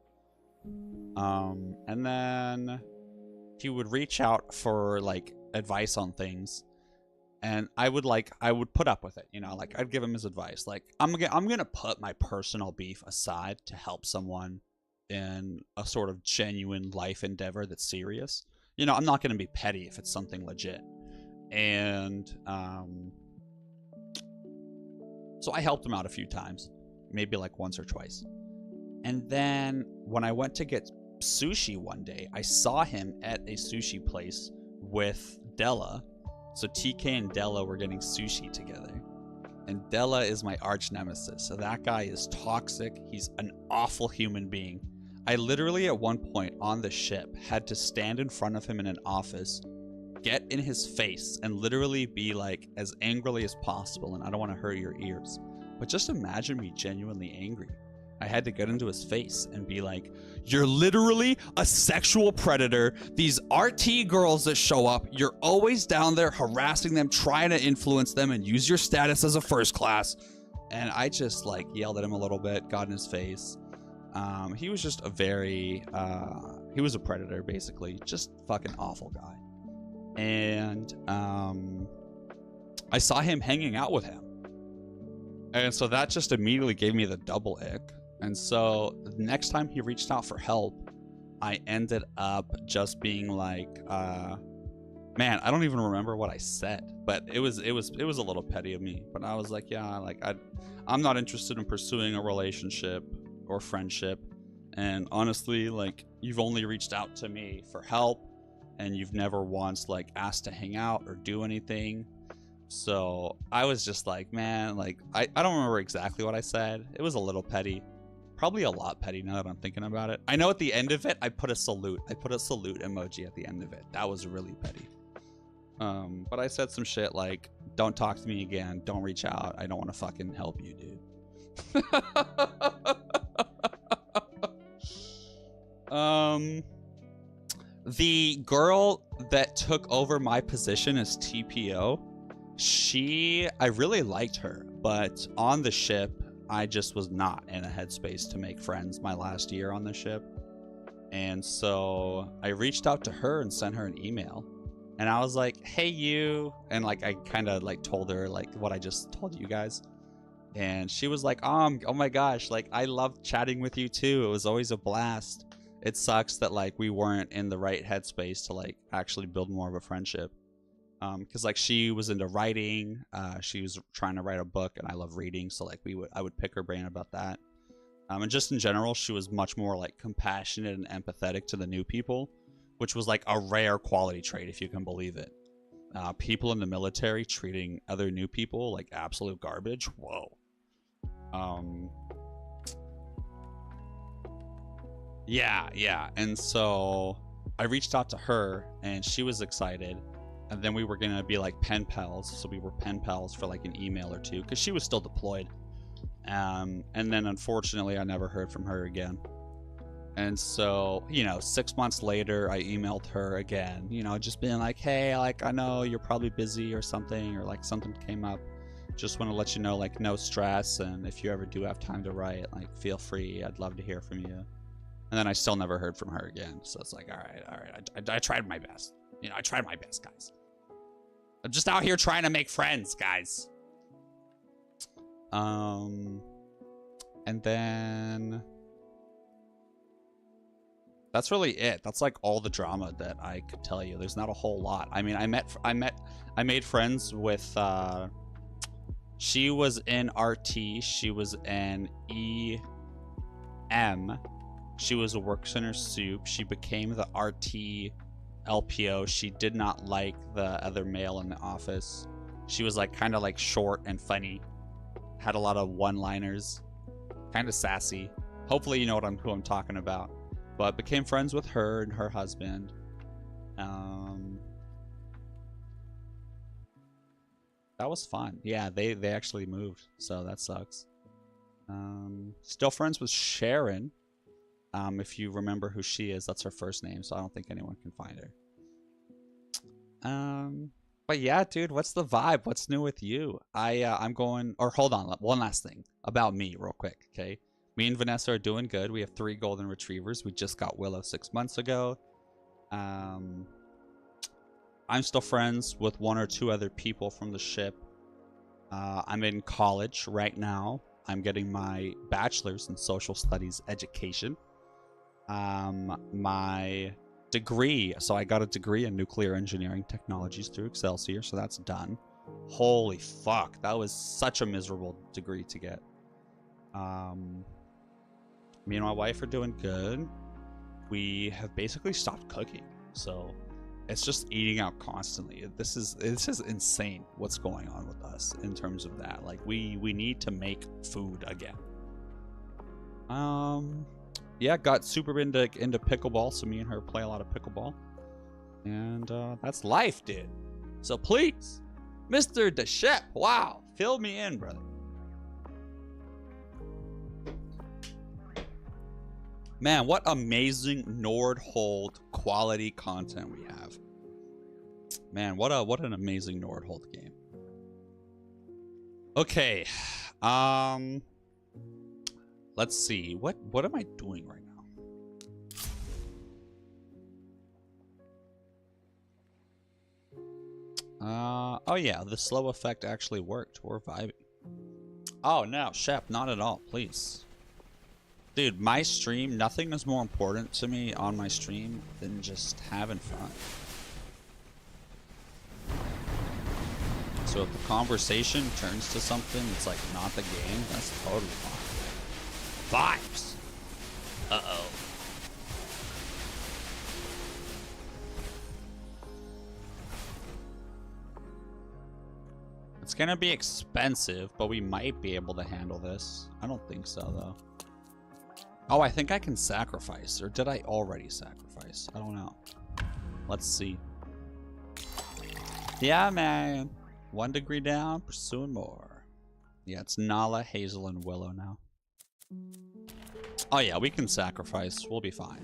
And then he would reach out for like advice on things, and I would put up with it, you know, like I'd give him his advice. Like I'm gonna put my personal beef aside to help someone in a sort of genuine life endeavor that's serious. You know, I'm not gonna be petty if it's something legit. And so I helped him out a few times, maybe like once or twice. And then when I went to get sushi one day, I saw him at a sushi place with Della. So TK and Della were getting sushi together. And Della is my arch nemesis. So that guy is toxic. He's an awful human being. I literally at one point on the ship had to stand in front of him in an office, get in his face, and literally be like as angrily as possible. And I don't want to hurt your ears, but just imagine me genuinely angry. I had to get into his face and be like, you're literally a sexual predator. These RT girls that show up, you're always down there harassing them, trying to influence them and use your status as a first class. And I just like yelled at him a little bit, got in his face. He was just a very, he was a predator basically, just fucking awful guy. And I saw him hanging out with him. And so that just immediately gave me the double ick. And so the next time he reached out for help, I ended up just being like, man, I don't even remember what I said, but it was a little petty of me. But I was like, yeah, like I'm not interested in pursuing a relationship or friendship. And honestly, like you've only reached out to me for help, and you've never once like asked to hang out or do anything. So I was just like, man, like I don't remember exactly what I said. It was a little petty. Probably a lot petty now that I'm thinking about it. I know at the end of it, I put a salute. I put a salute emoji at the end of it. That was really petty. But I said some shit like, don't talk to me again. Don't reach out. I don't want to fucking help you, dude. The girl that took over my position as TPO, I really liked her, but on the ship, I just was not in a headspace to make friends my last year on the ship. And so I reached out to her and sent her an email. And I was like, hey, you. And like, I kind of like told her like what I just told you guys. And she was like, oh my gosh, like I loved chatting with you too. It was always a blast. It sucks that like we weren't in the right headspace to like actually build more of a friendship. Because like she was into writing, she was trying to write a book, and I love reading, so like I would pick her brain about that. And just in general, she was much more like compassionate and empathetic to the new people, which was like a rare quality trait, if you can believe it. People in the military treating other new people like absolute garbage. Whoa. Yeah. And so I reached out to her, and she was excited. And then we were going to be like pen pals. So we were pen pals for like an email or two, because she was still deployed. And then unfortunately, I never heard from her again. And so, you know, 6 months later, I emailed her again, you know, just being like, hey, like, I know you're probably busy or something, or like something came up. Just want to let you know, like, no stress. And if you ever do have time to write, like, feel free. I'd love to hear from you. And then I still never heard from her again. So it's like, all right. I tried my best. You know, I tried my best, guys. I'm just out here trying to make friends, guys. And then that's really it. That's like all the drama that I could tell you. There's not a whole lot. I mean, I made friends with, she was in RT, she was in EM, she was a work center soup, she became the RT LPO. She did not like the other male in the office. She was like kind of like short and funny, had a lot of one-liners, kind of sassy. Hopefully you know who I'm talking about. but became friends with her and her husband. That was fun. Yeah, they actually moved, so that sucks. Still friends with Sharon. If you remember who she is, that's her first name, so I don't think anyone can find her. But yeah, dude, what's the vibe? What's new with you? I'm going, or hold on, one last thing about me real quick, okay? Me and Vanessa are doing good. We have 3 golden retrievers. We just got Willow 6 months ago. I'm still friends with 1 or 2 other people from the ship. I'm in college right now. I'm getting my bachelor's in social studies education. My degree, so I got a degree in nuclear engineering technologies through Excelsior, so that's done. Holy fuck, that was such a miserable degree to get. Me and my wife are doing good. We have basically stopped cooking, so it's just eating out constantly. This is insane what's going on with us in terms of that. Like we need to make food again. Yeah, got super into pickleball, so me and her play a lot of pickleball. And that's life, dude. So please, Mr. DeShep, wow, fill me in, brother. Man, what amazing Nordhold quality content we have. Man, what an amazing Nordhold game. Okay. Let's see. What am I doing right now? Oh yeah, the slow effect actually worked. We're vibing. Oh no, Shep, not at all, please. Dude, my stream, nothing is more important to me on my stream than just having fun. So if the conversation turns to something that's like not the game, that's totally fine. Vibes! Uh-oh. It's gonna be expensive, but we might be able to handle this. I don't think so, though. Oh, I think I can sacrifice. Or did I already sacrifice? I don't know. Let's see. Yeah, man. 1 degree down, pursuing more. Yeah, it's Nala, Hazel, and Willow now. Oh yeah, we can sacrifice. We'll be fine.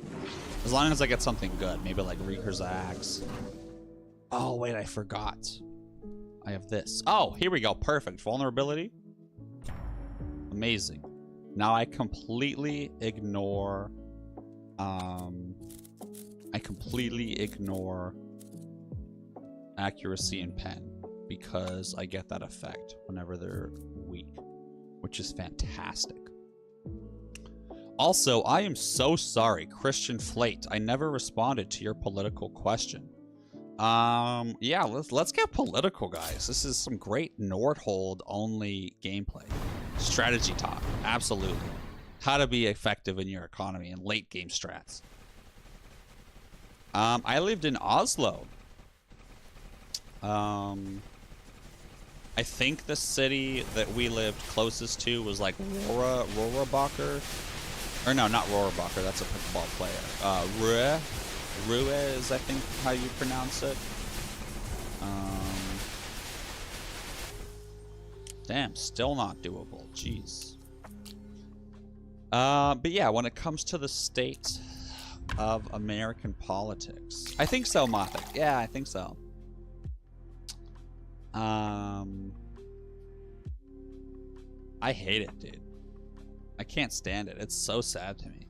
As long as I get something good. Maybe like Reeker's Axe. Oh, wait, I forgot. I have this. Oh, here we go. Perfect. Vulnerability. Amazing. Now I completely ignore accuracy and pen because I get that effect whenever they're weak, which is fantastic. Also, I am so sorry, Christian Flate. I never responded to your political question. Yeah, let's get political, guys. This is some great Nordhold only gameplay. Strategy talk, absolutely. How to be effective in your economy and late game strats. I lived in Oslo. I think the city that we lived closest to was like Rorabacher. Or no, not Rorabacher, that's a pickleball player. Rue is, I think, how you pronounce it. Damn, still not doable. Jeez. But yeah, when it comes to the state of American politics, I think so, Moffat. Yeah, I think so. I hate it, dude. I can't stand it. It's so sad to me.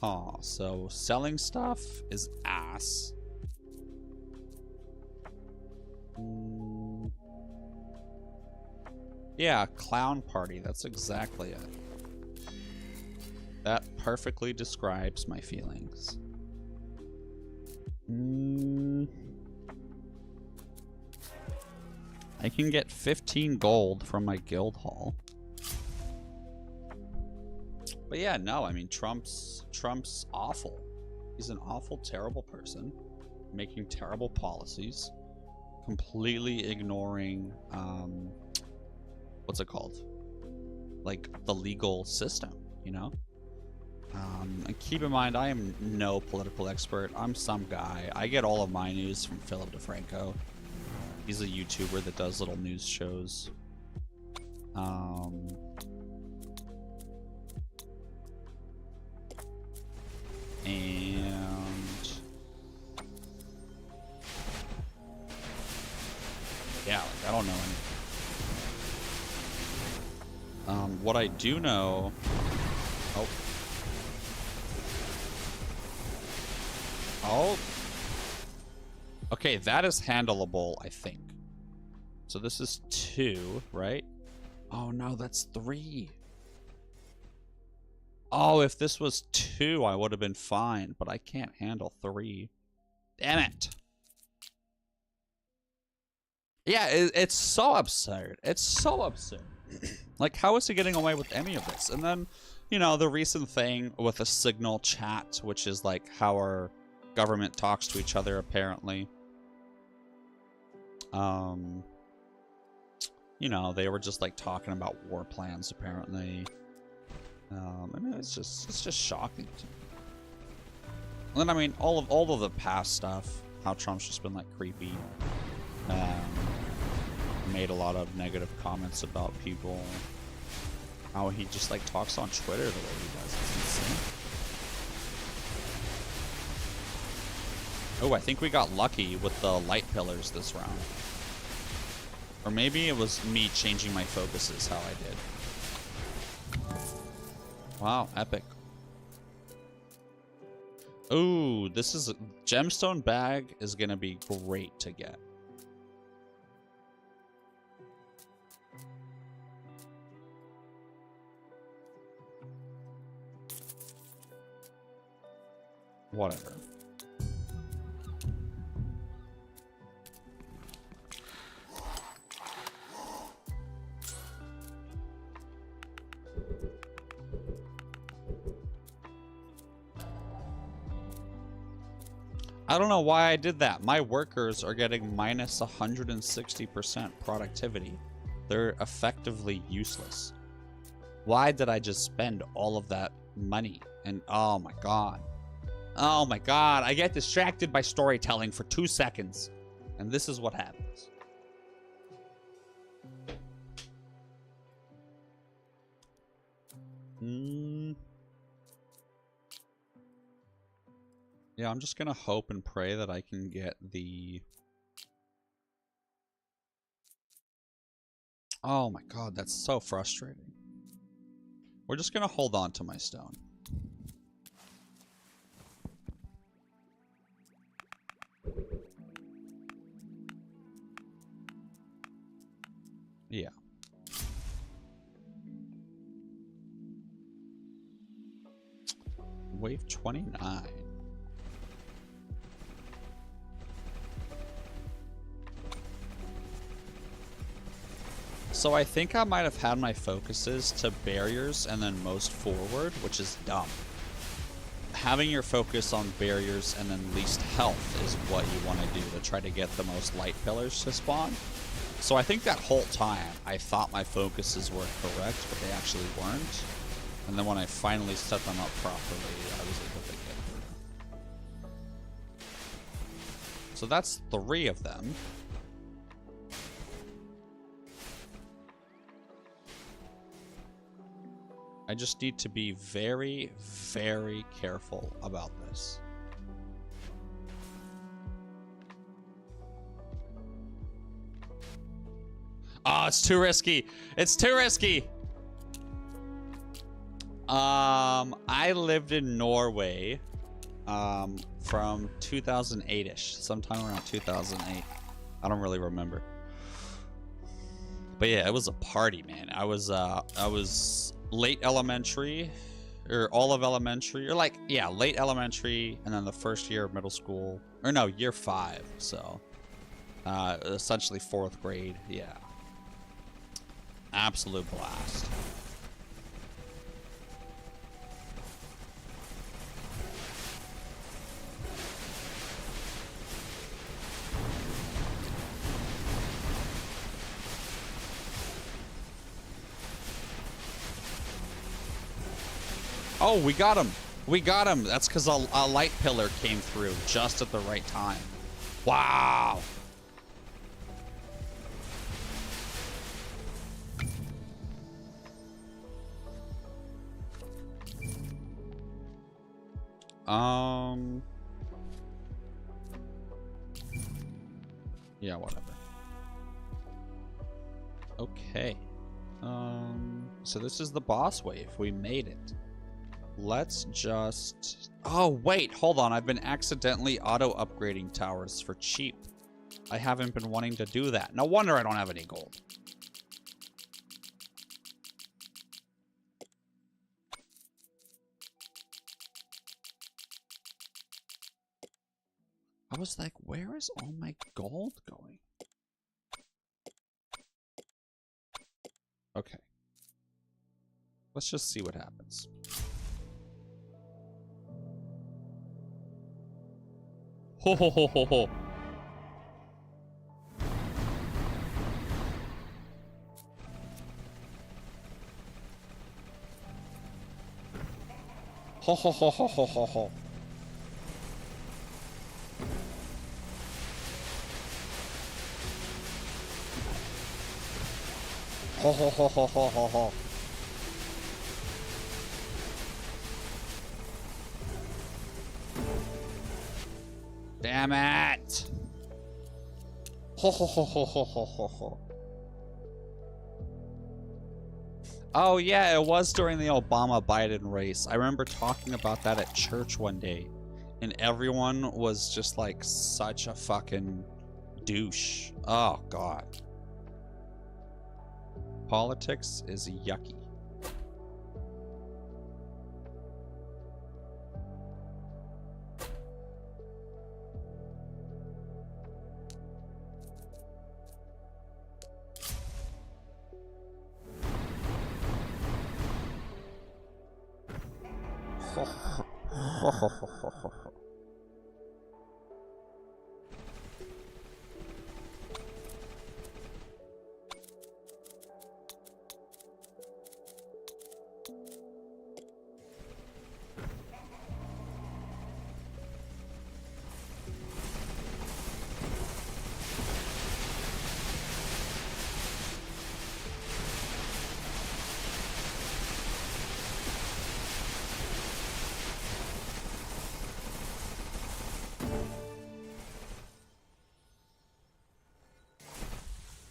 Oh, so selling stuff is ass. Yeah, clown party. That's exactly it. That perfectly describes my feelings. I can get 15 gold from my guild hall. But yeah, no, I mean, Trump's awful. He's an awful, terrible person, making terrible policies, completely ignoring, what's it called? like the legal system, you know. And keep in mind, I am no political expert. I'm some guy. I get all of my news from Philip DeFranco. He's a YouTuber that does little news shows. And yeah, like, I don't know anything. What I do know. Oh. Okay, that is handleable, I think. So this is 2, right? Oh no, that's 3. Oh, if this was 2, I would have been fine, but I can't handle 3. Damn it. Yeah, it's so absurd. It's so absurd. Like, how is he getting away with any of this? And then, you know, the recent thing with a signal chat, which is like how our government talks to each other, apparently. You know, they were just like talking about war plans, apparently. And it's just shocking to me. And then, I mean, all of the past stuff, how Trump's just been like creepy, made a lot of negative comments about people, how he just like talks on Twitter the way he does. It's insane. Oh, I think we got lucky with the light pillars this round. Or maybe it was me changing my focuses how I did. Wow, epic. Ooh, this is a gemstone bag is gonna be great to get. Whatever. I don't know why I did that. My workers are getting minus 160% productivity. They're effectively useless. Why did I just spend all of that money? And oh my god. Oh my god. I get distracted by storytelling for 2 seconds. And this is what happens. Yeah, I'm just gonna hope and pray that I can get the... Oh my god, that's so frustrating. We're just gonna hold on to my stone. Yeah. Wave 29. So I think I might have had my focuses to barriers and then most forward, which is dumb. Having your focus on barriers and then least health is what you want to do to try to get the most light pillars to spawn. So I think that whole time I thought my focuses were correct, but they actually weren't. And then when I finally set them up properly, I was able to get through. So that's 3 of them. I just need to be very, very careful about this. Oh, it's too risky. It's too risky. I lived in Norway from 2008-ish, sometime around 2008. I don't really remember. But yeah, it was a party, man. I was late elementary, or all of elementary, or like, yeah, late elementary, and then the first year of middle school, or no, year 5, so essentially 4th grade. Yeah, absolute blast. Oh, we got him. We got him. That's because a light pillar came through just at the right time. Wow. Yeah, whatever. Okay. So this is the boss wave. We made it. Let's just... Oh, wait, hold on. I've been accidentally auto-upgrading towers for cheap. I haven't been wanting to do that. No wonder I don't have any gold. I was like, where is all my gold going? Okay. Let's just see what happens. Ho ho ho ho ho. Ho ho ho ho ho ho ho. Ho ho ho ho ho ho ho. Damn it! Ho ho ho ho ho ho ho ho. Oh yeah, it was during the Obama-Biden race. I remember talking about that at church one day, and everyone was just like such a fucking douche. Oh god. Politics is yucky.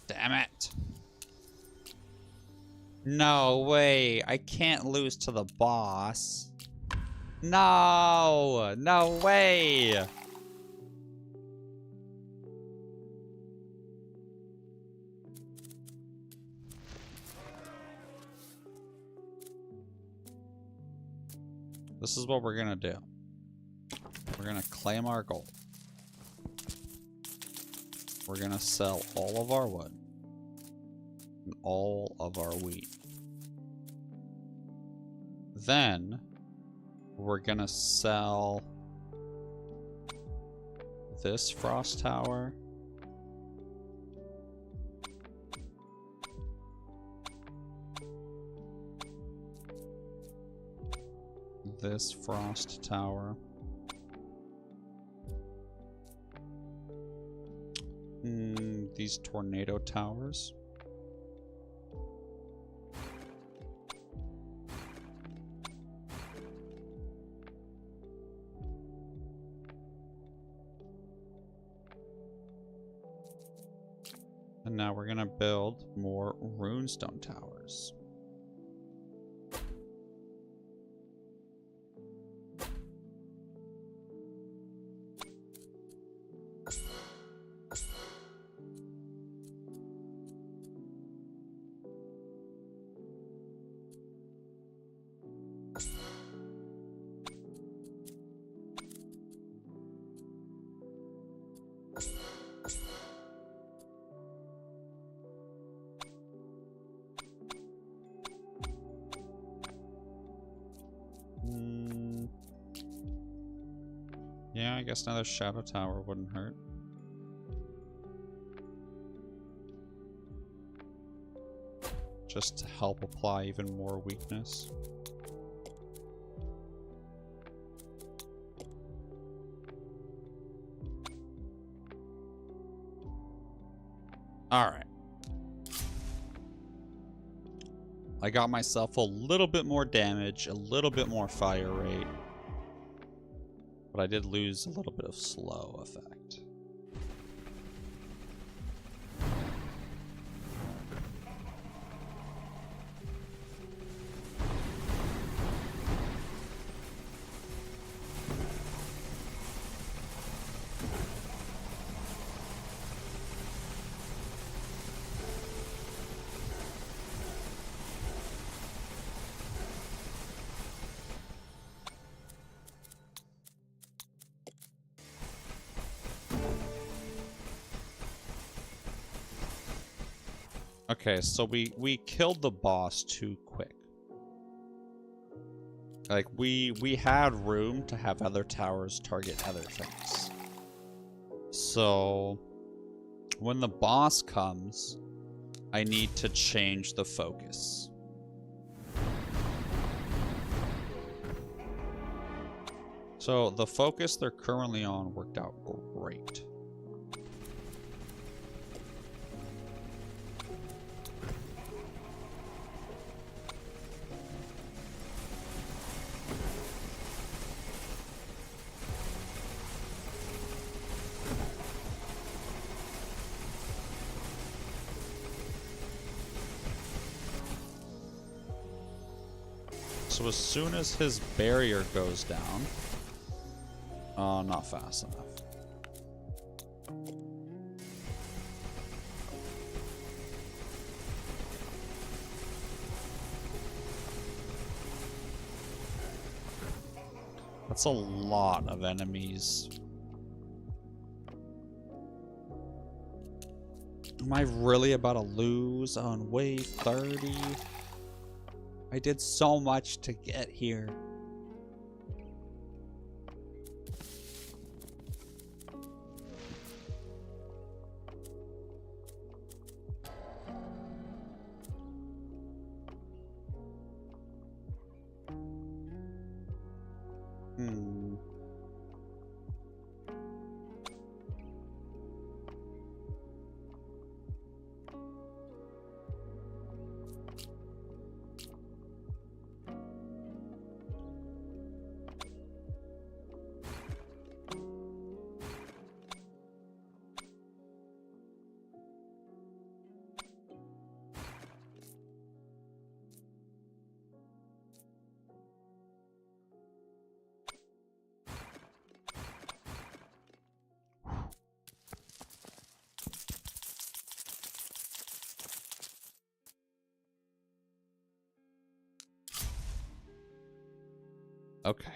Damn it. No way. I can't lose to the boss. No. No way. This is what we're gonna do. We're gonna claim our gold. We're gonna sell all of our wood and all of our wheat. Then we're gonna sell this frost tower. This frost tower. These tornado towers. And now we're gonna build more runestone towers. Yeah, I guess another shadow tower wouldn't hurt. Just to help apply even more weakness. Alright. I got myself a little bit more damage, a little bit more fire rate. But I did lose a little bit of slow effect. Okay, so we killed the boss too quick. Like, we had room to have other towers target other things. So, when the boss comes, I need to change the focus. So, the focus they're currently on worked out great. So as soon as his barrier goes down... Oh, not fast enough. That's a lot of enemies. Am I really about to lose on wave 30? I did so much to get here. Okay.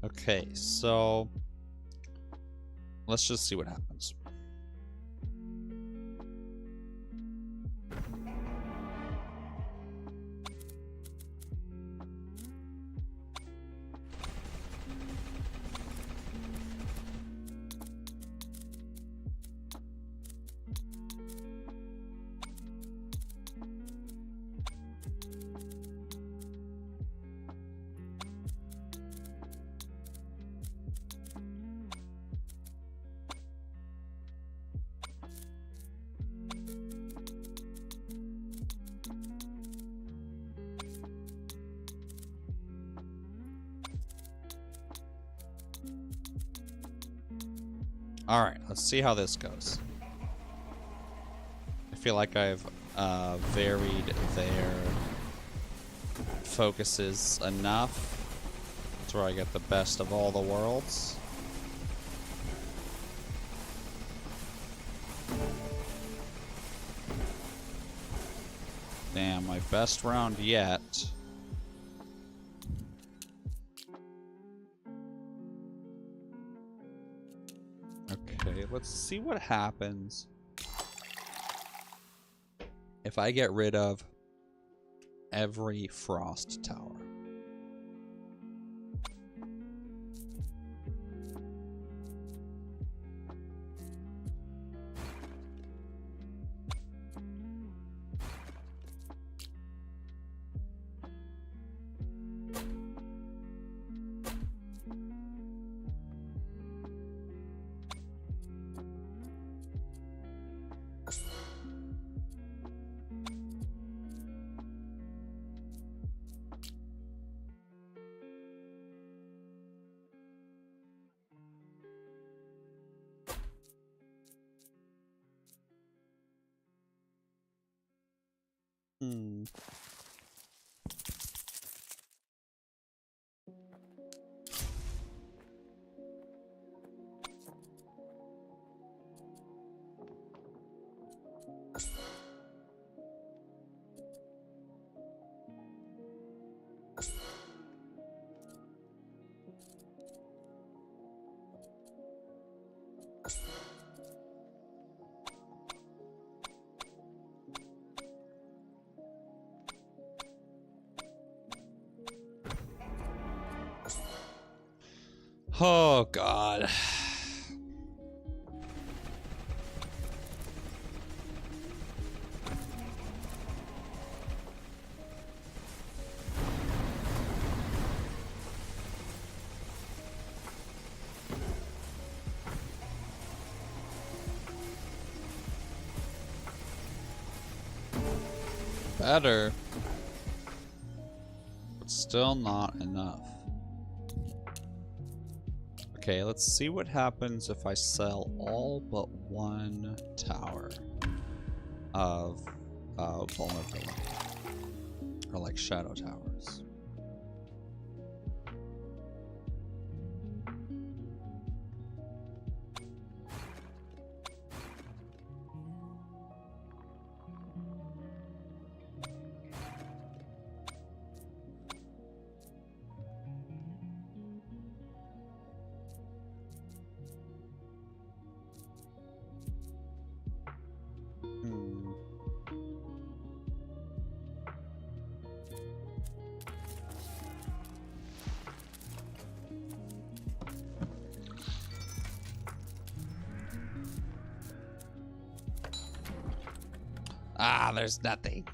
Okay, so let's just see what happens. Alright, let's see how this goes. I feel like I've varied their focuses enough. That's where I get the best of all the worlds. Damn, my best round yet. let's see what happens if I get rid of every frost tower. Hmm. Oh, God. Better. But still not enough. Okay, let's see what happens if I sell all but one tower of vulnerability. Or like shadow towers. Ah, there's nothing.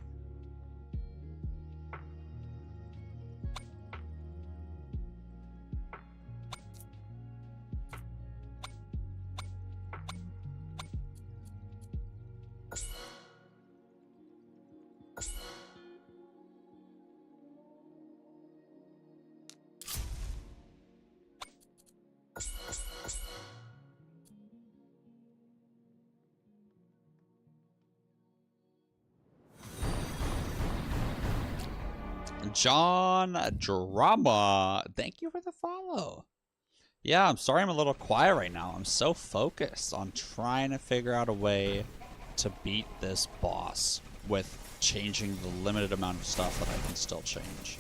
John Drama, thank you for the follow. Yeah, I'm sorry I'm a little quiet right now. I'm so focused on trying to figure out a way to beat this boss with changing the limited amount of stuff that I can still change.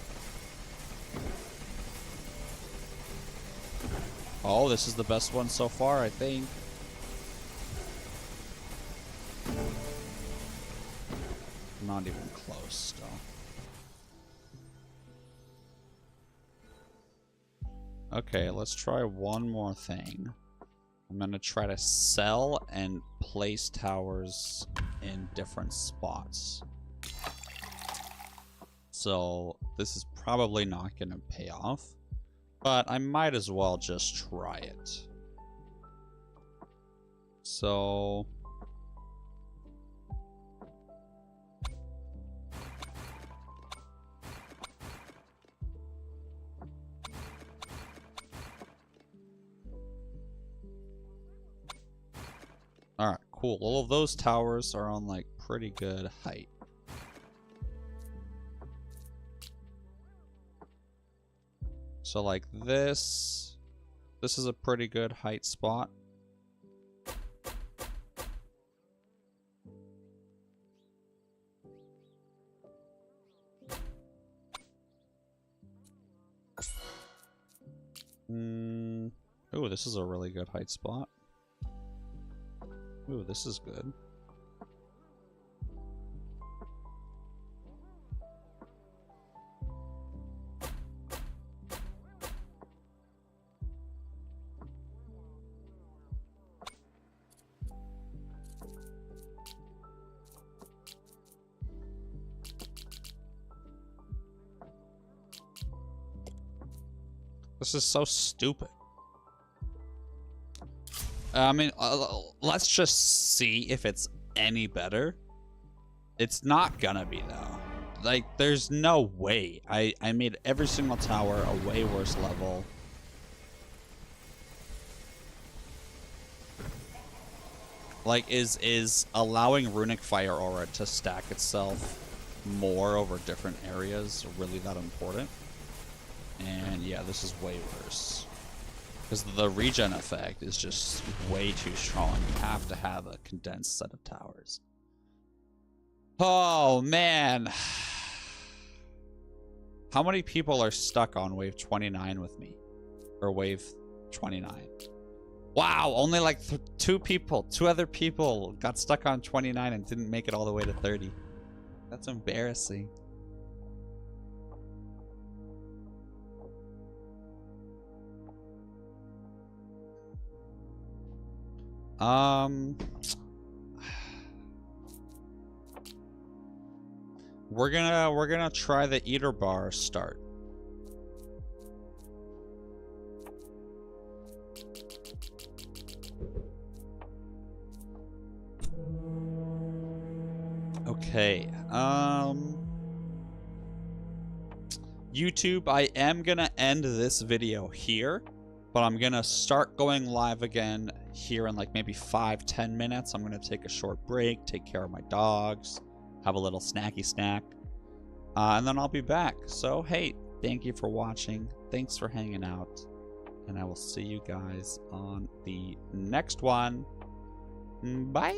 Oh, this is the best one so far, I think. Not even close still. Okay, let's try one more thing. I'm gonna try to sell and place towers in different spots. So this is probably not gonna pay off, but I might as well just try it. So alright, cool. All of those towers are on like pretty good height. So like this is a pretty good height spot. Ooh, this is a really good height spot. Ooh, this is good. This is so stupid. I mean, let's just see if it's any better. It's not gonna be, though. Like, there's no way. I made every single tower a way worse level. Like, is allowing Runic Fire Aura to stack itself more over different areas really that important? And yeah, this is way worse. Because the regen effect is just way too strong. You have to have a condensed set of towers. Oh, man. How many people are stuck on wave 29 with me? Or wave 29? Wow, only like two other people got stuck on 29 and didn't make it all the way to 30. That's embarrassing. We're gonna try the eater bar start. Okay. YouTube, I am gonna end this video here, but I'm gonna start going live again here in like maybe 5-10 minutes. I'm gonna take a short break, take care of my dogs, have a little snacky snack, and then I'll be back. So hey, thank you for watching, thanks for hanging out, and I will see you guys on the next one. Bye.